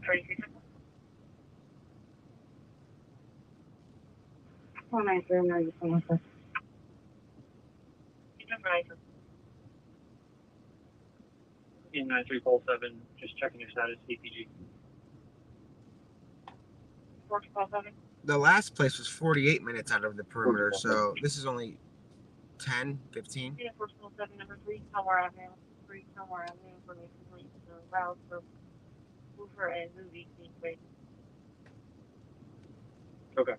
Speaker 7: 36. Call 939 you someone says. You just right.
Speaker 2: In 9347, just checking your status, CPG.
Speaker 7: 447.
Speaker 1: The last place was 48 minutes out of the perimeter, so this is only 10, 15.
Speaker 7: Yeah, 447 number 3, somewhere Avenue. 3, somewhere Avenue. Information please. Route for Hoover and Movie. Wait.
Speaker 2: Okay.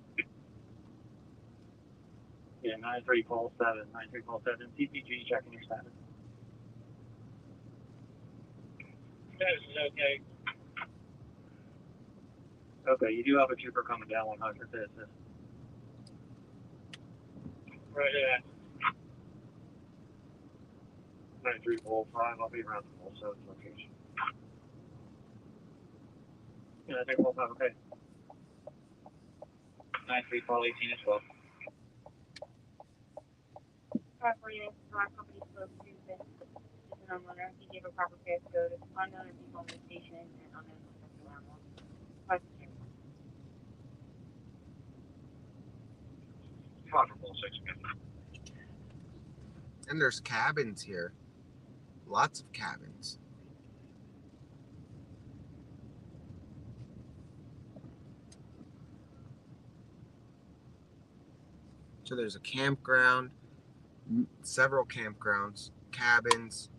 Speaker 2: Yeah, 9347, CPG, checking your status. Status is okay. Okay, you do have a trooper coming down 100 to assist. Right at 9345, I'll be around the full service location. Yeah, 9345, okay. 9318 as well.
Speaker 7: 548, our company closed Tuesday. It's an homeowner. He gave a proper passcode. Unknown if he's on the station and unknown if he's around one. 548.
Speaker 2: Profitable 6 again.
Speaker 1: And there's cabins here. Lots of cabins. So there's a campground, several campgrounds, cabins.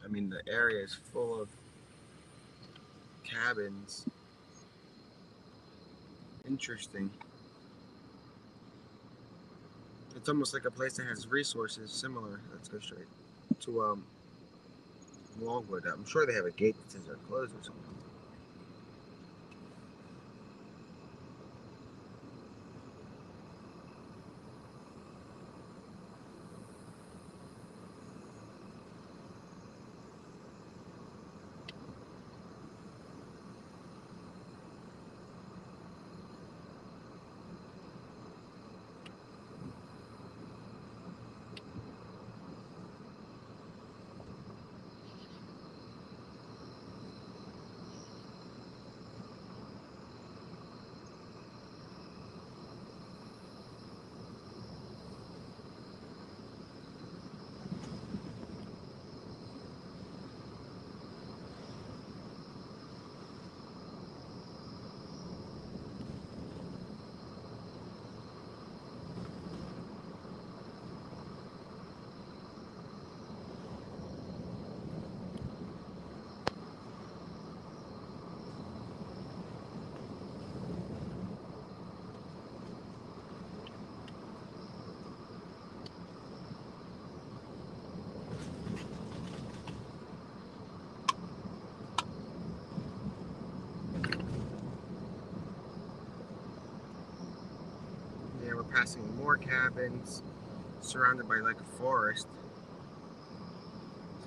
Speaker 1: I mean, the area is full of cabins. Interesting. It's almost like a place that has resources similar. Let's go straight to Longwood. I'm sure they have a gate that says they're closed or something. passing more cabins, surrounded by like a forest.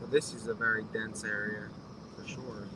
Speaker 1: So this is a very dense area, for sure.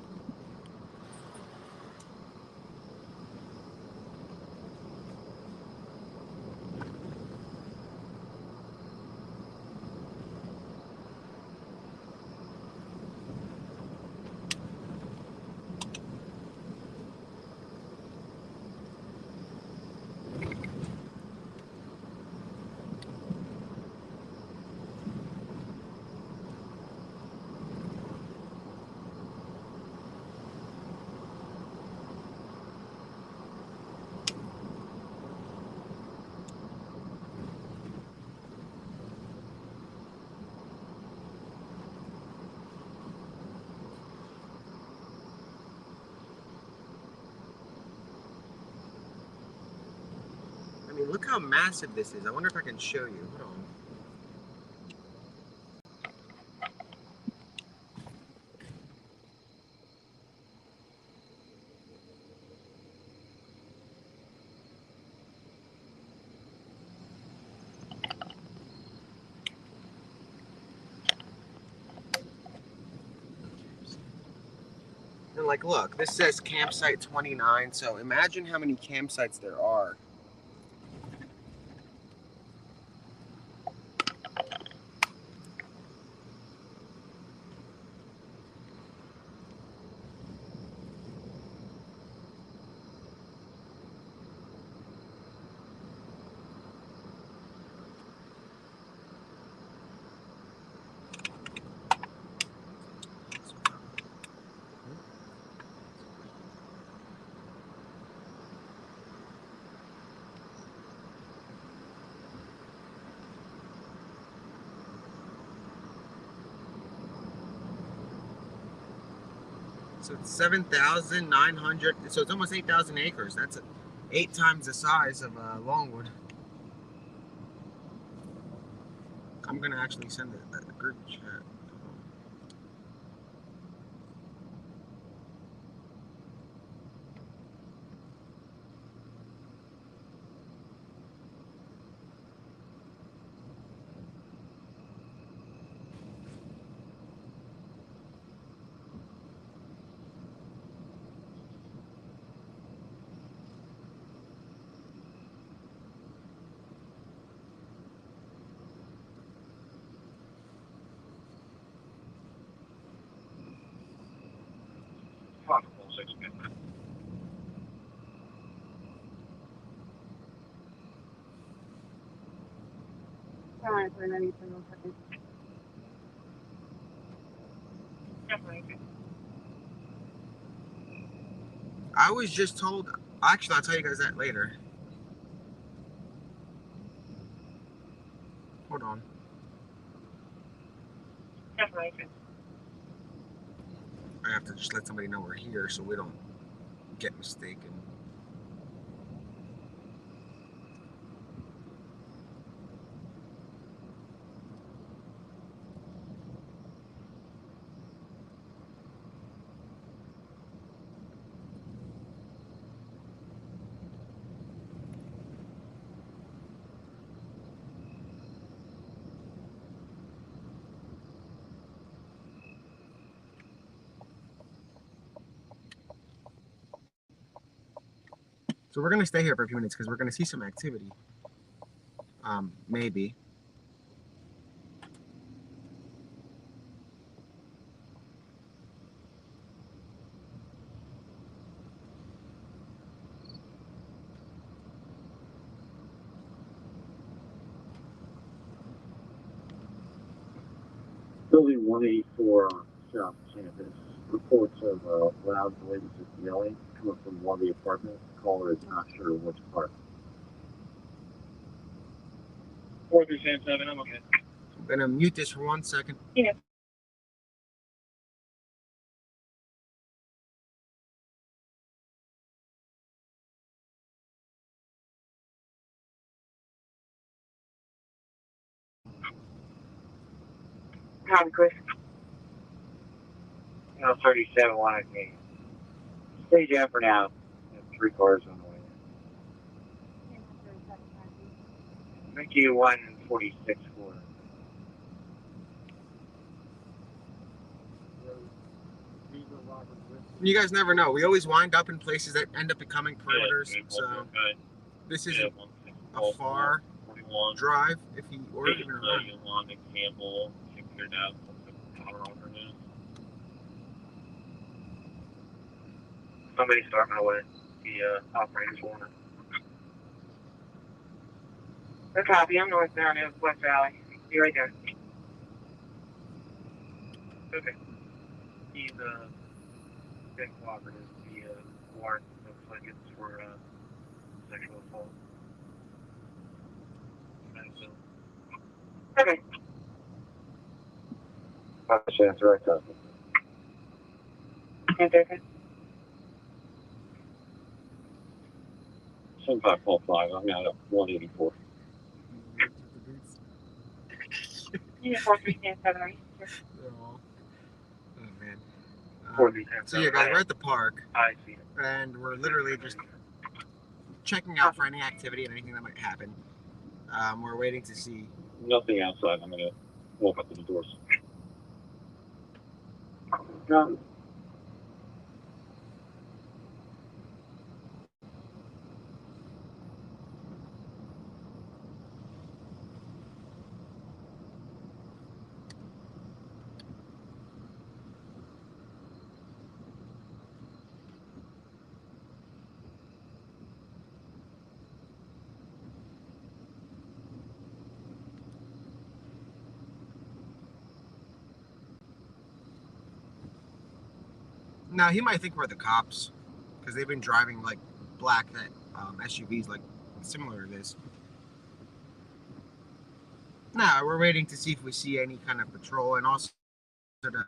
Speaker 1: I mean, look how massive this is. I wonder if I can show you. Hold on. And like, look, this says campsite 29, so imagine how many campsites there are. So it's 7,900, so it's almost 8,000 acres. That's 8 times the size of Longwood. I'm gonna actually send a group chat.
Speaker 2: Possible 6 minutes.
Speaker 7: Alright, we're ready for no second. Definitely.
Speaker 1: I was just told, actually, I'll tell you guys that later. Hold on.
Speaker 7: Definitely.
Speaker 1: I have to just let somebody know we're here so we don't get mistaken. So we're gonna stay here for a few minutes because we're gonna see some activity. Maybe.
Speaker 8: Building 184 South Campus. Reports of loud noises and yelling coming from one of the apartments. Caller is not sure which part.
Speaker 2: 4377, I'm okay.
Speaker 1: I'm gonna mute this for 1 second.
Speaker 7: Yeah. Hi, Chris.
Speaker 2: 37 wanted me.
Speaker 8: Stay down for now. 3 cars on the way.
Speaker 2: Thank you, 146 for.
Speaker 1: You guys never know. We always wind up in places that end up becoming perimeters. So this isn't a far drive if you or even a run.
Speaker 2: Somebody start my way. The operator's warning.
Speaker 7: Good copy. I'm northbound of West Valley. Be right there.
Speaker 2: Okay. He's been cooperative. The warrant looks like it's for sexual assault.
Speaker 7: Okay.
Speaker 8: Chance, right copy.
Speaker 7: Okay.
Speaker 8: 7545, I'm out at 184.
Speaker 7: Yeah, 4377.
Speaker 1: Oh man. So
Speaker 2: 437.
Speaker 1: yeah, guys, we're at the park,
Speaker 2: I see.
Speaker 1: and we're literally just checking out for any activity and anything that might happen. We're waiting to see.
Speaker 8: Nothing outside. I'm gonna walk up to the doors. Got it.
Speaker 1: Now he might think we're the cops because they've been driving like black SUVs like similar to this. Now we're waiting to see if we see any kind of patrol and also to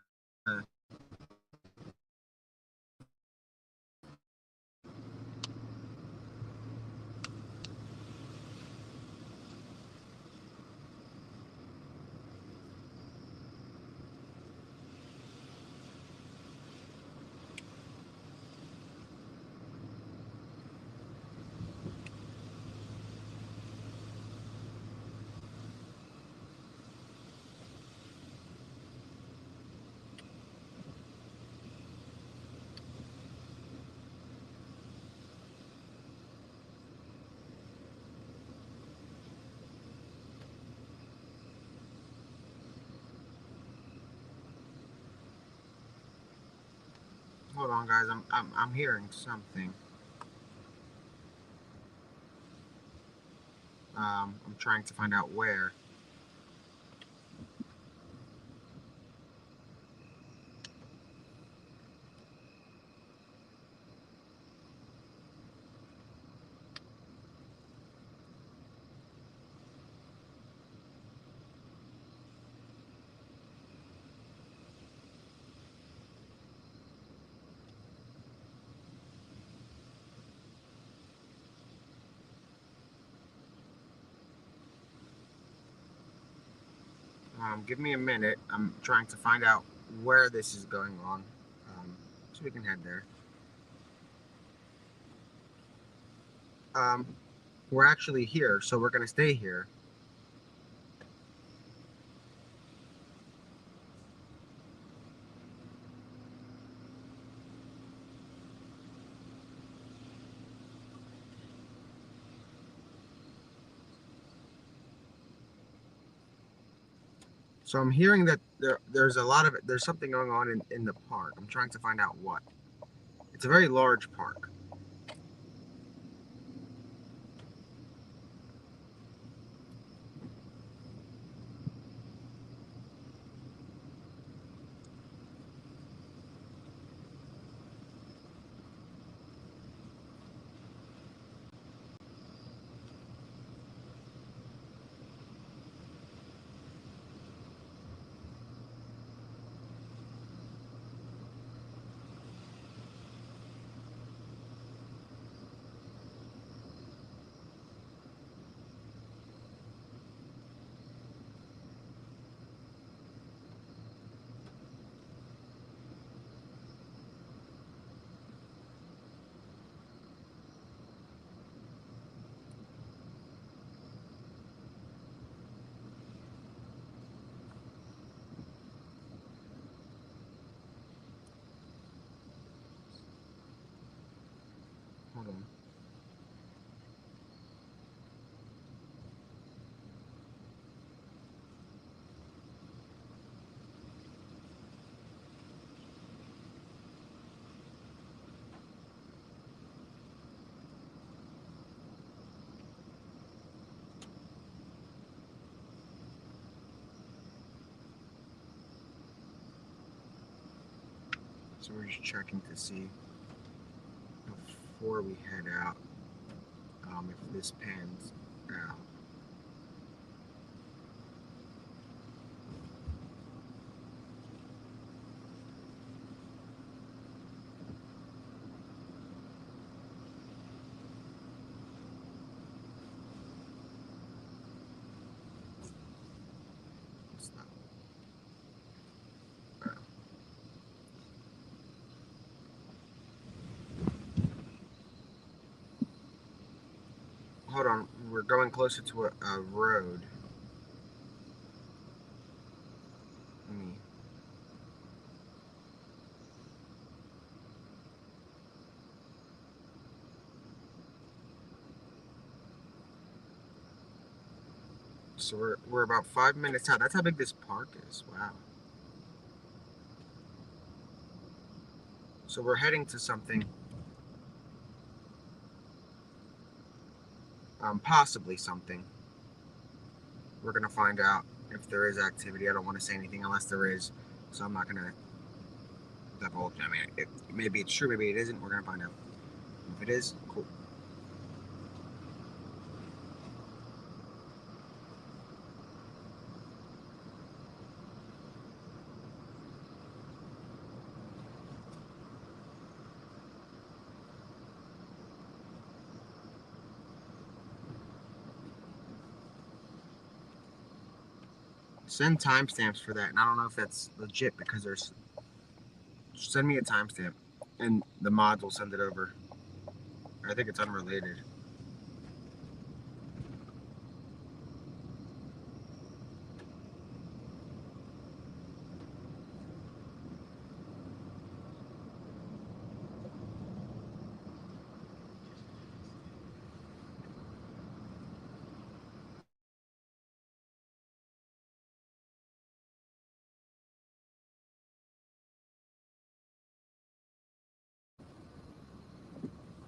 Speaker 1: hold on, guys. I'm hearing something. I'm trying to find out where. Give me a minute. I'm trying to find out where this is going on, so we can head there. We're actually here, so we're gonna stay here. So I'm hearing that there's something going on in the park. I'm trying to find out what. It's a very large park. Hold on. So we're just checking to see before we head out if this pans out. What's that? Hold on, we're going closer to a road. Let me. So we're about 5 minutes out. That's how big this park is. Wow. So we're heading to something, possibly something. We're gonna find out if there is activity. I don't want to say anything unless there is, so I'm not gonna divulge. I mean, maybe it's true, maybe it isn't. We're gonna find out. If it is, cool. Send timestamps for that, and I don't know if that's legit because there's. Send me a timestamp, and the mods will send it over. I think it's unrelated.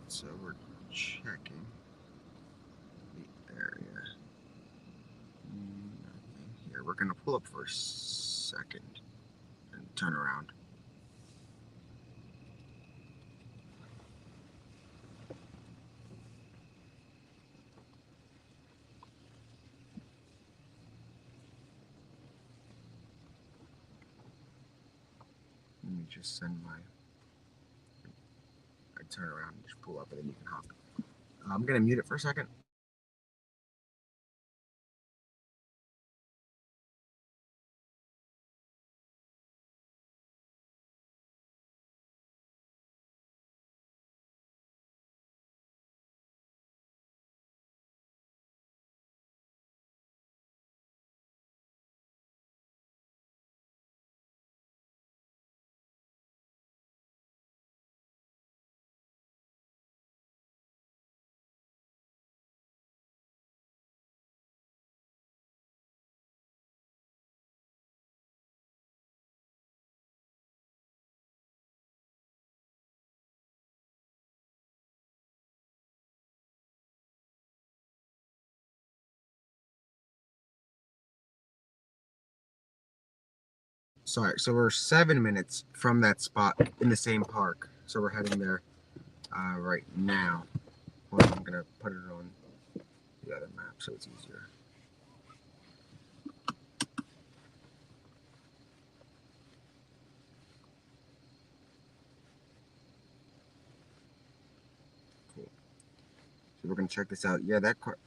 Speaker 1: So we're checking the area. Nothing here. We're gonna pull up for a second and turn around. Let me just send my. I turn around and just pull up, and then you can hop. I'm gonna mute it for a second. Sorry, so we're 7 minutes from that spot in the same park. So we're heading there right now. Hold on, I'm gonna put it on the other map so it's easier. Cool. So we're gonna check this out. Yeah, that car.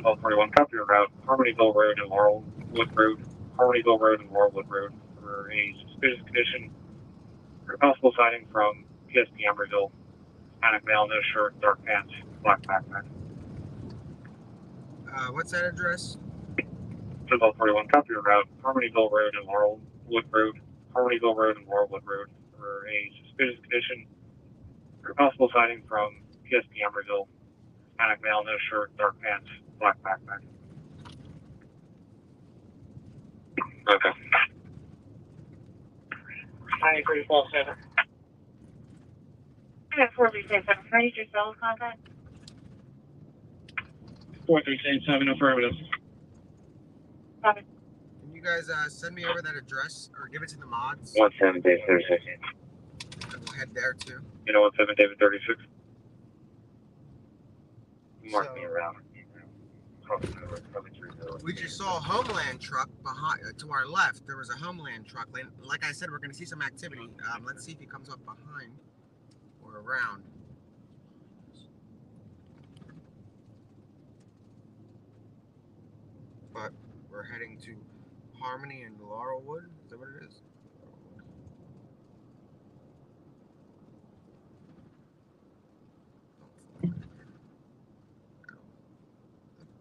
Speaker 2: Football 41, copy your route. Harmonyville Road and Laurelwood Road. Harmonyville Road and Laurelwood Road for a suspicious condition. For possible sighting from PSP Emeryville. Hispanic male, no shirt, dark pants, black backpack.
Speaker 1: What's that address?
Speaker 2: Football 41, copy your route. Harmonyville Road and Laurelwood Road. Harmonyville Road and Laurelwood Road for a suspicious condition. For possible sighting from PSP Emeryville. Hispanic male, no shirt, dark pants, black backpack. Okay. 9347.
Speaker 7: I have 4367. Can I use your cell contact?
Speaker 2: 4387, affirmative.
Speaker 7: Copy.
Speaker 1: Can you guys send me over that address or give it to the mods?
Speaker 2: 17 David 36.
Speaker 1: And we'll head there too.
Speaker 2: You know 17 David 36? Mark
Speaker 1: So-
Speaker 2: me around.
Speaker 1: We just saw a Homeland truck behind to our left. There was a Homeland truck. Like I said, we're going to see some activity. Let's see if he comes up behind or around. But we're heading to Harmony and Laurelwood. Is that what it is?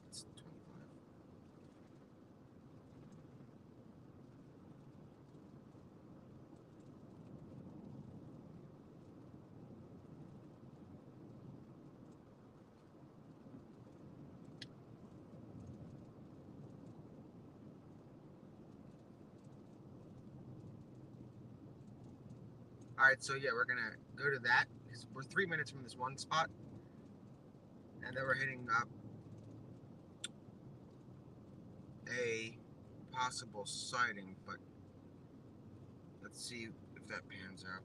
Speaker 1: It's 25. All right, so yeah, we're gonna go to that because we're 3 minutes from this one spot, and then we're hitting up a possible sighting. But let's see if that pans out.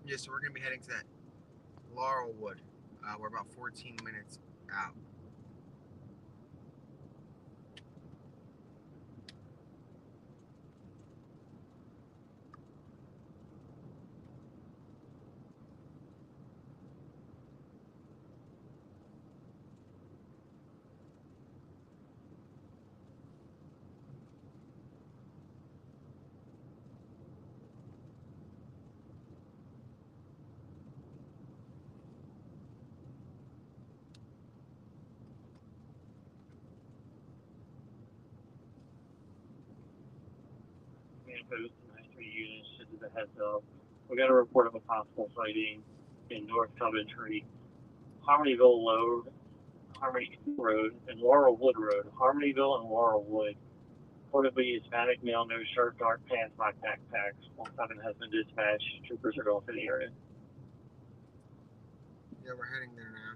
Speaker 1: Yeah, so we're gonna be heading to that Laurelwood. We're about 14 minutes out.
Speaker 2: Post 93 units into the heads up. We got a report of a possible sighting in North Coventry Harmonyville Road, Harmony Road, and Laurelwood Road. Harmonyville and Laurelwood. Reportedly Hispanic male, no shirt, dark pants, black backpacks. 17 has been dispatched. Troopers are going to the area.
Speaker 1: Yeah, we're heading there now.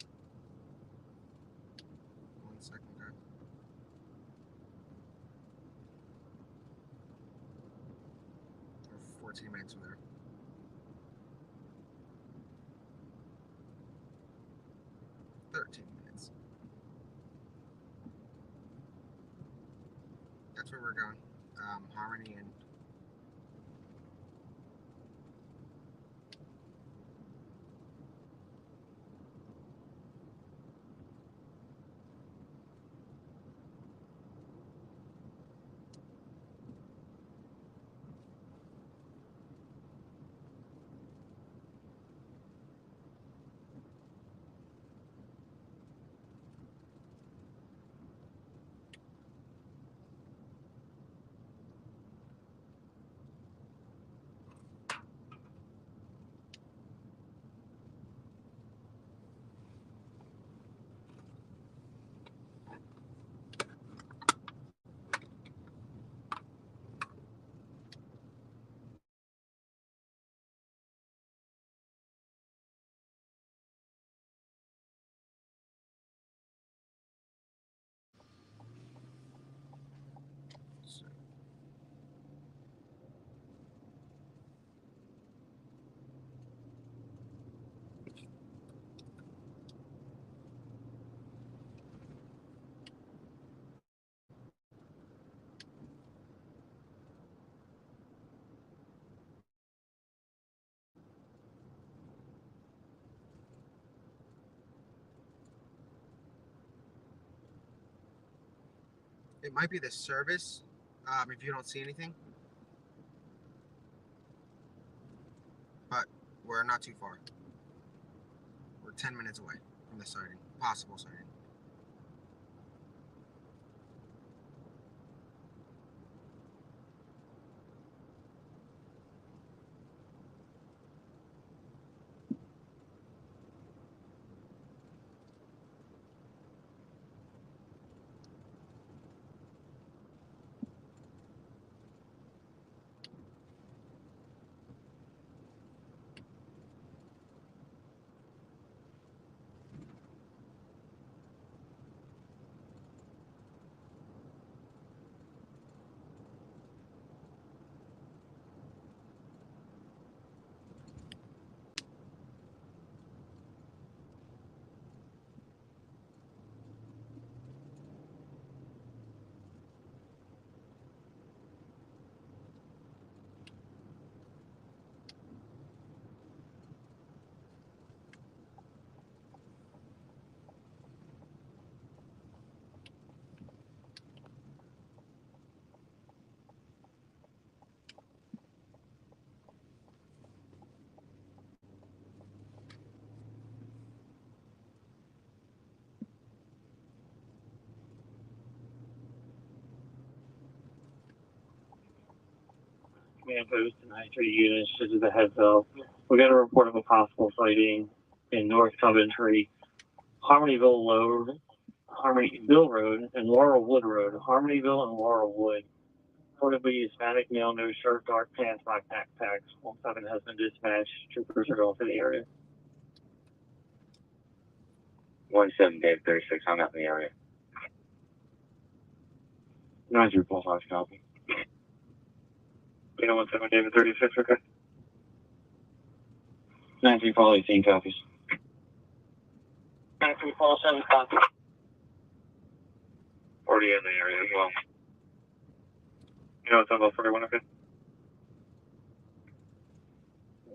Speaker 1: 1 second, guys. We're 14 minutes from there. Minutes. That's where we're going. Harmony and it might be the service, if you don't see anything. But we're not too far. We're 10 minutes away from the sighting, possible sighting.
Speaker 2: Command post and I-3 units, this is a heads up. We got a report of a possible sighting in North Coventry, Harmonyville Road, Harmonyville Road, and Laurelwood Road. Harmonyville and Laurelwood. Reportedly Hispanic male, no shirt, dark pants, black backpacks. 17 has been dispatched. Troopers are going to the area.
Speaker 8: 17 Dave 36, I'm out in the area.
Speaker 2: 9-3-5 copy. 17 David 36, okay.
Speaker 8: 9-3 Paul 18 copies.
Speaker 2: 9-3 Paul 7 copy. Already in the area as well. It's about 41, okay.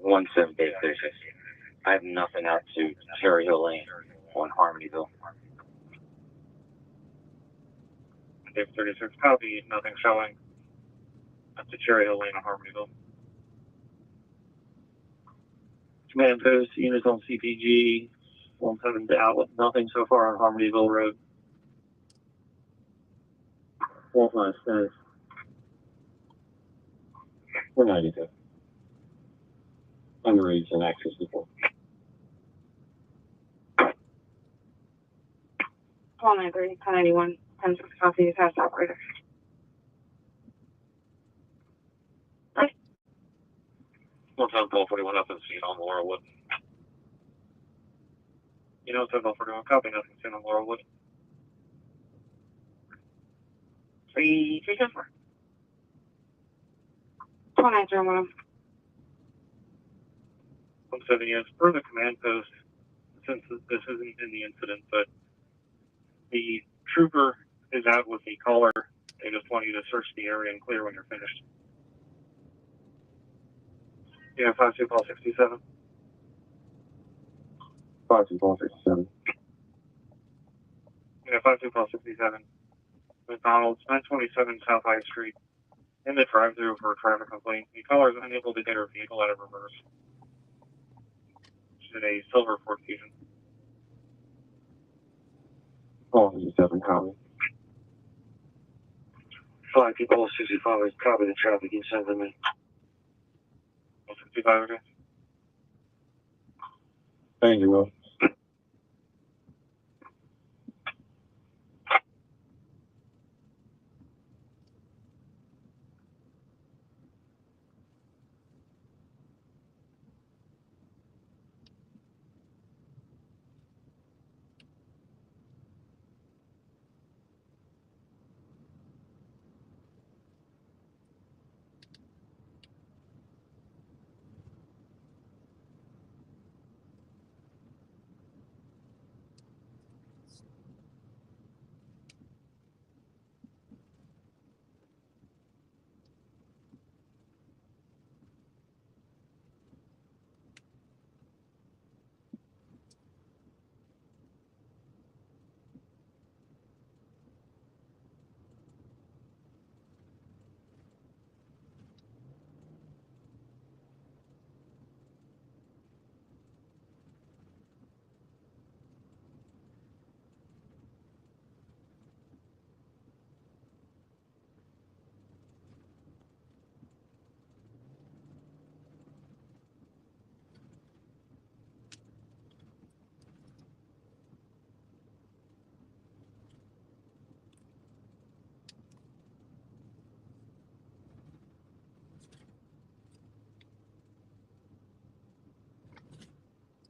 Speaker 8: 17 Dave 36. I have nothing out to Cherry Hill Lane on Harmonyville.
Speaker 2: Dave 36 copy, nothing showing at the Cherry Hill Lane on Harmonyville. Command post, units on CPG, 17 to outlet, nothing so far on Harmonyville Road.
Speaker 8: 4-5 says. We're 92. Underage and access before.
Speaker 7: Call 93, 1091, 10-6 copy, fast operator.
Speaker 2: One time call 41 up and seen on Laurelwood. You know, 10 call 41, copy, nothing seen on Laurelwood.
Speaker 7: 3324. Call 901.
Speaker 2: 170 is per the command post, since this isn't in the incident, but the trooper is out with the caller. They just want you to search the area and clear when you're finished. Yeah, 52 call 67.
Speaker 8: 52 call 67.
Speaker 2: Yeah, 52 call 67. McDonald's, 927 South High Street. In the drive-thru for a traffic complaint. The caller is unable to get her vehicle out of reverse. She's in a silver Ford Fusion.
Speaker 8: Call 57, copy.
Speaker 2: 52 call 65 is copy the traffic. You send them in. 65, okay.
Speaker 8: Thank you, Will.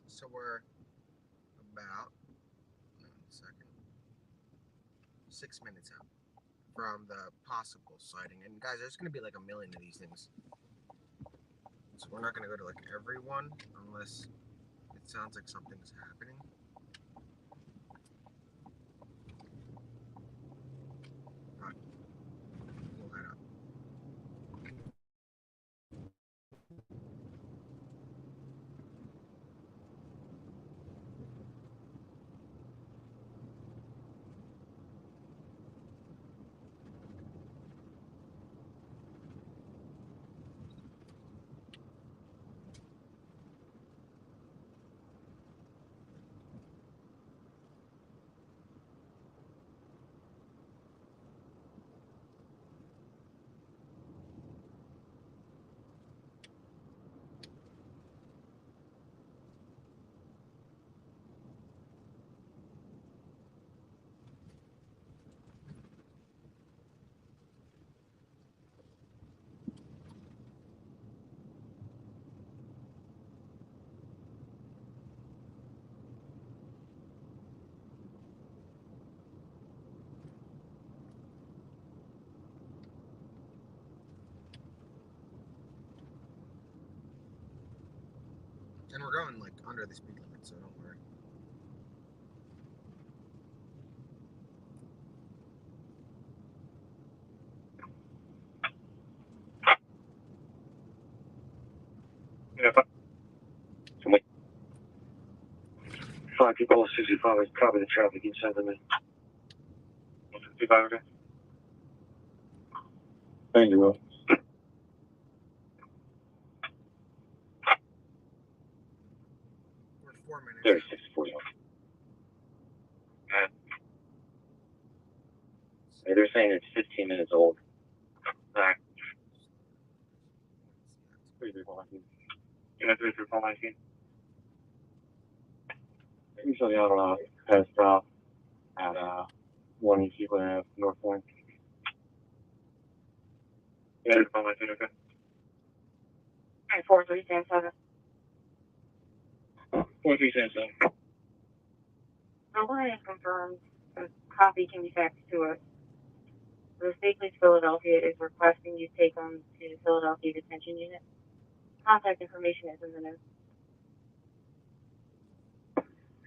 Speaker 1: So we're about 6 minutes out from the possible sighting. And guys, there's gonna be like a million of these things. So we're not gonna go to like every one unless it sounds like something's happening. Alright. We'll head up. And we're going like under the speed limit, so don't worry.
Speaker 2: Yeah, 52 call 65 is copy the traffic. You send them in. 65, okay.
Speaker 8: Thank you, Will.
Speaker 1: We're 4 minutes.
Speaker 8: 36, 41. They're saying it's 15 minutes old.
Speaker 2: Alright.
Speaker 8: 3319.
Speaker 2: Yeah, 3319.
Speaker 8: Usually, I don't know, has stopped. at 1 East Ave, North Point.
Speaker 2: Yeah, it's on my scene, okay.
Speaker 7: 4377.
Speaker 2: 4377.
Speaker 7: I'll go ahead and confirm a copy can be faxed to us. The State Police Philadelphia is requesting you take them to the Philadelphia Detention Unit. Contact information is in the notes.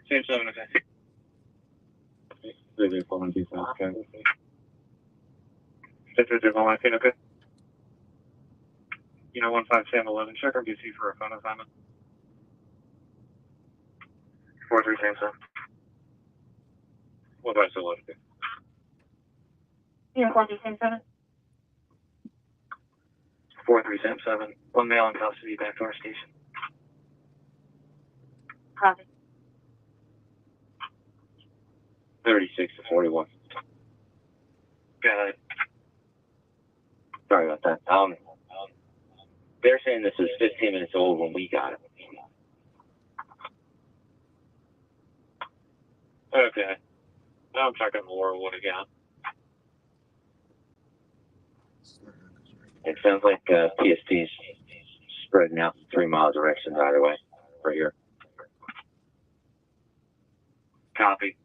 Speaker 2: Same 7, okay.
Speaker 8: 3842 okay.
Speaker 2: 6 on my scene, okay. 15 Sam 11, check our DC for a phone assignment. 43 Sam 7. 15 Sam 11, okay.
Speaker 7: 4377.
Speaker 2: 43 Sam 7. One male in custody back to our station.
Speaker 7: Copy.
Speaker 8: 36 to 41.
Speaker 2: Go ahead.
Speaker 8: Sorry about that. They're saying this is 15 minutes old when we got it.
Speaker 2: Okay. Now I'm checking Laurelwood again.
Speaker 8: It sounds like PSP's spreading out in 3 mile direction right away. Right here.
Speaker 2: Copy.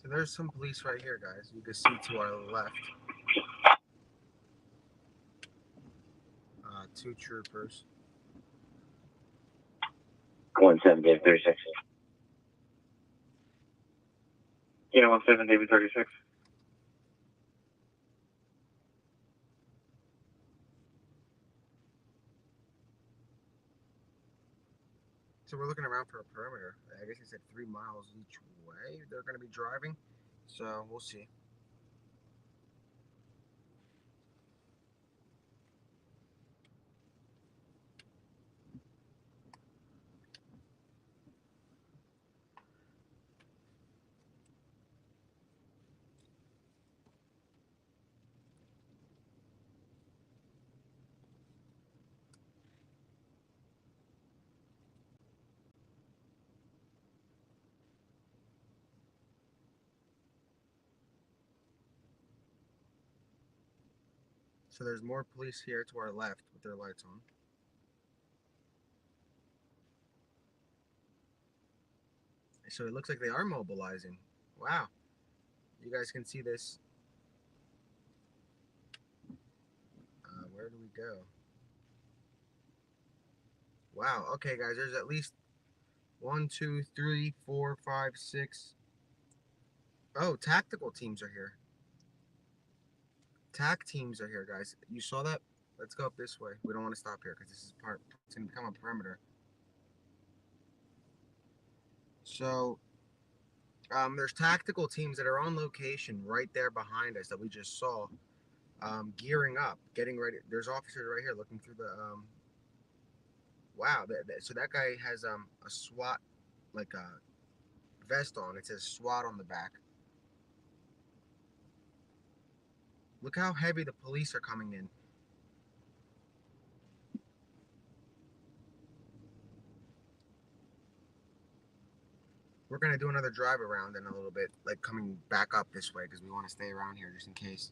Speaker 1: So there's some police right here, guys. You can see to our left. 2 troopers.
Speaker 8: 17 David 36.
Speaker 2: 17 David 36.
Speaker 1: So we're looking around for a perimeter. I guess he said 3 miles each way they're going to be driving. So we'll see. So there's more police here to our left with their lights on. So it looks like they are mobilizing. Wow. You guys can see this. Where do we go? Wow. Okay, guys. There's at least 1, 2, 3, 4, 5, 6. Oh, tactical teams are here. TAC teams are here, guys. You saw that? Let's go up this way. We don't want to stop here because this is part. It's going to become a perimeter. So there's tactical teams that are on location right there behind us that we just saw, gearing up, getting ready. There's officers right here looking through the. Wow. So that guy has a SWAT like a vest on. It says SWAT on the back. Look how heavy the police are coming in. We're going to do another drive around in a little bit, like coming back up this way because we want to stay around here just in case.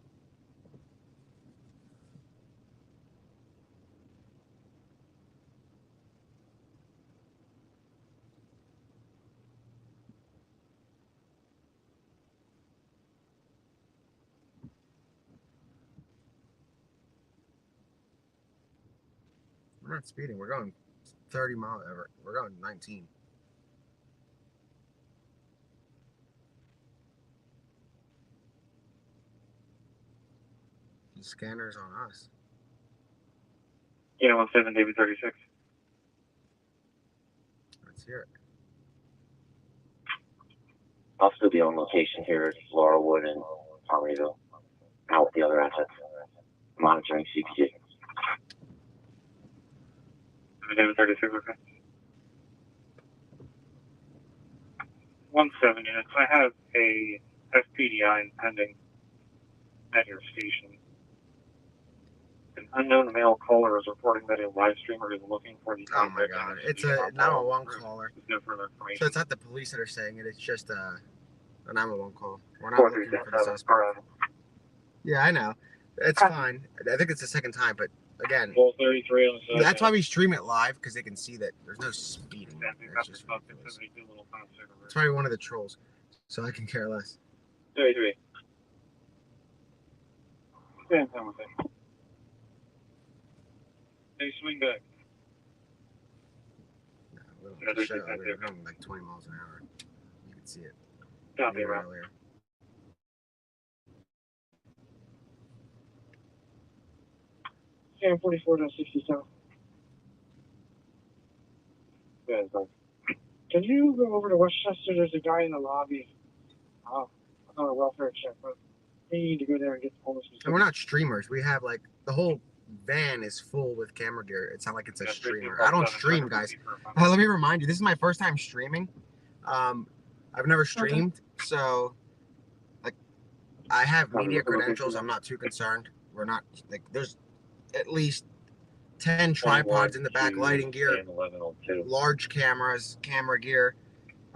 Speaker 1: We're not speeding. We're going 30 miles. We're going 19. The scanner's on us.
Speaker 2: Yeah, 17 David 36.
Speaker 1: Let's hear it.
Speaker 8: I'll still be on location here at Laurelwood and Palmyville, out with the other assets, monitoring CPG.
Speaker 2: David 36, okay. 17 units. I have a FPDI pending at your station. An unknown male caller is reporting that a live streamer is looking for the
Speaker 1: Oh my god. It's a 911 caller.
Speaker 2: No further information.
Speaker 1: So it's not the police that are saying it. It's just a 911 call. We're not looking for the suspect. Yeah, I know. It's fine. I think it's the second time, but again,
Speaker 2: 33 on the side.
Speaker 1: that's why we stream it live, because they can see that there's no speeding. That's just ridiculous. It's probably one of the trolls, so I can care less.
Speaker 2: 33. Stand time with it. Hey, swing back.
Speaker 1: No, we were going like 20 miles an hour. You can see it.
Speaker 2: Copy, Rob.
Speaker 1: Earlier.
Speaker 2: Yeah, 44.67. Yeah, can you go over to Westchester? There's a guy in the lobby. On a welfare check, but they need to go there and get the homeless.
Speaker 1: And we're not streamers. We have like the whole van is full with camera gear. It's not like it's a streamer. I don't stream, guys. Let me remind you, this is my first time streaming. I've never streamed, so like I have media credentials. I'm not too concerned. We're not like there's at least 10 tripods in the back, lighting gear, large cameras, camera gear,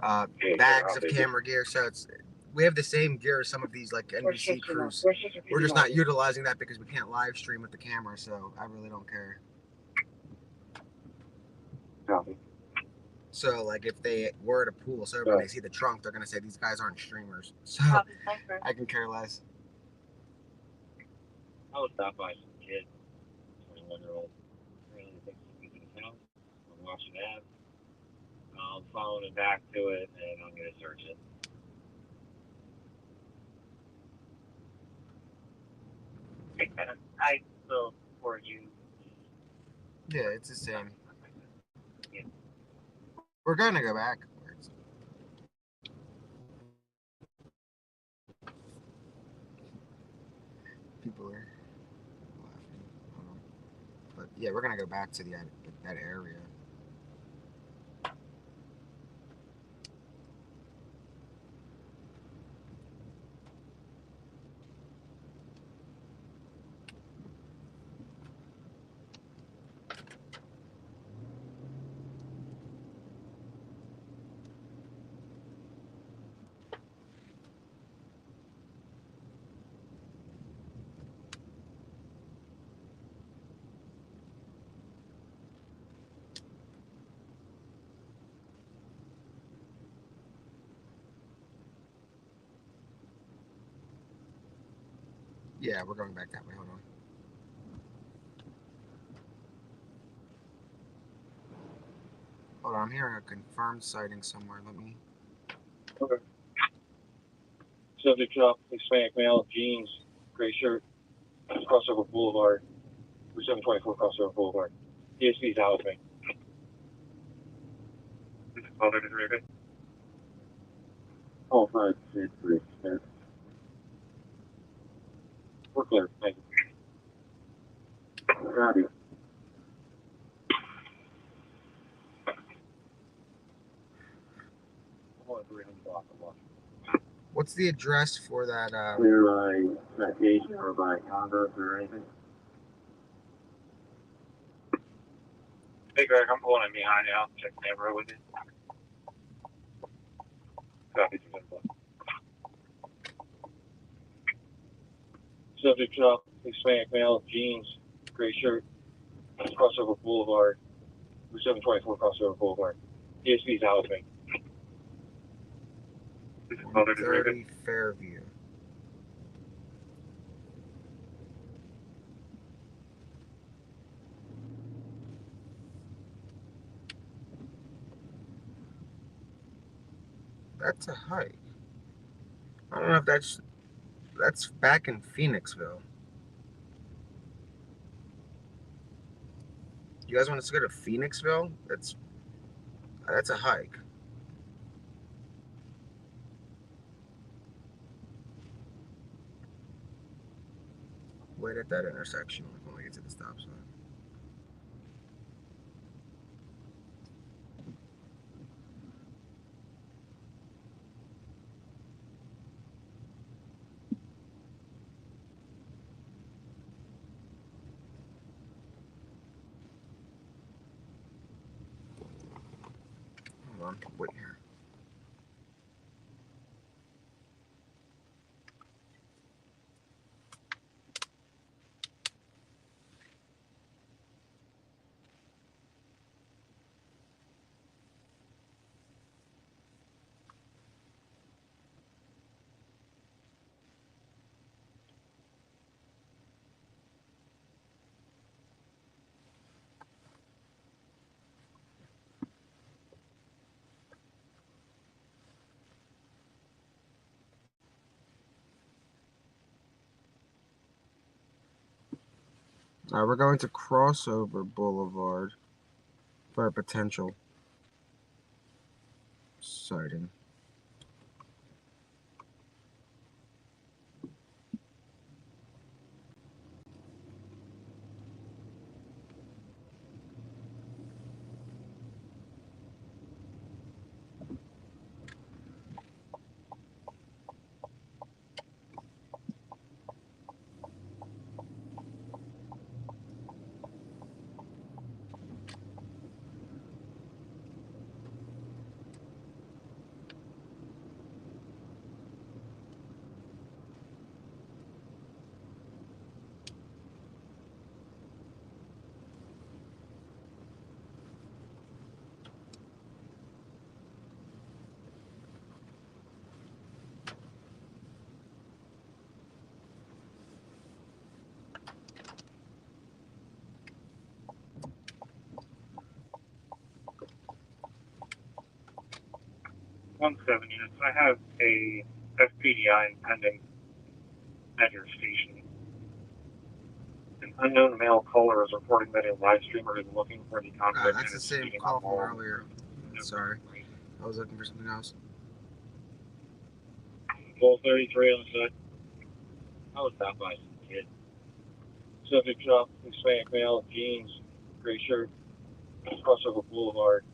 Speaker 1: bags of camera gear. So we have the same gear as some of these like NBC crews. We're just not utilizing that because we can't live stream with the camera. So I really don't care.
Speaker 2: Copy.
Speaker 1: So like if they were to pull us over and they see the trunk, they're gonna say these guys aren't streamers. So I can care less.
Speaker 8: I was stopped by some kid, 21-year-old, really thinks he's in town. I'm watching that. I'm following him back to it, and I'm going to search it. I so for you.
Speaker 1: Yeah, it's the same. We're gonna go back. People are laughing. But yeah, we're gonna go back to that area. Yeah, we're going back that way. Hold on. Hold on, I'm hearing a confirmed sighting somewhere. Let me.
Speaker 2: Okay. Subject drop, Hispanic male, jeans, gray shirt, Crossover Boulevard, 724 Crossover Boulevard. DSP's out with me. This is 1233, okay?
Speaker 8: Oh, 563. Yeah.
Speaker 2: We're clear, thank you.
Speaker 8: Copy.
Speaker 2: Hold on, 300.
Speaker 8: block of watch.
Speaker 1: What's the address for that?
Speaker 8: Clear by citation or by conduct or anything?
Speaker 2: Hey Greg, I'm pulling in behind you. I'll check the neighborhood with you.
Speaker 8: Copy, 210. Subject shop, Hispanic male, jeans, gray shirt, Crossover Boulevard, 724 Crossover Boulevard. DSP's out with me.
Speaker 2: This is Mother to David.
Speaker 1: 30 Fairview. That's a hike. I don't know if that's back in Phoenixville. You guys want us to go to Phoenixville? That's a hike. Wait at that intersection when we get to the stop sign. Hold on, wait here. We're going to Crossover Boulevard for a potential sighting.
Speaker 2: One 7 units. I have a FPDI pending at your station. An unknown male caller is reporting that a live streamer is looking for the conflict
Speaker 1: That's
Speaker 2: and
Speaker 1: the
Speaker 2: is
Speaker 1: same
Speaker 2: speaking
Speaker 1: call
Speaker 2: on
Speaker 1: from
Speaker 2: wall.
Speaker 1: earlier. Sorry, I was looking for something else.
Speaker 8: 1233 on the side. I was stopped by some kid. Subject shop, Hispanic male, jeans, gray shirt, Crossover Boulevard,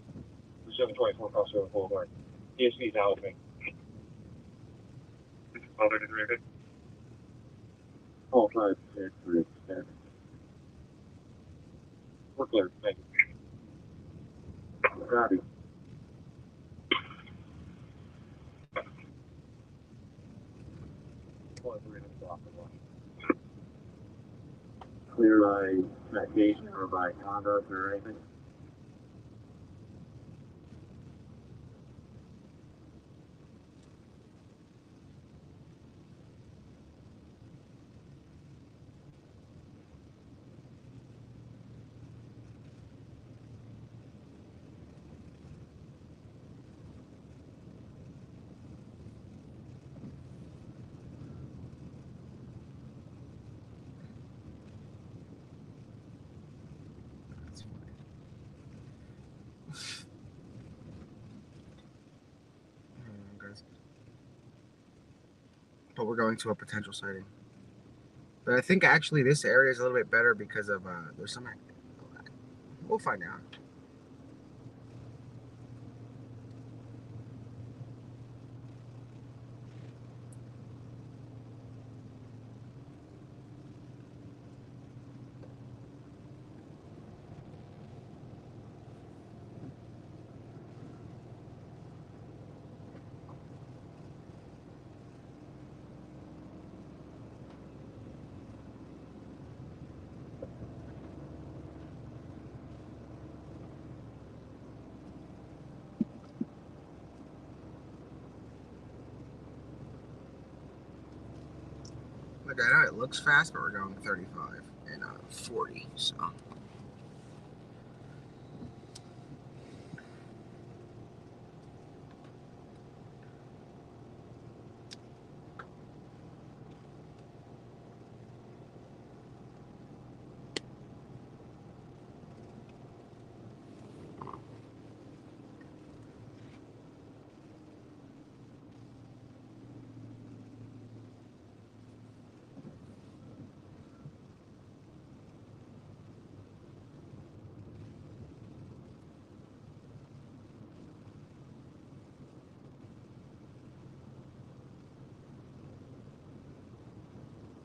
Speaker 8: 724 Crossover Boulevard. DSP's out with me.
Speaker 2: This is Mother to David.
Speaker 8: All 5 3 10. We're clear. Thank you. Copy. Clear by citation or by conduct or anything?
Speaker 1: That's fine. Guys. But we're going to a potential sighting. But I think actually this area is a little bit better because of there's some. We'll find out. I know it looks fast, but we're going 35 and 40, so.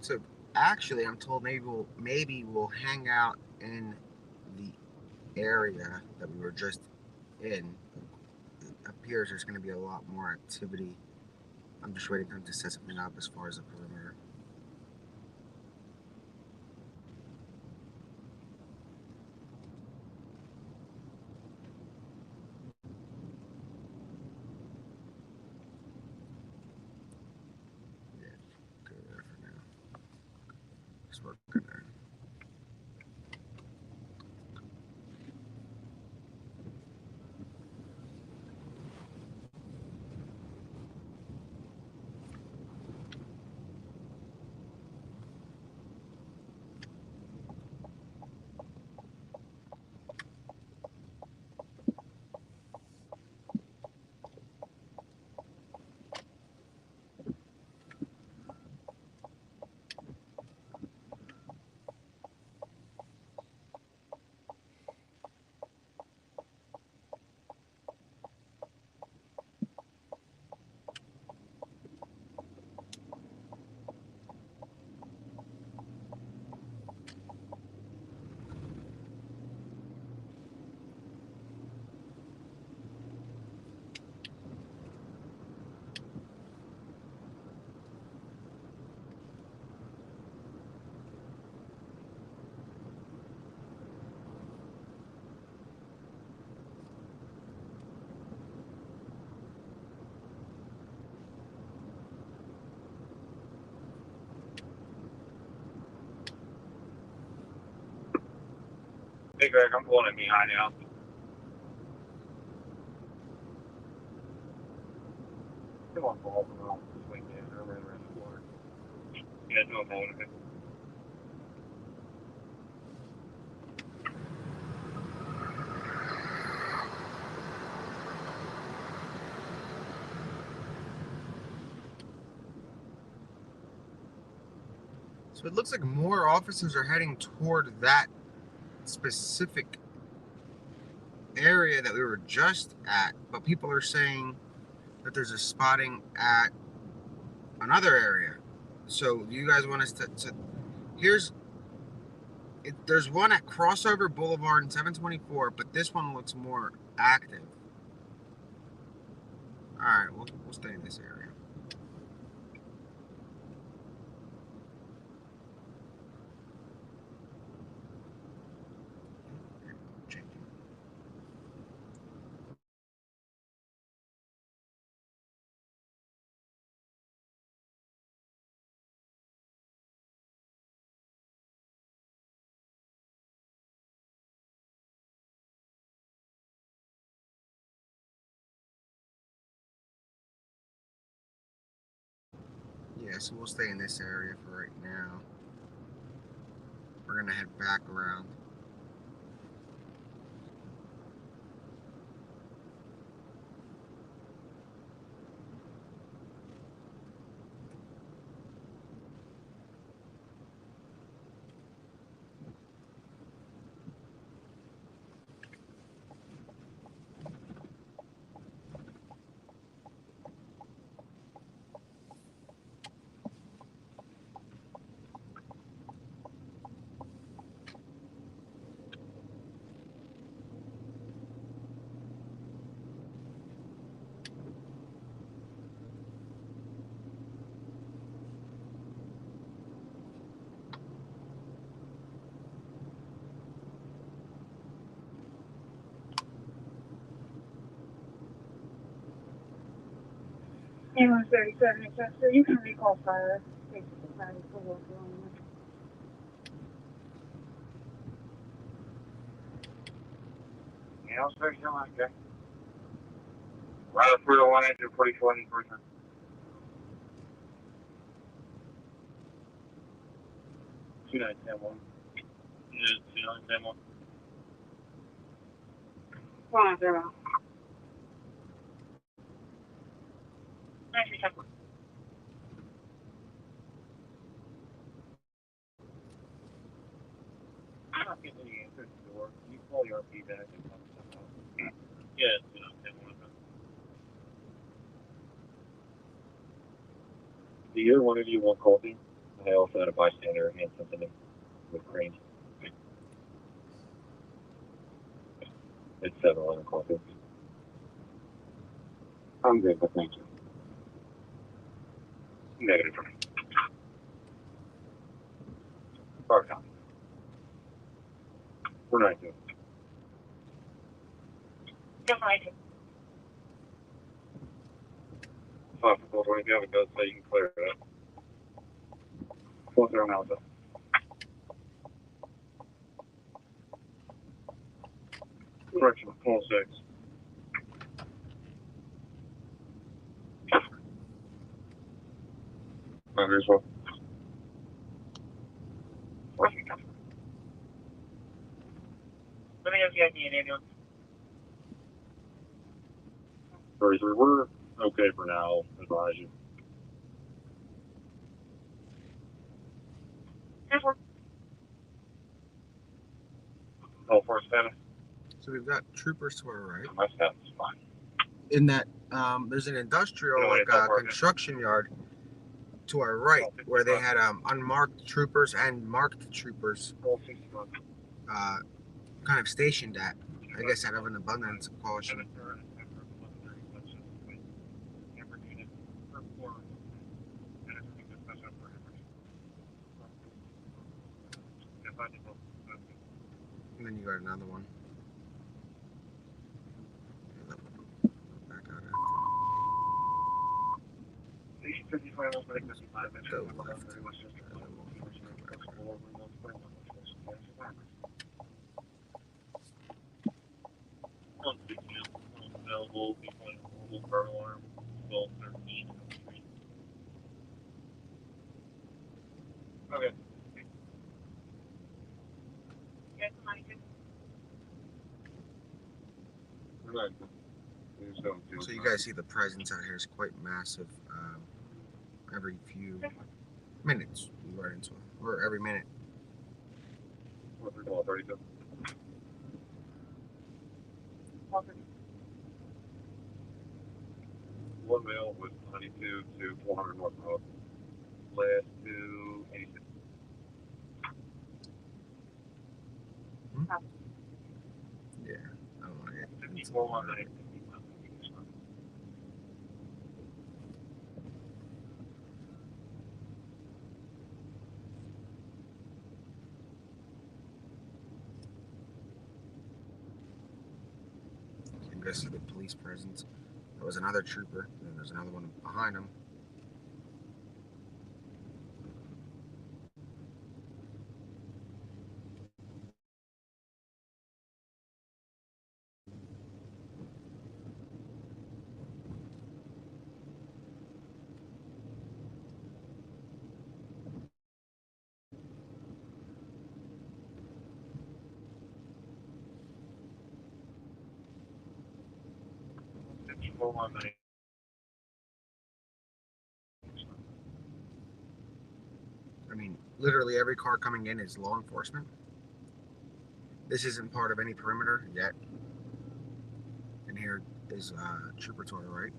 Speaker 1: So actually, I'm told maybe we'll hang out in the area that we were just in. It appears there's going to be a lot more activity. I'm just waiting for them to set something up as far as the perimeter. Yeah, go there for now. Just working there.
Speaker 8: Hey Greg, I'm pulling in behind now. Come on, Paul. Come on. Swing in. I'm around the floor. Yeah, no, I'm holding it.
Speaker 1: So it looks like more officers are heading toward that specific area that we were just at, but people are saying that there's a spotting at another area. So do you guys want us to there's one at Crossover Boulevard and 724, but this one looks more active. All right, we'll stay in this area. Yeah, so we'll stay in this area for right now. We're gonna head back around.
Speaker 7: Ambulance 37, so you can recall fire.
Speaker 2: Yeah, I was very young, okay. Right up 301 engine 44 in person.
Speaker 8: Two nine ten one. Yeah, 2910
Speaker 7: 110. 937.
Speaker 8: I'm not getting any answers to the door. Can you call your RP back and tell me something else? Yeah, 2910 1. Do either one of you want coffee? I also had a bystander hand something in with cream. It's 7-Eleven coffee. I'm good, but thank you.
Speaker 2: Negative.
Speaker 8: Sorry, copy. We're not doing.
Speaker 7: Definitely.
Speaker 8: 5 when you have a go, so you can clear it up.
Speaker 2: 40 Alpha.
Speaker 8: Correction, 6. Here's one.
Speaker 7: Where's your customer? Let me know if you guys need an ambulance.
Speaker 8: 33, we're okay for now, advise you.
Speaker 7: Here's one.
Speaker 8: All for status.
Speaker 1: So we've got troopers to our right.
Speaker 8: My status is fine.
Speaker 1: In that there's an industrial like construction yard to our right where they had unmarked troopers and marked troopers kind of stationed at. I guess out of an abundance of caution. And then you got another one. Back out after.
Speaker 8: Available between mobile car alarm, 1213. Okay.
Speaker 7: Yes, 92.
Speaker 1: So you guys see the presence out here is quite massive. Every few minutes you run into it, or every minute.
Speaker 8: 32. One male with 92 to 400 North Road. Last to 86.
Speaker 1: Yeah, I don't want to get
Speaker 8: 54 190.
Speaker 1: You guys see the police presence. There was another trooper, and then there's another one behind him. I mean, literally every car coming in is law enforcement. This isn't part of any perimeter yet. And here is a trooper to our right.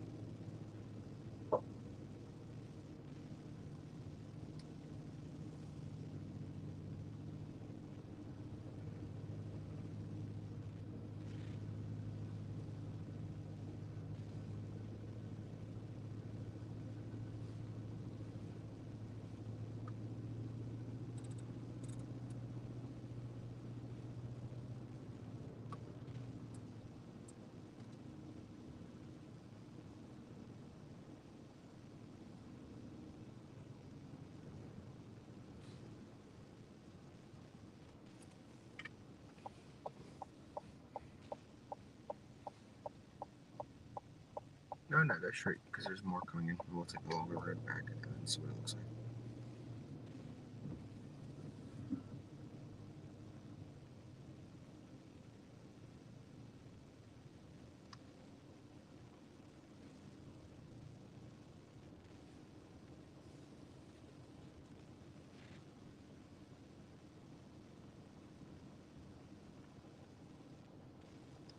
Speaker 1: No, go straight because there's more coming in. We'll take the longer road back and see what it looks like.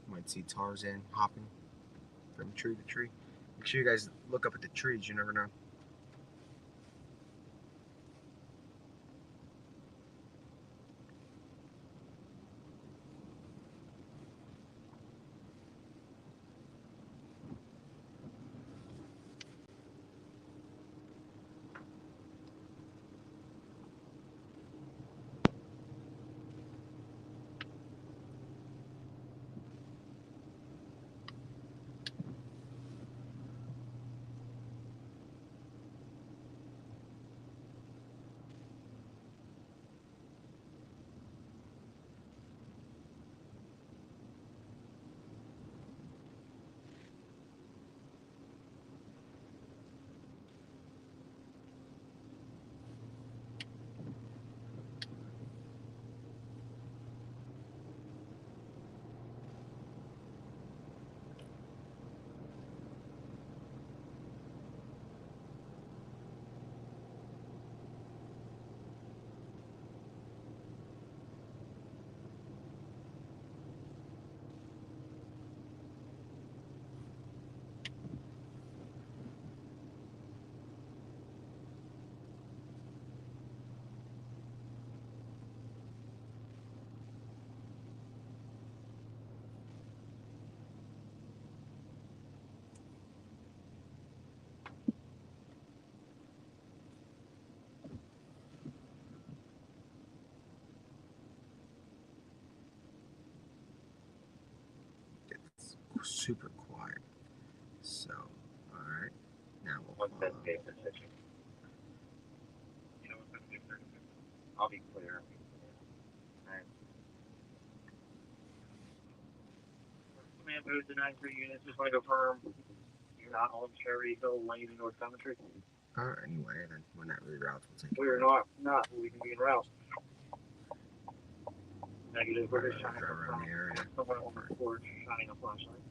Speaker 1: Might see Tarzan hopping from tree to tree. Make sure you guys look up at the trees. You never know. It's super quiet. So, all right. Now we'll follow.
Speaker 8: I'll be clear. Command booth to 93 units. Just want to confirm you're not on Cherry Hill Lane in North Cemetery.
Speaker 1: Anyway, then when that reroutes, we'll take
Speaker 8: We're
Speaker 1: it.
Speaker 8: not. We can be en route. Negative. We're just shining
Speaker 1: Drive around the area.
Speaker 8: someone on the porch shining a flashlight.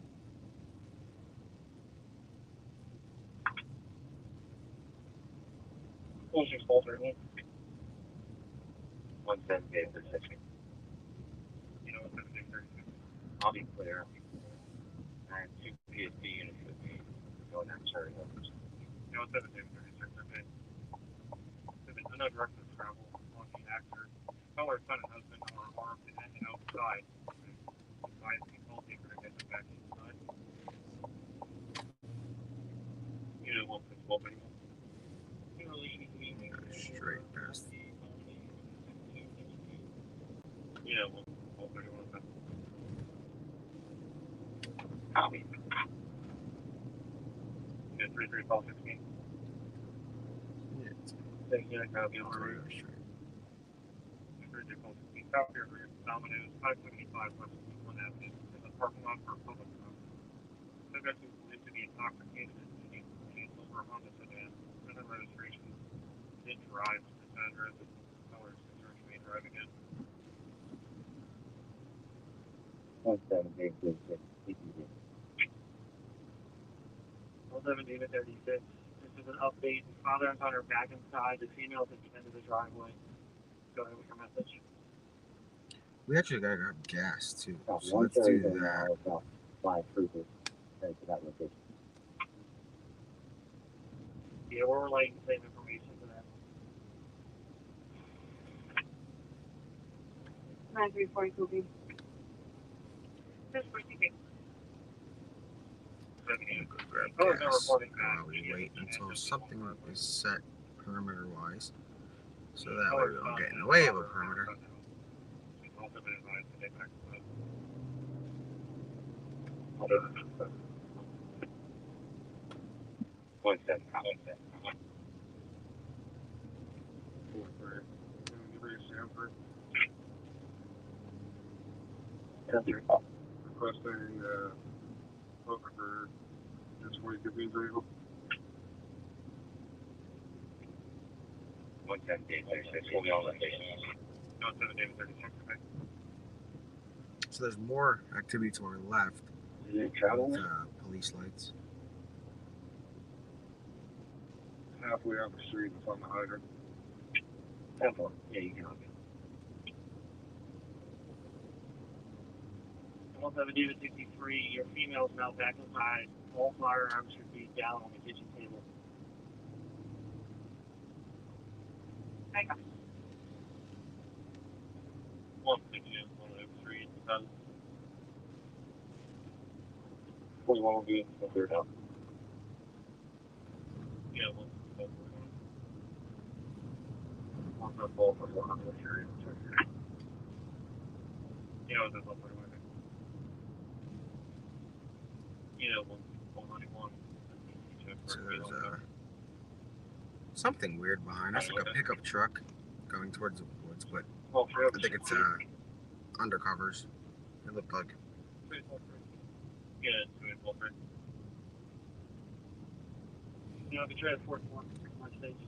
Speaker 8: Closing Spalter. 178 for 60. You know, 76. I'll be clear. And 2 PSD units with me going down Cherry Hill. You know, 76. Okay. There's another direction of travel on the actor. Color, son, and husband are armed and outside. Advise me, told me to get them back inside. You know, what is what we
Speaker 1: Straight past.
Speaker 8: you know, what we want to copy. You know, 33 call 16.
Speaker 1: Yeah, it's
Speaker 8: Thank you, copy on the
Speaker 1: very
Speaker 8: route.
Speaker 1: straight.
Speaker 8: 33 call 16. Copy your route. Domino's 575 West 1 Avenue. In the parking lot for a public road. Subject is believed to be intoxicated and sitting over a Honda sedan. Center registration did drive to the center of the colors concerns me drive again. 178 is 11 David 36. This is an update. Father and son are back inside. The female's at the end of the driveway. Go ahead with your message.
Speaker 1: We actually gotta grab gas too. So
Speaker 8: One
Speaker 1: let's do
Speaker 8: Cherry
Speaker 1: that.
Speaker 8: now is about 5 troopers headed to that location. Yeah, we're relaying the same information to them.
Speaker 7: 9342B.
Speaker 8: This week,
Speaker 1: Go grab
Speaker 8: Oh, they're
Speaker 1: gas.
Speaker 8: reporting back.
Speaker 1: We wait until something is set perimeter wise. So that way we don't get in the way of a perimeter.
Speaker 8: One second. Country. Requesting over for That's where you could be vehicle. 110 David 36, we'll be on location.
Speaker 2: 107 David 36, okay.
Speaker 1: So there's more activity to our left.
Speaker 8: Is it travel?
Speaker 1: With, police lights.
Speaker 8: Halfway up the street and on the hydrant. 10-4. Yeah, you can.
Speaker 2: 107 David 63, your female's now back inside. All firearms should be down on the kitchen table. Hang on. 103,
Speaker 8: 41 will be cleared out.
Speaker 2: yeah, 1.
Speaker 8: On the ball for 100 area.
Speaker 2: Yeah, it was at 141. Yeah, 191.
Speaker 1: So there's something weird behind us, like a pickup truck going towards the woods, but I think it's undercovers. It looked like.
Speaker 2: Yeah, it's 2-8-4. You know, the transport one station to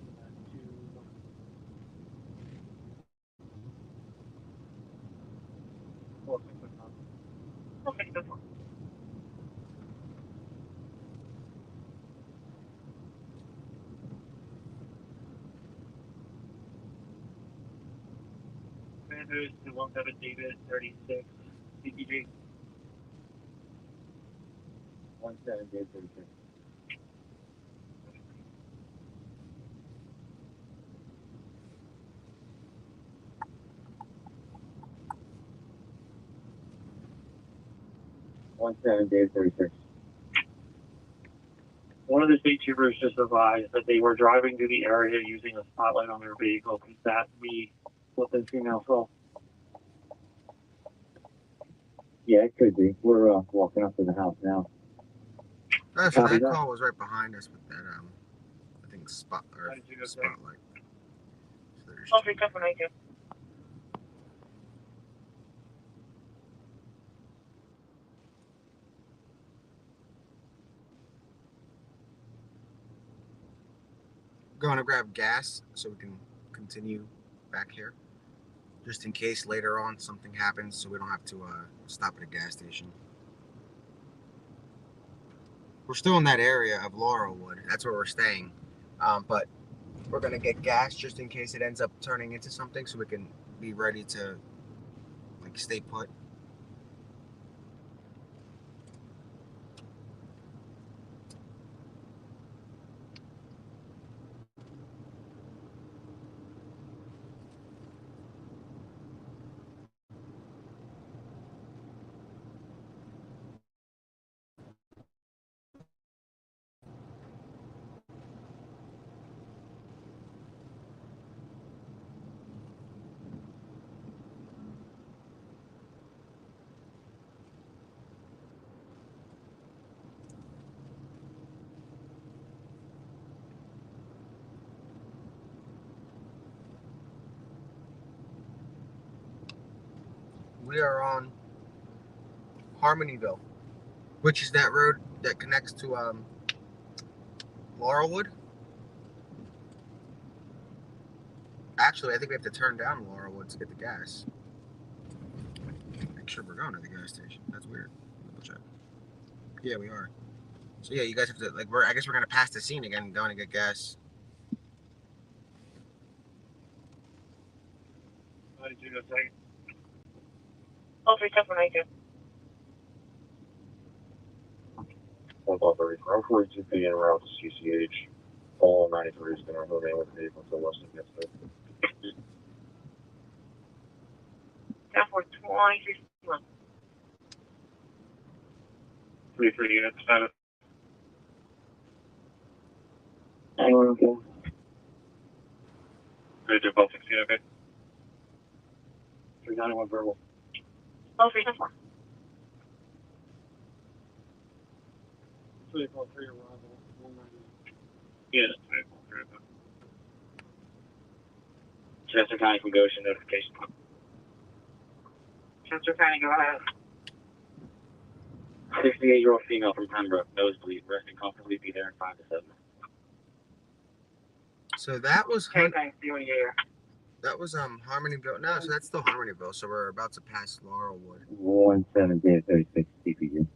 Speaker 2: 4. Okay, that's fine. Commanders to 17 David 36 CPG.
Speaker 8: 17 David 36. David 36.
Speaker 2: One of the state troopers just advised that they were driving to the area using a spotlight on their vehicle. Could that be what the female saw?
Speaker 8: Yeah, it could be. We're walking up to the house now.
Speaker 1: So
Speaker 8: Copy
Speaker 1: that
Speaker 8: that.
Speaker 1: call was right behind us with that I think spotlight. So there's
Speaker 7: Okay, definitely.
Speaker 1: going to grab gas so we can continue back here, just in case later on something happens, so we don't have to stop at a gas station. We're still in that area of Laurelwood. That's where we're staying, but we're gonna get gas just in case it ends up turning into something, so we can be ready to like stay put. We are on Harmonyville, which is that road that connects to Laurelwood. Actually, I think we have to turn down Laurelwood to get the gas. Make sure we're going to the gas station. That's weird. Double check. Yeah, we are. So yeah, you guys have to like. I guess we're gonna pass the scene again, going to get gas.
Speaker 2: How did you go second?
Speaker 7: Okay, definitely.
Speaker 8: Above every round 42 feet en route to CCH. All 93 is going to remain with the vehicle until Weston gets there.
Speaker 7: 10-4,
Speaker 2: 3 units, 7.
Speaker 8: Anyone okay?
Speaker 2: Good, they're both 16, okay?
Speaker 8: 391 verbal.
Speaker 7: Okay, 10-4.
Speaker 6: 343 arrival. 198.
Speaker 2: Yeah, that's 2-8-4.
Speaker 8: Chester County from Goshen notification.
Speaker 7: Chester County, go ahead.
Speaker 8: 68-year-old female from Pembroke, nosebleed, resting comfortably, be there in 5 to 7.
Speaker 1: So that was
Speaker 2: Okay, thanks. See you when you get here.
Speaker 1: that was Harmonyville. No, so that's still Harmonyville. So we're about to pass Laurelwood.
Speaker 8: 17 David 36 CPG.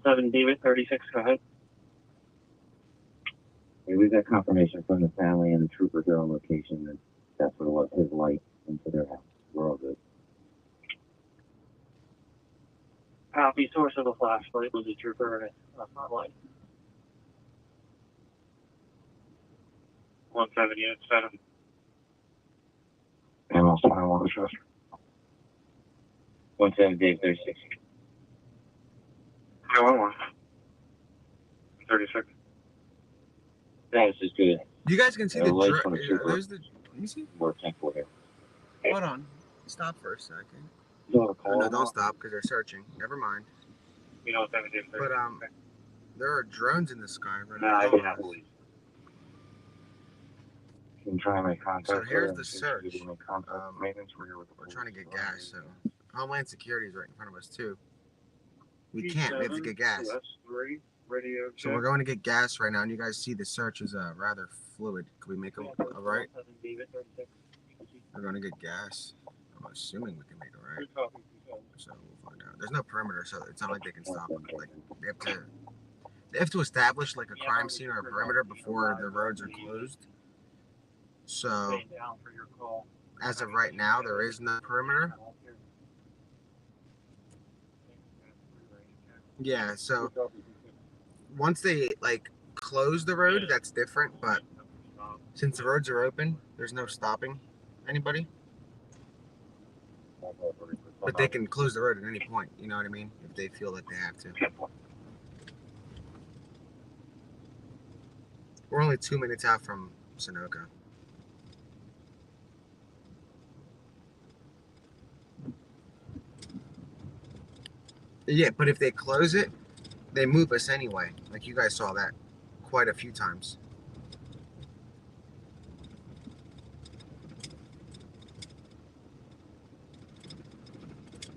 Speaker 8: 17 David 36, go ahead.
Speaker 9: Hey, we got confirmation from the family and the trooper here on location that that's what it was, his light into their house. We're all good.
Speaker 8: Copy. Source of the flashlight was a trooper and a hotline. 17 unit 7.
Speaker 9: And also I want to trust. 17 Dave 36.
Speaker 2: 911. 36.
Speaker 9: That is good.
Speaker 1: You guys can see
Speaker 9: Yeah,
Speaker 1: the
Speaker 9: lights
Speaker 1: dr-
Speaker 9: on the trooper.
Speaker 1: there's the. Let me see.
Speaker 9: We're thankful here.
Speaker 1: Hold on. Stop for a second.
Speaker 9: You want to
Speaker 1: Oh,
Speaker 9: call
Speaker 1: no,
Speaker 9: them
Speaker 1: don't
Speaker 9: out?
Speaker 1: stop because they're searching. Never mind.
Speaker 8: 17 David 36.
Speaker 1: But there are drones in the sky right
Speaker 8: No, I
Speaker 1: now.
Speaker 8: didn't have police.
Speaker 9: Can try and make contact.
Speaker 1: So here's
Speaker 9: with
Speaker 1: the
Speaker 9: them.
Speaker 1: search.
Speaker 9: Make contact. Maintenance. We're here with the
Speaker 1: We're
Speaker 9: police.
Speaker 1: trying to get gas, so Homeland Security is right in front of us too. We can't. We have to get gas.
Speaker 8: That's 3. Radio check.
Speaker 1: So we're going to get gas right now, and you guys see the search is rather fluid. Can we make them all right?
Speaker 8: 17 David 36.
Speaker 1: We're going to get gas. I'm assuming we can make it right.
Speaker 8: Good copy.
Speaker 1: So we'll find out. There's no perimeter, so it's not like they can stop. Like they have to establish like a crime scene or a perimeter before the roads are closed. So
Speaker 8: Down for your call.
Speaker 1: as of right now, there is no perimeter. Yeah. So once they like close the road, that's different. But since the roads are open, there's no stopping anybody. But they can close the road at any point. You know what I mean? If they feel like they have to. We're only 2 minutes out from Sunoco. Yeah, but if they close it, they move us anyway. Like you guys saw that quite a few times.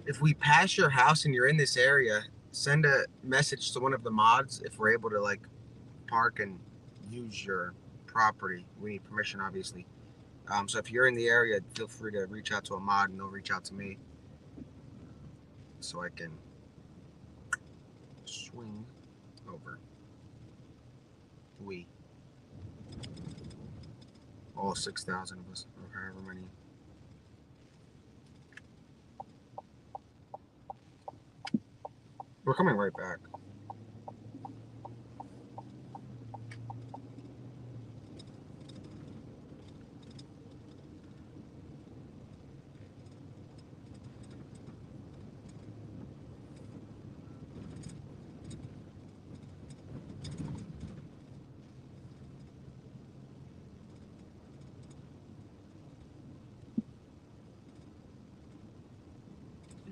Speaker 1: If we pass your house and you're in this area, send a message to one of the mods if we're able to like park and use your property. We need permission, obviously. So if you're in the area, feel free to reach out to a mod and they'll reach out to me so I can swing over. We. All 6,000 of us, or however many. We're coming right back.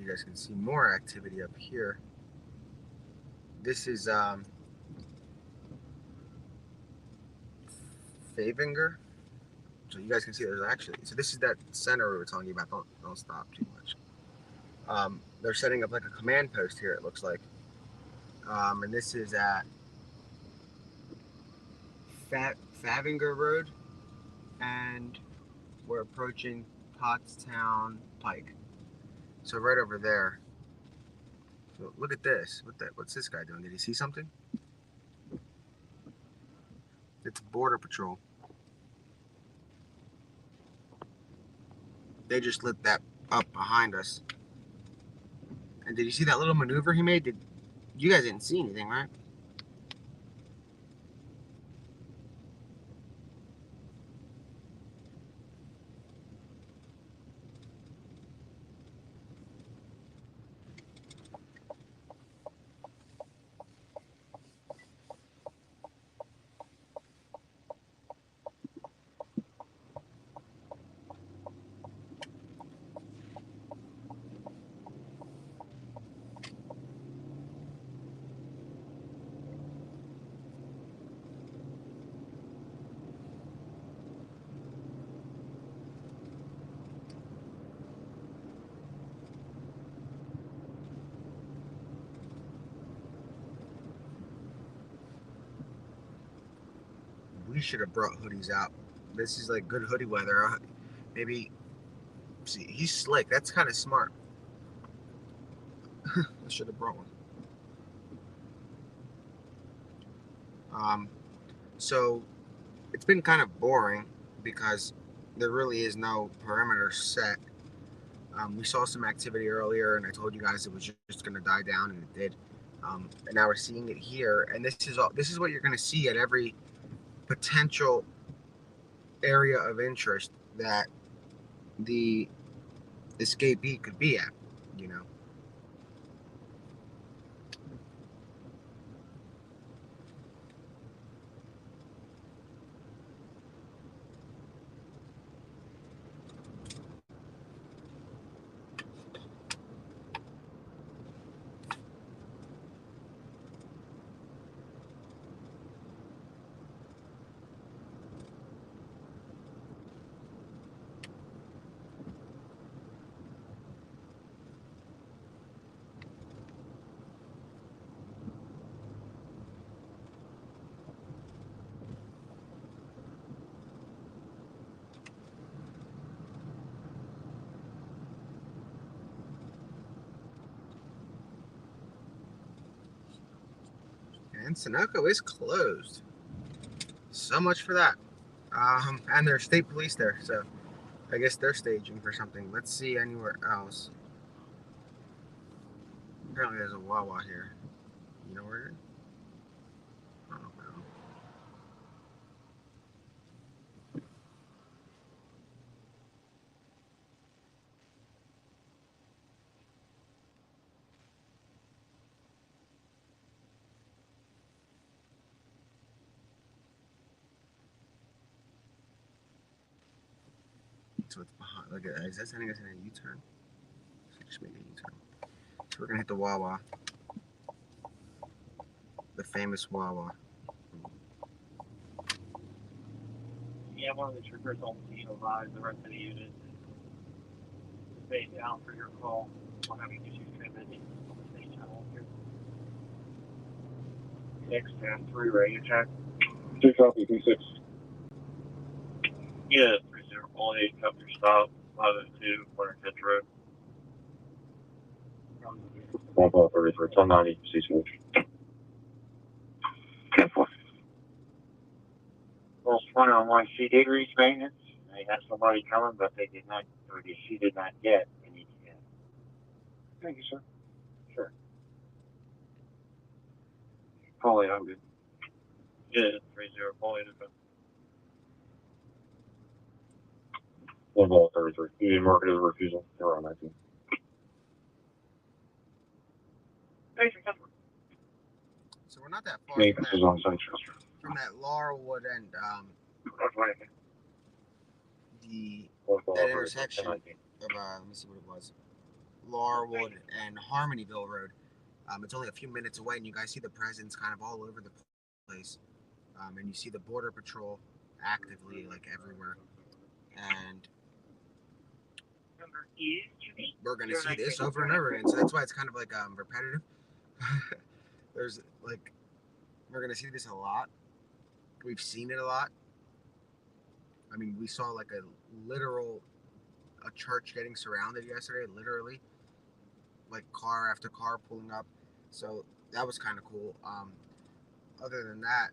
Speaker 1: You guys can see more activity up here. This is Favinger. So you guys can see there's actually, so this is that center we were telling you about. Don't stop too much. They're setting up like a command post here, it looks like. And this is at Favinger Road, and we're approaching Pottstown Pike. So right over there. So look at this. What's this guy doing? Did he see something? It's Border Patrol. They just lit that up behind us. And did you see that little maneuver he made? You guys didn't see anything, right? should have brought hoodies out. This is like good hoodie weather. Maybe. See, he's slick. That's kind of smart. I should have brought one. So it's been kind of boring because there really is no perimeter set. We saw some activity earlier, and I told you guys it was just going to die down, and it did. And now we're seeing it here, and this is what you're going to see at every potential area of interest that the escapee could be at, you know. And Sunoco is closed. So much for that. And there's state police there, so I guess they're staging for something. Let's see anywhere else. Apparently there's a Wawa here. You know where it is? I don't know. So it's behind. Look at that. Is that sending us in a U-turn? So just make a U-turn. So we're gonna hit the Wawa. The famous Wawa.
Speaker 8: Yeah, one of the troopers on scene advised the rest of the unit to stay down for your call. We're having issues transmitting on the same channel here. 6-10-3, ready to check.
Speaker 6: 2 copy, 2-6.
Speaker 8: Yeah, 30-8, come your stop, 502, corner 10th road.
Speaker 9: Bravo 33, 1090, C switch. 10-4.
Speaker 8: Well, 20 she did reach maintenance. They had somebody coming, but they did not, or she did not get any.
Speaker 6: Thank you, sir.
Speaker 8: Sure. Probably I'm good. Yeah, 30, probably to go.
Speaker 9: Bravo 33, you didn't mark it as a refusal. You're on 19.
Speaker 1: So we're not that far
Speaker 9: Maintenance is on site.
Speaker 1: from that Laurelwood and that intersection of let me see what it was. Laurelwood and Harmonyville Road. It's only a few minutes away, and you guys see the presence kind of all over the place. And you see the border patrol actively like everywhere. And we're gonna see this over and over again. So that's why it's kind of like repetitive. There's like we're gonna see this a lot. We've seen it a lot. I mean, we saw like a church getting surrounded yesterday, literally, like car after car pulling up. So that was kind of cool. Other than that,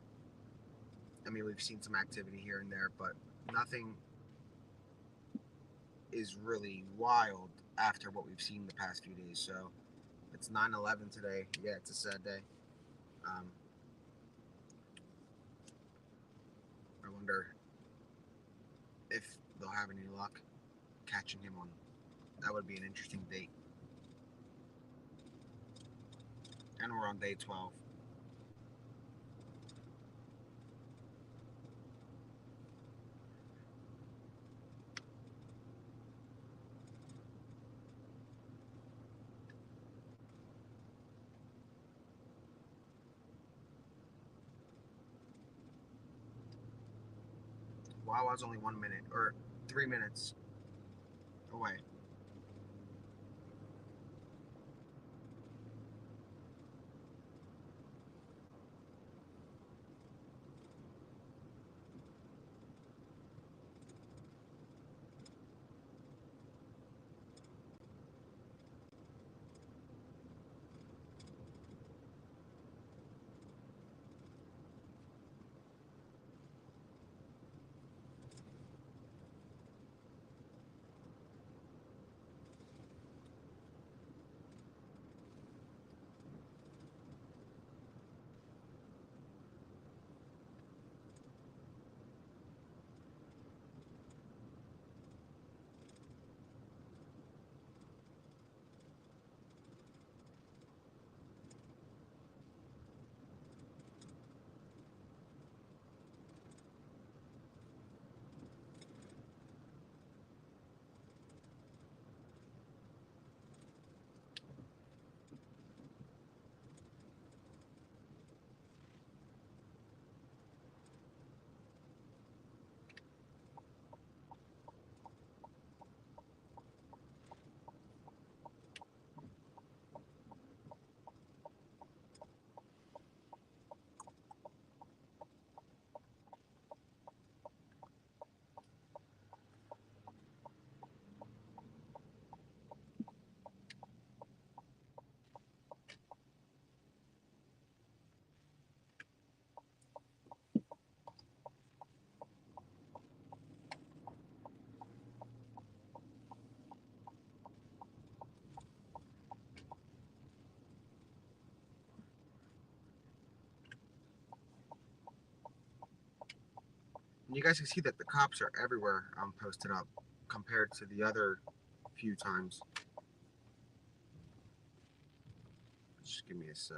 Speaker 1: I mean, we've seen some activity here and there, but nothing is really wild after what we've seen the past few days. So it's 9/11 today. Yeah, it's a sad day. I wonder if they'll have any luck catching him on. That would be an interesting date. And we're on day 12. Wawa's only 1 minute or 3 minutes away. You guys can see that the cops are everywhere posted up compared to the other few times. Just give me a sec.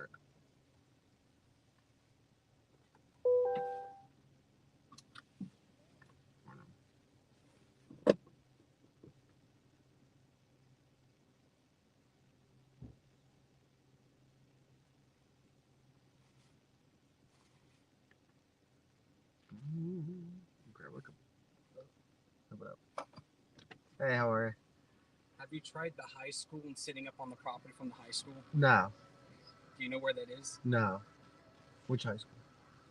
Speaker 1: Hey, how are you?
Speaker 10: Have you tried the high school and sitting up on the property from the high school?
Speaker 1: No.
Speaker 10: Do you know where that is?
Speaker 1: No. Which high school?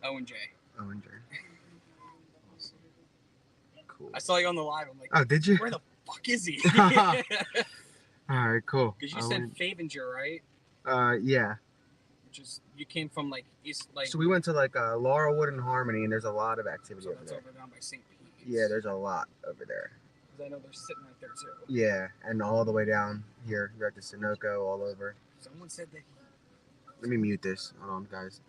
Speaker 10: O&J.
Speaker 1: O&J. Cool.
Speaker 10: I saw you on the live. I'm like,
Speaker 1: oh, did you?
Speaker 10: Where the fuck is he?
Speaker 1: All right, cool.
Speaker 10: Because you said Favinger, right?
Speaker 1: Yeah.
Speaker 10: Which is, you came from like east, like.
Speaker 1: So we went to like Laurelwood and Harmony, and there's a lot of activity over there.
Speaker 10: Over down by St. Pete's.
Speaker 1: Yeah, there's a lot over there.
Speaker 10: Because I know they're sitting right there too.
Speaker 1: Yeah, and all the way down here, you're at the Sunoco, all over.
Speaker 10: Someone said that.
Speaker 1: Let me mute this. Hold on, guys.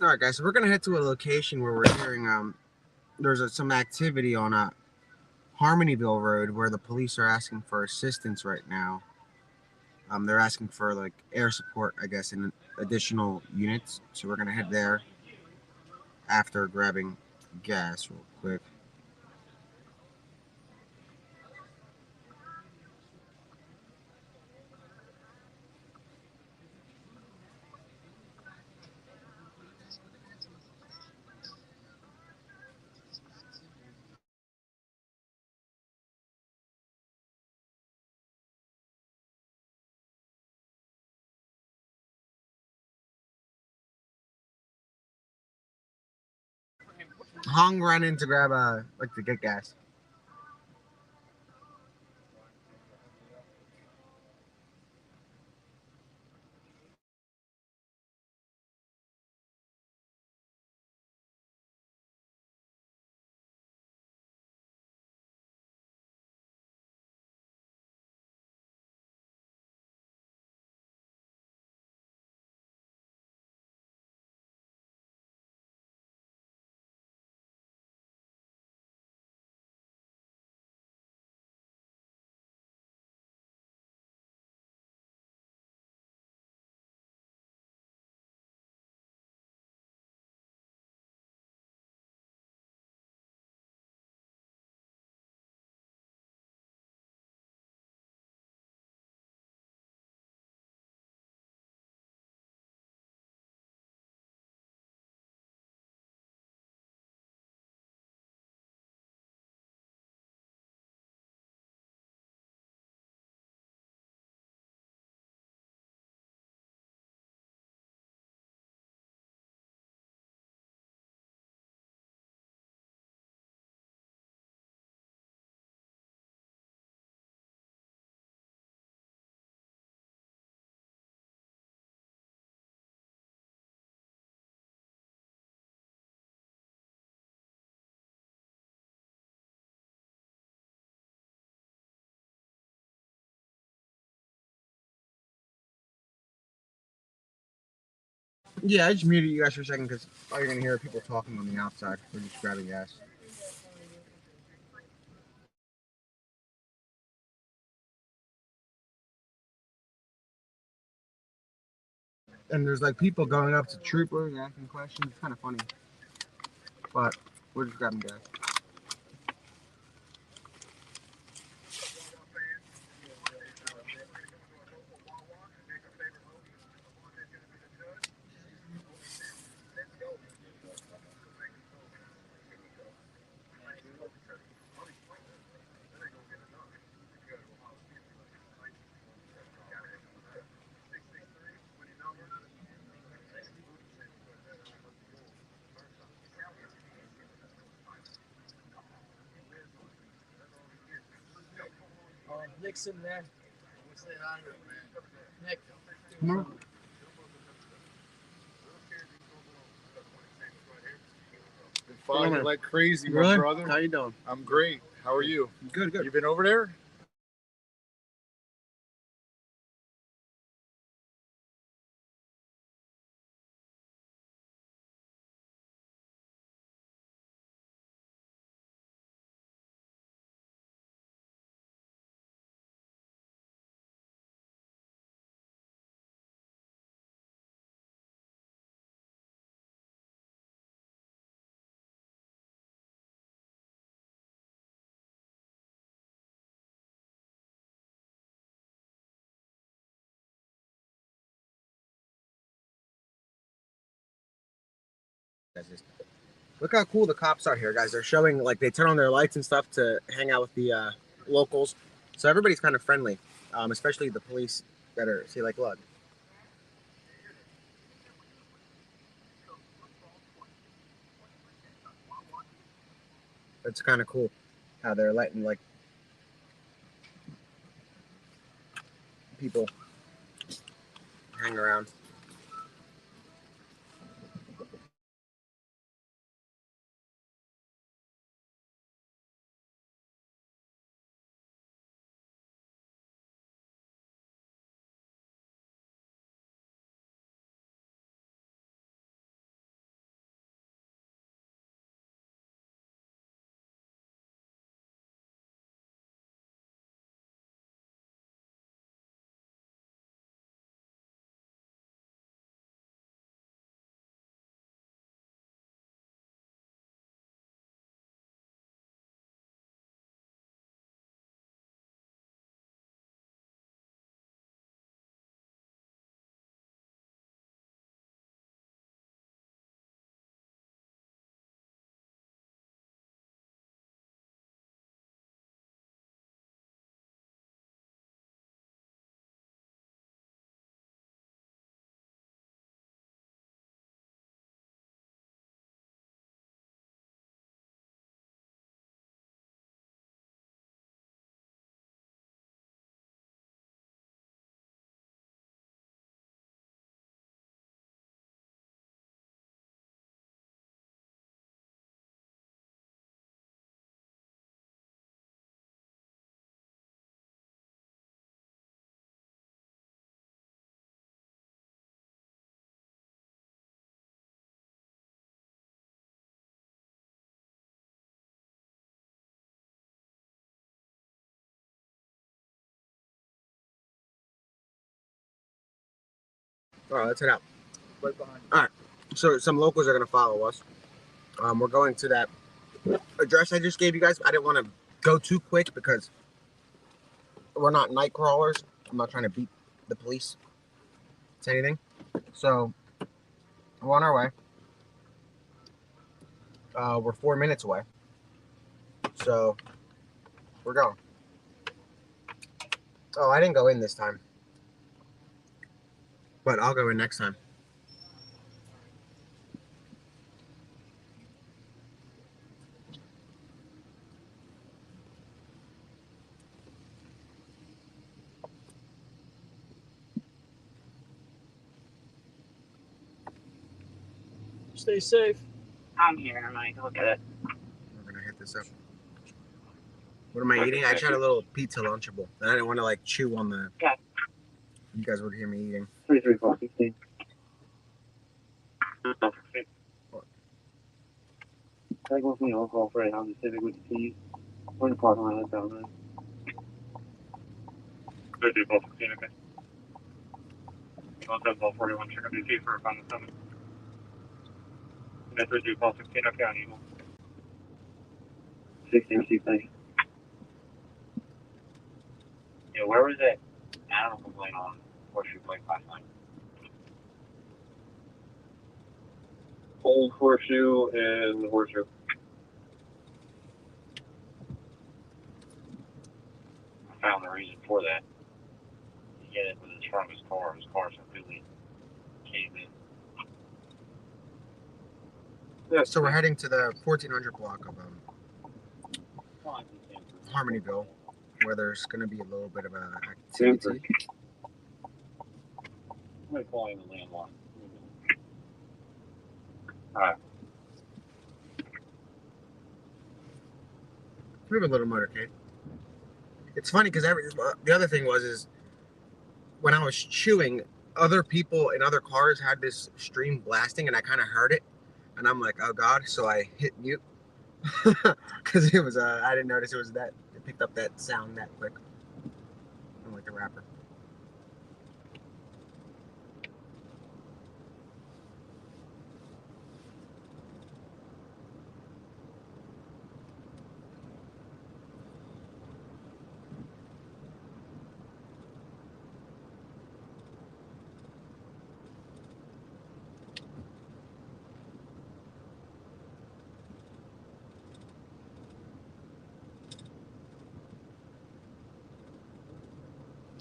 Speaker 1: All right, guys. So we're gonna head to a location where we're hearing there's some activity on Harmonyville Road where the police are asking for assistance right now. They're asking for like air support, I guess, and additional units. So we're gonna head there after grabbing gas real quick. Hong ran in to grab to get gas. Yeah, I just muted you guys for a second because all you're gonna hear are people talking on the outside. We're just grabbing gas. And there's like people going up to troopers and asking questions. It's kind of funny, but we're just grabbing gas.
Speaker 10: Nick's in there. Nick.
Speaker 1: Come on.
Speaker 11: Been following like crazy, my
Speaker 1: Really?
Speaker 11: brother.
Speaker 1: How you doing?
Speaker 11: I'm great. How are you?
Speaker 1: Good, good.
Speaker 11: You been over there?
Speaker 1: Look how cool the cops are here, guys. They're showing like they turn on their lights and stuff to hang out with the locals. So everybody's kind of friendly, especially the police that are see like look. It's kind of cool how they're letting like people hang around. All right, let's head out.
Speaker 3: Right behind.
Speaker 1: All right. So some locals are gonna follow us. We're going to that address I just gave you guys. I didn't want to go too quick because we're not night crawlers. I'm not trying to beat the police to anything. So we're on our way. We're 4 minutes away. So we're going. Oh, I didn't go in this time. But I'll go in next time.
Speaker 3: Stay safe.
Speaker 7: I'm here. I'm going to look at it.
Speaker 1: We're gonna hit this up. What am I eating? I just had a little pizza Lunchable, and I didn't want to like chew on the.
Speaker 7: Yeah.
Speaker 1: You guys would hear me eating.
Speaker 9: 33416. Can I go from the on-call for a Honda Civic with the keys? We're in the parking lot down there.
Speaker 2: 33416, okay. 17441, check on DC for a final summon. 33416, okay, on Eagle.
Speaker 9: 16 receive, thank you.
Speaker 8: Yeah, where was that animal complaint on Horseshoe Lake last night?
Speaker 6: Old Horseshoe and Horseshoe.
Speaker 8: I found the reason for that. He hit it with his front of his car. His car's completely caved in.
Speaker 1: Yeah. So we're heading to the 1400 block of Harmonyville, where there's going to be a little bit of activity.
Speaker 8: I'm going to call in the landline. Alright.
Speaker 1: We have a little motorcade. It's funny because the other thing is when I was chewing, other people in other cars had this stream blasting, and I kind of heard it, and I'm like, oh god! So I hit mute because it was I didn't notice it was that it picked up that sound that quick. I'm like the rapper.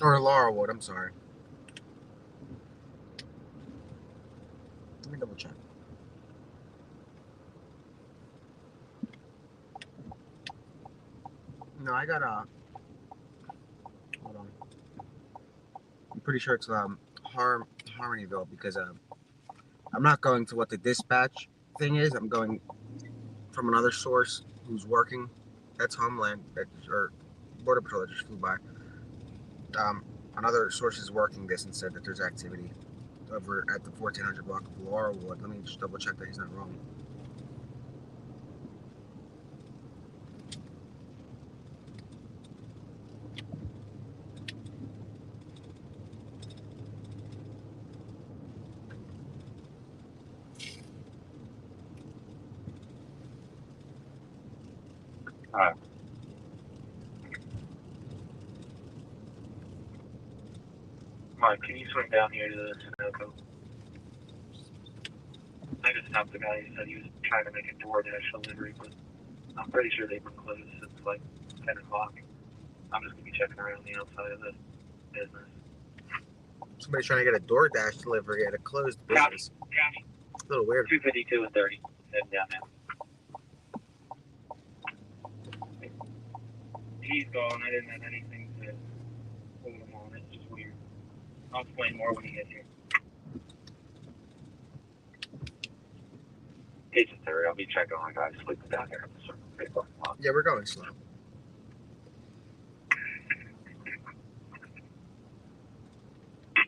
Speaker 1: Or Laurelwood, I'm sorry. Let me double check. No, I got hold on. I'm pretty sure it's Harmonyville because I'm not going to what the dispatch thing is. I'm going from another source who's working. That's Homeland or Border Patrol that just flew by. Another source is working this and said that there's activity over at the 1400 block of Laurelwood. Let me just double check that he's not wrong.
Speaker 8: Alright. Mike, can you swing down here to the Sunoco? I just stopped the guy who said he was trying to make a DoorDash delivery, but I'm pretty sure they've been closed since like 10 o'clock. I'm just going to be checking around the outside of the business.
Speaker 1: Somebody's trying to get a DoorDash delivery at a closed business.
Speaker 8: Copy.
Speaker 1: It's a little weird.
Speaker 8: 252 and 30. Heading down now. He's gone. I didn't have anything to hold him on. It's just weird. I'll explain more when he gets here. Agent 30, I'll be checking on guys sleeping down here in the circle.
Speaker 1: Yeah, we're going slow.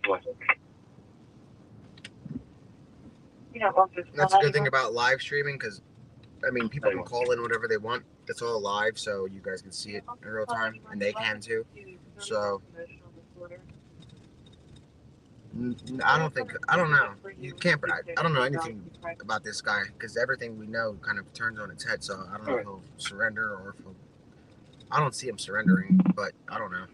Speaker 8: What?
Speaker 1: That's a good thing about live streaming because, I mean, people can call in whatever they want. It's all live, so you guys can see it in real time, and they can too. So I don't think, I don't know. You can't, but I don't know anything about this guy because everything we know kind of turns on its head. So I don't know if he'll surrender or if he'll. I don't see him surrendering, but I don't know.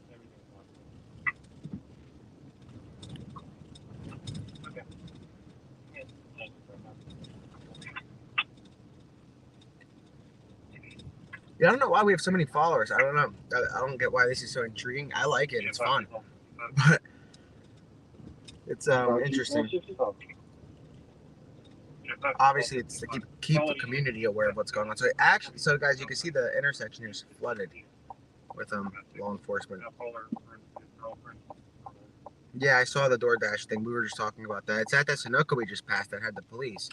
Speaker 1: Yeah, I don't know why we have so many followers. I don't know. I don't get why this is so intriguing. I like it. It's fun, but it's interesting. Obviously, it's to keep the community aware of what's going on. So actually, so guys, you can see the intersection here is flooded with law enforcement. Yeah, I saw the DoorDash thing. We were just talking about that. It's at that Sunoco we just passed that had the police.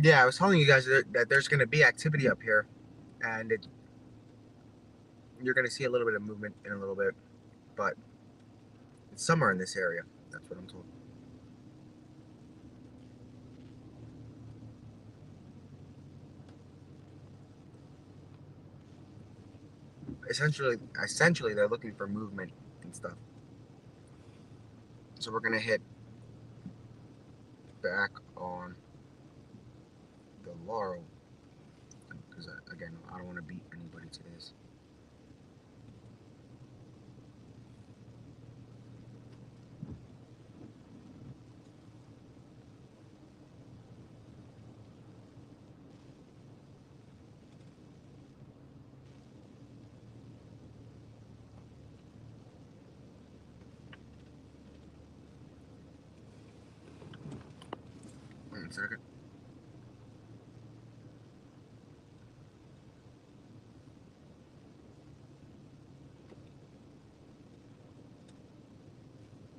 Speaker 1: Yeah, I was telling you guys that there's going to be activity up here, and you're going to see a little bit of movement in a little bit, but it's somewhere in this area. That's what I'm told. Essentially, they're looking for movement and stuff. So we're going to hit back on the Laurel, because again, I don't want to beat anybody to this. Wait a second.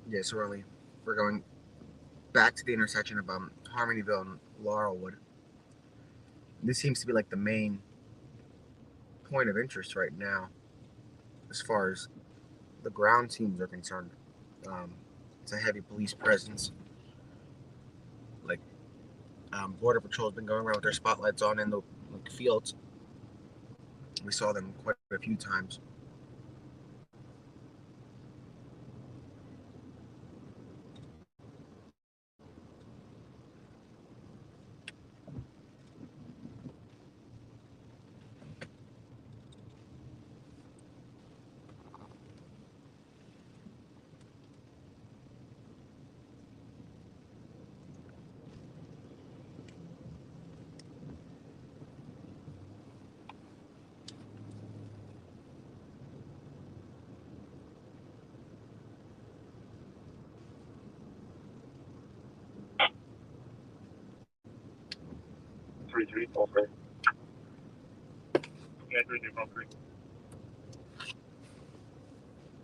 Speaker 1: Yeah, so we're going back to the intersection of Harmonyville and Laurelwood. This seems to be like the main point of interest right now, as far as the ground teams are concerned. It's a heavy police presence. Like Border Patrol's been going around with their spotlights on in the fields. We saw them quite a few times.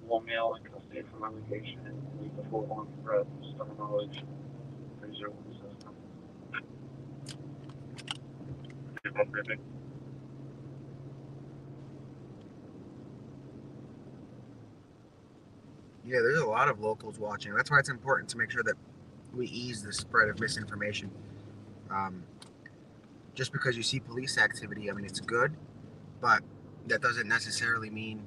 Speaker 8: One male in custody from allegation and leave the full on threat, stubborn knowledge, 3017.
Speaker 1: Yeah, there's a lot of locals watching. That's why it's important to make sure that we ease the spread of misinformation. Just because you see police activity, I mean, it's good, but that doesn't necessarily mean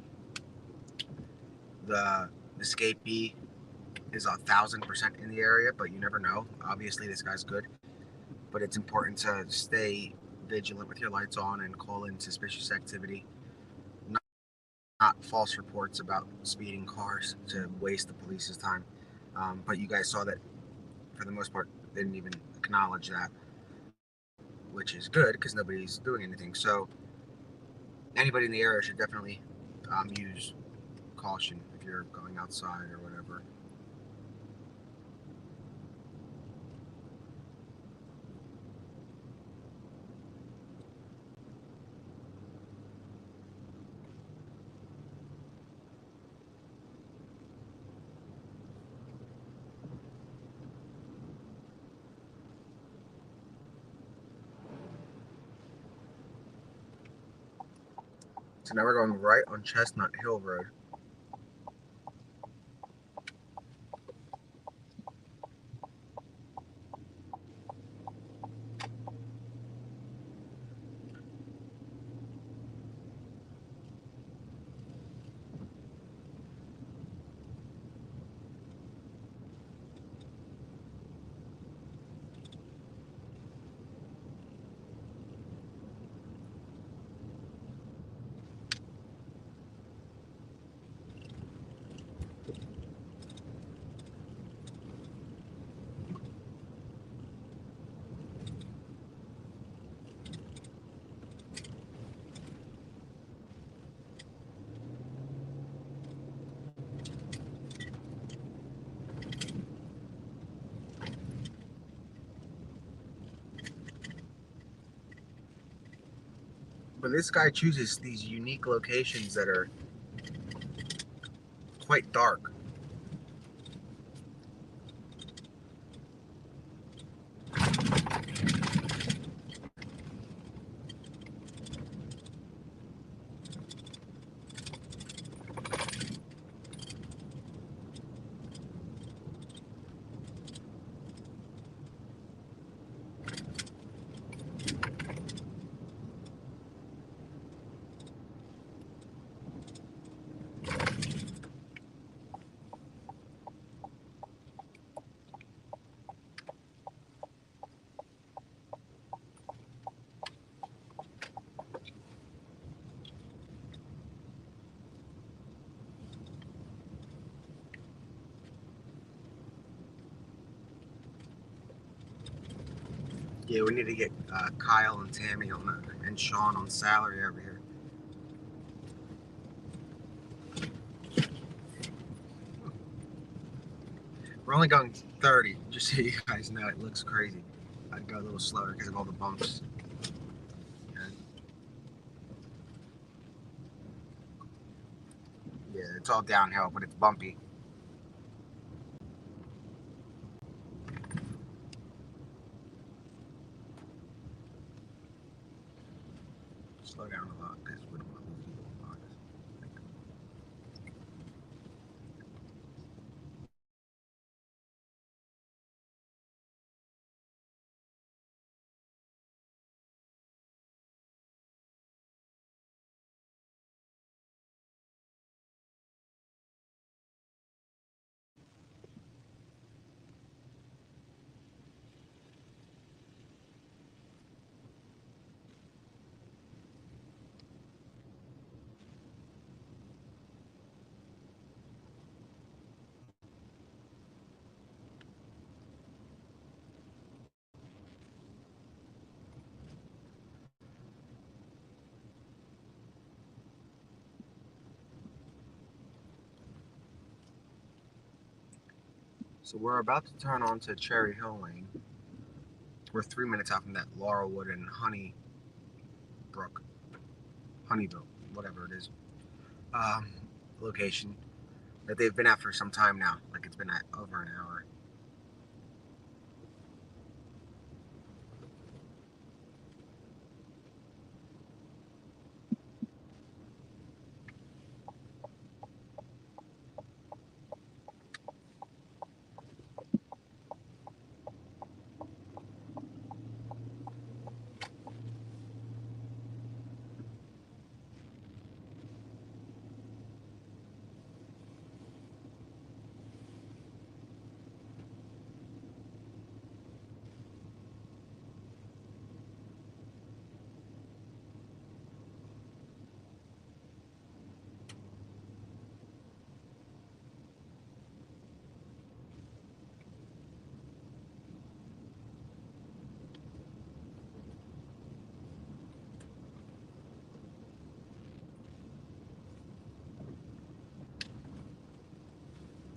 Speaker 1: the escapee is 1,000% in the area, but you never know. Obviously, this guy's good, but it's important to stay vigilant with your lights on and call in suspicious activity, not false reports about speeding cars to waste the police's time. But you guys saw that, for the most part, they didn't even acknowledge that, which is good because nobody's doing anything. So anybody in the area should definitely use caution if you're going outside or whatever. So now we're going right on Chestnut Hill Road. But this guy chooses these unique locations that are quite dark. Yeah, we need to get Kyle and Tammy on the, and Sean on salary over here. We're only going 30, just so you guys know. It looks crazy. I'd go a little slower because of all the bumps. Yeah, it's all downhill, but it's bumpy. Slow down a lot because we don't want to lose people behind us. So we're about to turn onto Cherry Hill Lane. We're 3 minutes out from that Laurelwood and Honeyville, whatever it is, location that they've been at for some time now. Like it's been at over an hour.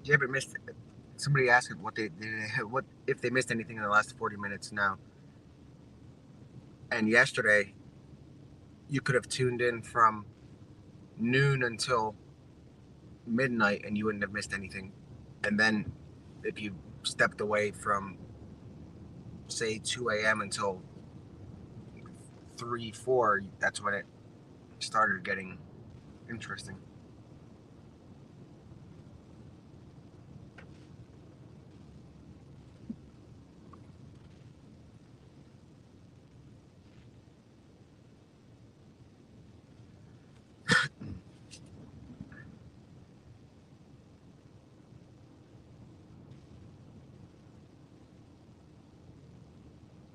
Speaker 1: You haven't missed it. Somebody asked what what if they missed anything in the last 40 minutes now. And yesterday, you could have tuned in from noon until midnight and you wouldn't have missed anything. And then if you stepped away from, say, 2 a.m. until 3, 4, that's when it started getting Interesting.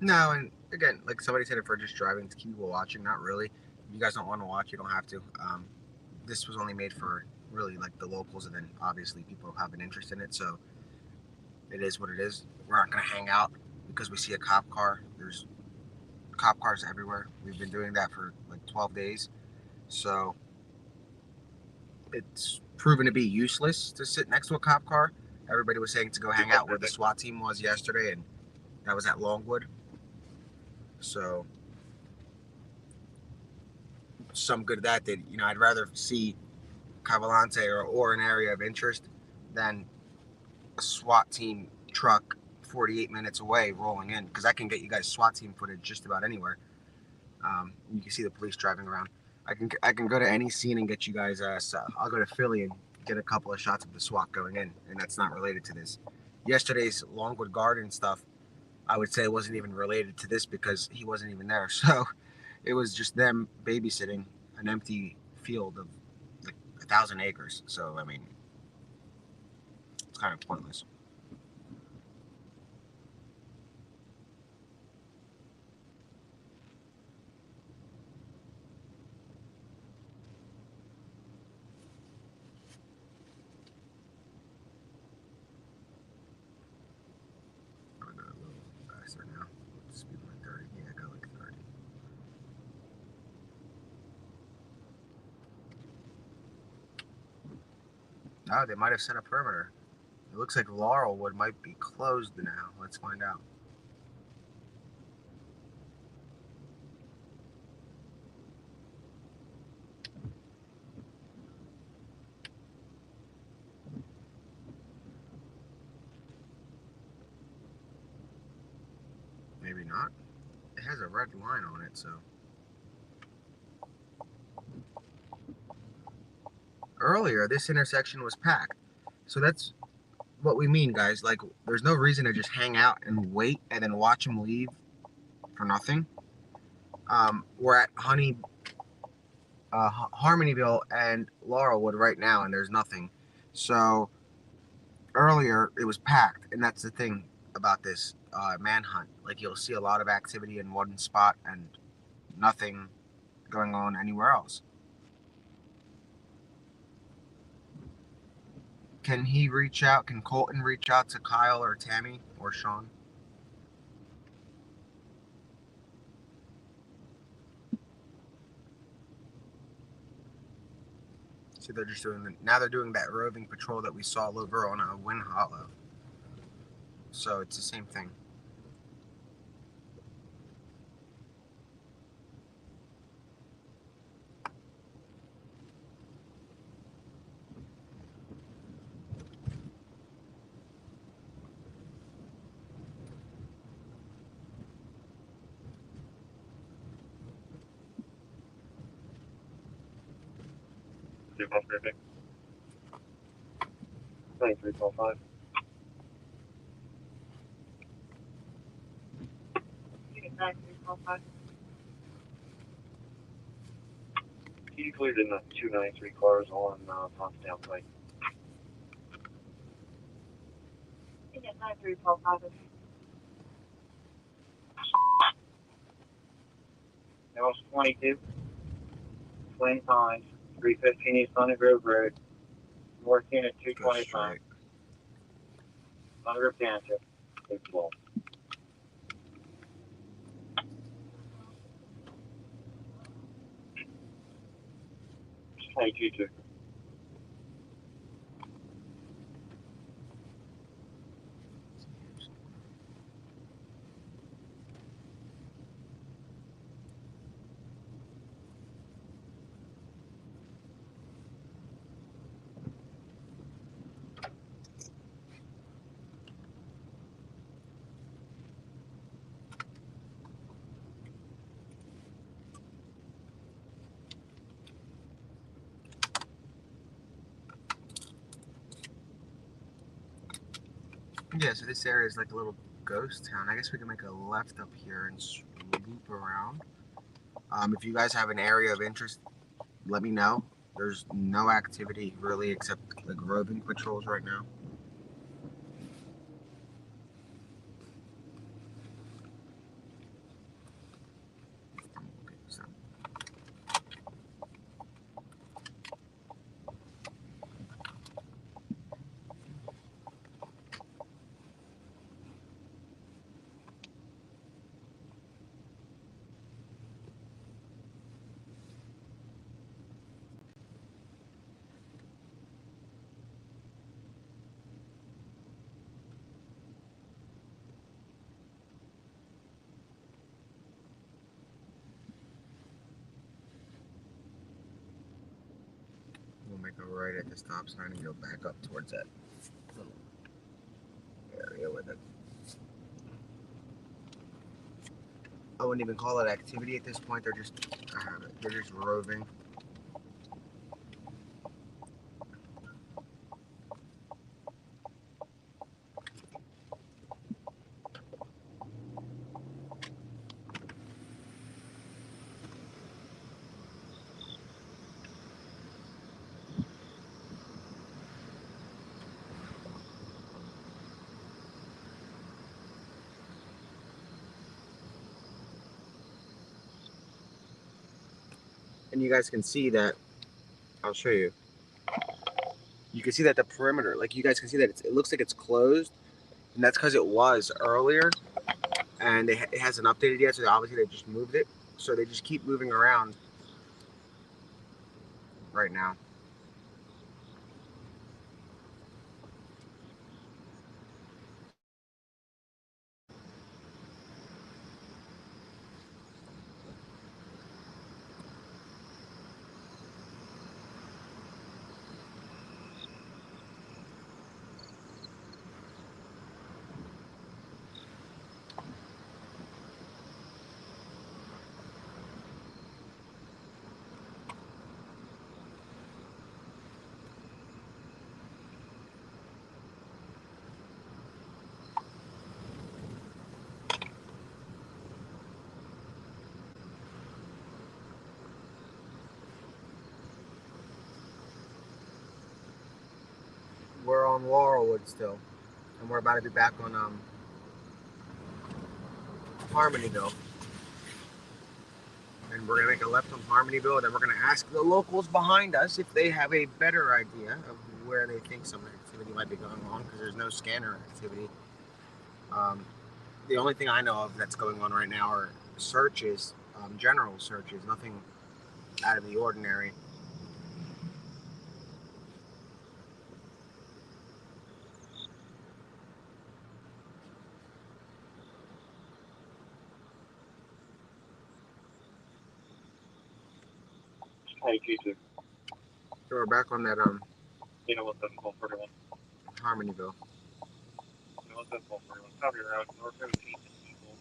Speaker 1: No, and again, like somebody said, if we're just driving to keep people watching, not really. If you guys don't want to watch, you don't have to. This was only made for really like the locals, and then obviously people have an interest in it, so it is what it is. We're not gonna hang out because we see a cop car. There's cop cars everywhere. We've been doing that for like 12 days, so it's proven to be useless to sit next to a cop car. Everybody was saying to go hang out where the SWAT team was yesterday, and that was at Longwood. So some good at that. You know, I'd rather see Cavalcante or an area of interest than a SWAT team truck 48 minutes away rolling in, because I can get you guys SWAT team footage just about anywhere. You can see the police driving around. I can go to any scene and get you guys. I'll go to Philly and get a couple of shots of the SWAT going in, and that's not related to this. Yesterday's Longwood Garden stuff, I would say it wasn't even related to this because he wasn't even there. So it was just them babysitting an empty field of like 1,000 acres. So I mean, it's kind of pointless. I'm gonna go a little faster now. Speed limit 30. Yeah, I got like 30. Oh, they might have set a perimeter. It looks like Laurelwood might be closed now. Let's find out. Maybe not. It has a red line on it, so. Earlier, this intersection was packed. So that's what we mean, guys. Like, there's no reason to just hang out and wait and then watch them leave for nothing. We're at Harmonyville and Laurelwood right now, and there's nothing. So earlier, it was packed, and that's the thing about this manhunt. Like, you'll see a lot of activity in one spot and nothing going on anywhere else. Can he reach out? Can Colton reach out to Kyle or Tammy or Sean? See, they're just doing now. They're doing that roving patrol that we saw over on Wind Hollow. So it's the same thing.
Speaker 2: Do bus briefing. 93.5.
Speaker 7: Unit 9345.
Speaker 2: He cleared in the 293 cars on Potsdam Pike.
Speaker 7: Unit 9345.
Speaker 8: That was 22. Twin Pines, 315 East Sunny Grove Road, North Unit 225. Sunny Grove Township, Big Ball. 22.
Speaker 1: Yeah, so this area is like a little ghost town. I guess we can make a left up here and loop around. If you guys have an area of interest, let me know. There's no activity really except like roving patrols right now. We'll make a right at the stop sign and go back up towards that little area with it. I wouldn't even call it activity at this point. They're just roving. And you guys can see that, I'll show you. You can see that the perimeter, like you guys can see that it looks like it's closed, and that's because it was earlier, and it hasn't updated yet, so obviously they just moved it. So they just keep moving around right now. We're on Laurelwood still, and we're about to be back on Harmonyville. And we're gonna make a left on Harmonyville, and then we're gonna ask the locals behind us if they have a better idea of where they think some activity might be going on, because there's no scanner activity. The only thing I know of that's going on right now are searches, general searches, nothing out of the ordinary.
Speaker 8: Hey, G2.
Speaker 1: So we're back on that
Speaker 8: You know what's that 1241?
Speaker 1: Harmonyville.
Speaker 8: You know what's that 1241? Copy route, North 17 people.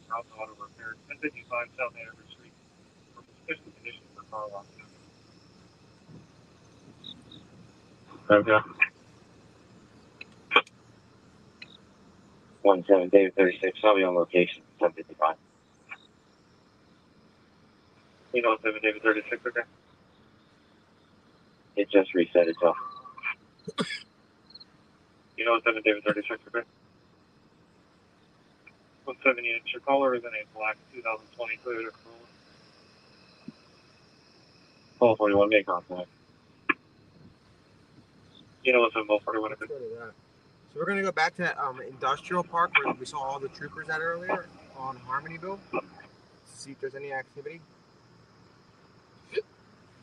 Speaker 8: Route auto repair. 1055 South Andover Street. For suspicious conditions for car loss. Okay.
Speaker 9: 17 David 36, I'll be on location, 1055.
Speaker 8: You know, 7 David 36, okay?
Speaker 9: It just reset itself.
Speaker 8: You know, 7 David 36, okay? 170 inch, your color is in a black 2020 Toyota Corolla. 1241, make contact. You know, what's in 1241, okay?
Speaker 1: Let's go to that. So we're gonna go back to that industrial park where we saw all the troopers at earlier on Harmonyville to see if there's any activity.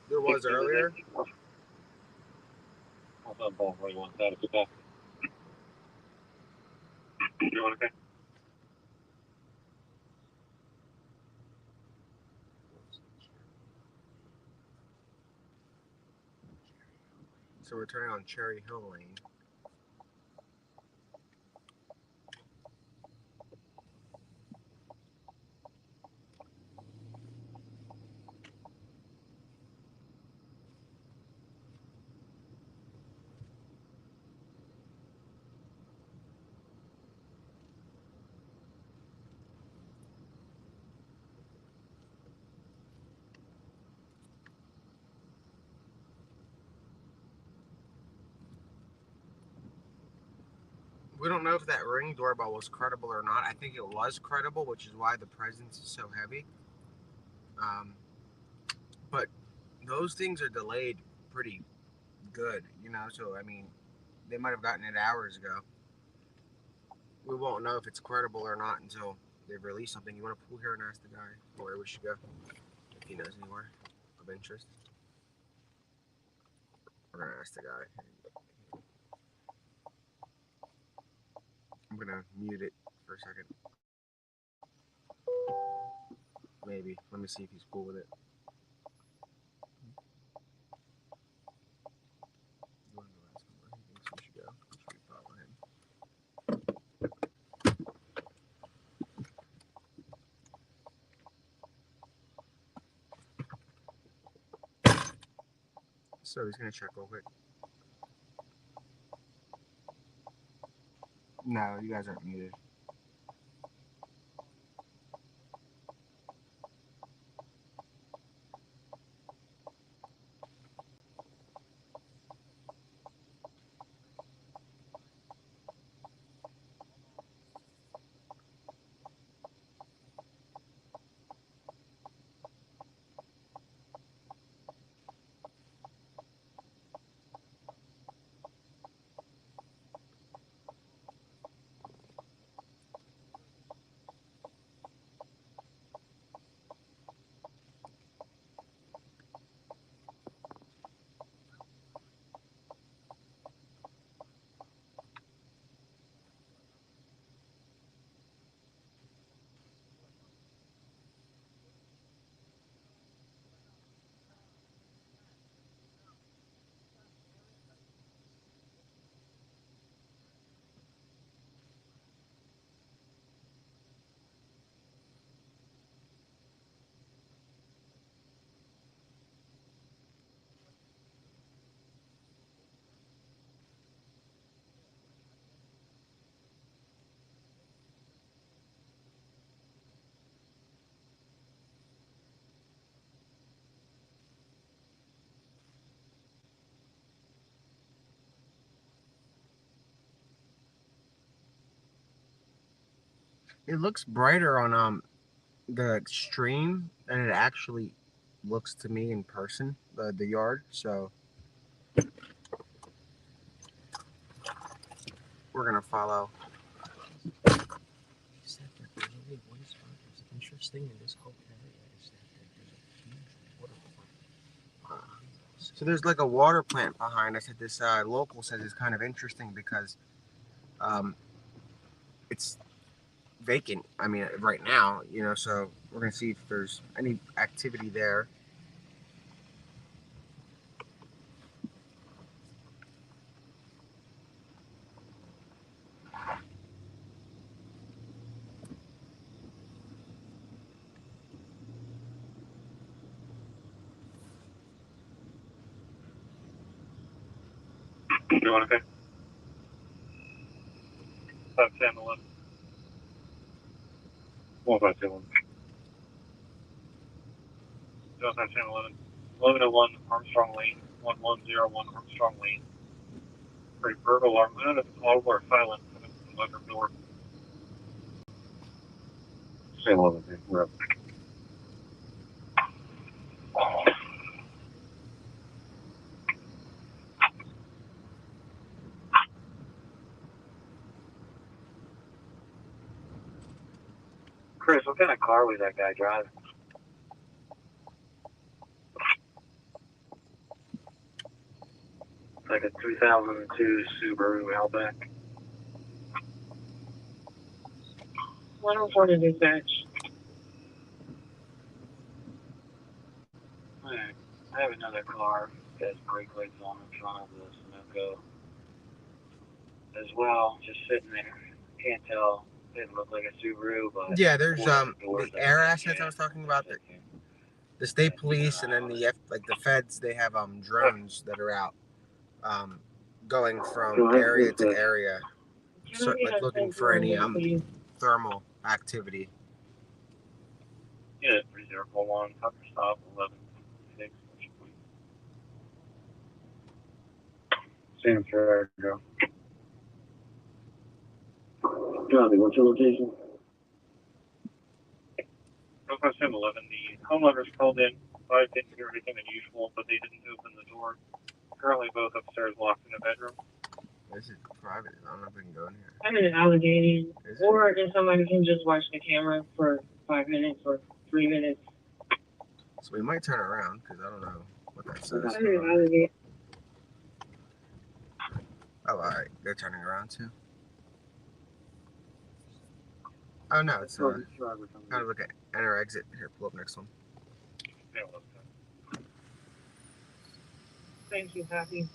Speaker 1: There was earlier.
Speaker 8: I'll send 1241 status, okay? You want okay?
Speaker 1: So we're turning on Cherry Hill Lane. We don't know if that Ring doorbell was credible or not. I think it was credible, which is why the presence is so heavy. But those things are delayed pretty good, you know. So I mean, they might have gotten it hours ago. We won't know if it's credible or not until they release something. You want to pull here and ask the guy where we should go if he knows anywhere of interest. We're gonna ask the guy. I'm gonna mute it for a second. Maybe. Let me see if he's cool with it. You want to go ask him where he thinks we should go? Should we follow him? So he's gonna check real quick. No, you guys aren't muted. It looks brighter on the extreme than it actually looks to me in person, the yard. So we're gonna follow.
Speaker 10: He said that the only one spot that's interesting in this whole area is that there's a huge waterfall.
Speaker 1: So there's like a water plant behind us that this local says is kind of interesting because it's vacant. I mean, right now, you know. So we're gonna see if there's any activity there.
Speaker 2: You want to pick? 5, 10, 11. 1, 5, 10, 11. 0, 5, 10, 11. 1101 Armstrong Lane. 1101 Armstrong Lane. Great Virgo alarm. All were silent. Electric door. Say 11, we're up. Chris, what kind of car was that guy driving? Like a 2002 Subaru Outback. 104 to dispatch. Alright, I have another car that has brake lights on in front of the Sunoco as well, just sitting there. Can't tell. Didn't look like a Subaru, but
Speaker 1: Yeah, there's the air assets I was talking about. The state police and then the feds. They have drones that are out, going from area to area, like looking for any thermal activity.
Speaker 2: Yeah, 3041, Tucker stop, 11-6. Same for go.
Speaker 9: Copy. What's your location?
Speaker 8: Northwest 1011. The homeowners called in. I didn't hear anything unusual, but they didn't open the door. Currently, both upstairs locked in a bedroom.
Speaker 1: This is private. I don't know if we can go in here.
Speaker 7: I'm in Allegheny. Or if somebody can just watch the camera for 5 minutes or 3 minutes.
Speaker 1: So we might turn around because I don't know what that says.
Speaker 7: I'm in Allegheny.
Speaker 1: Oh, all right. They're turning around too. Oh no, it's kind of like an enter exit. Here, pull up next one.
Speaker 8: Yeah, well, that's
Speaker 7: Thank you, Happy.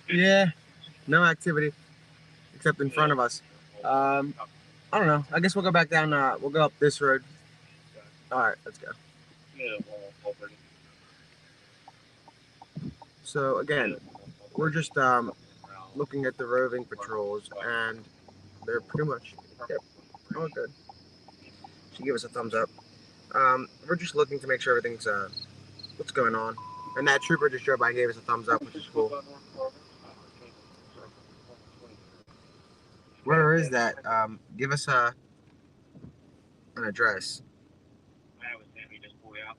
Speaker 1: Yeah, no activity except in front of us. I don't know. I guess we'll go back down. We'll go up this road. All right, let's go.
Speaker 8: yeah, well,
Speaker 1: So again, we're just looking at the roving patrols, and they're pretty much all good. She gave us a thumbs up. We're just looking to make sure everything's what's going on, and that trooper just drove by and gave us a thumbs up, which is cool. Where is that? Give us an address.
Speaker 8: I was Sammy just pulled out,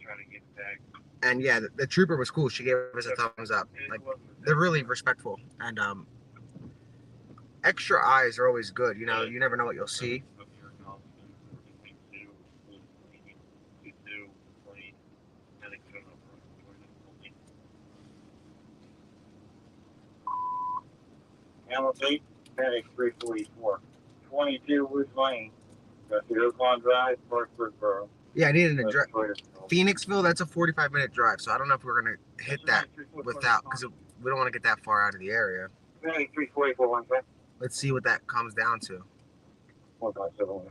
Speaker 8: trying to get back.
Speaker 1: And yeah, the trooper was cool. She gave us a thumbs up. Like, they're really respectful, and extra eyes are always good. You know, you never know what you'll see.
Speaker 8: Hamilton, Panic 344. 22 Woods Lane. That's the Oakland Drive, Parkford Borough.
Speaker 1: Yeah, I needed an address. Phoenixville, that's a 45-minute drive, so I don't know if we're going to hit that without, because we don't want to get that far out of the area.
Speaker 8: Panic 344, one second.
Speaker 1: Let's see what that comes down to.
Speaker 8: 157.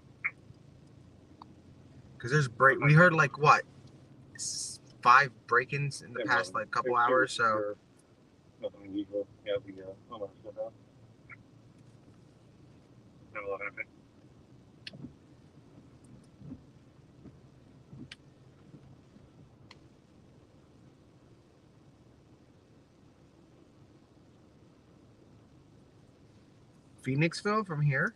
Speaker 1: Because there's we heard like what, 5 break-ins in the past like couple hours, so.
Speaker 8: Nothing unusual. Yeah, we almost got that. 11, okay.
Speaker 1: Phoenixville from here?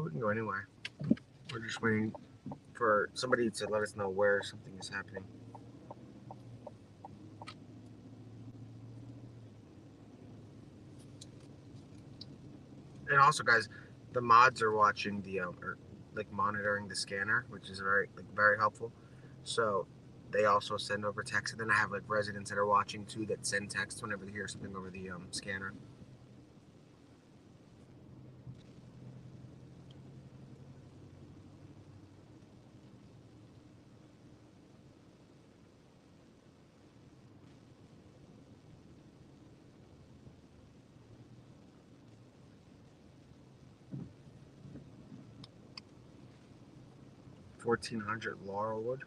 Speaker 1: We can go anywhere. We're just waiting for somebody to let us know where something is happening. And also, guys, the mods are watching the or like monitoring the scanner, which is very helpful. So they also send over text, and then I have like residents that are watching too that send text whenever they hear something over the scanner. $1,400 Laurelwood.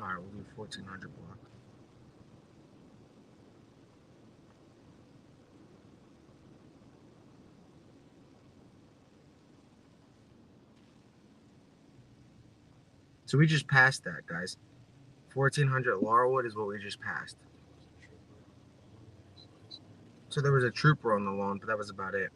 Speaker 1: All right, we'll do 1,400 block. So we just passed that, guys. 1400 Laurelwood is what we just passed. So there was a trooper on the lawn, but that was about it.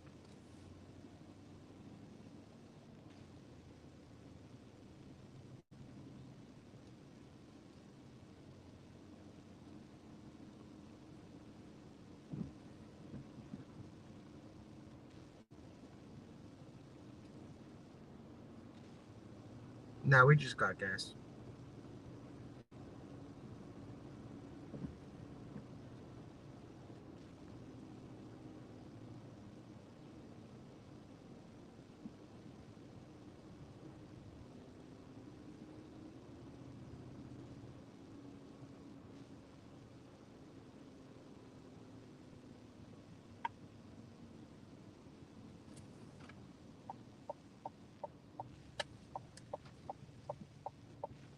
Speaker 1: Nah, we just got gas.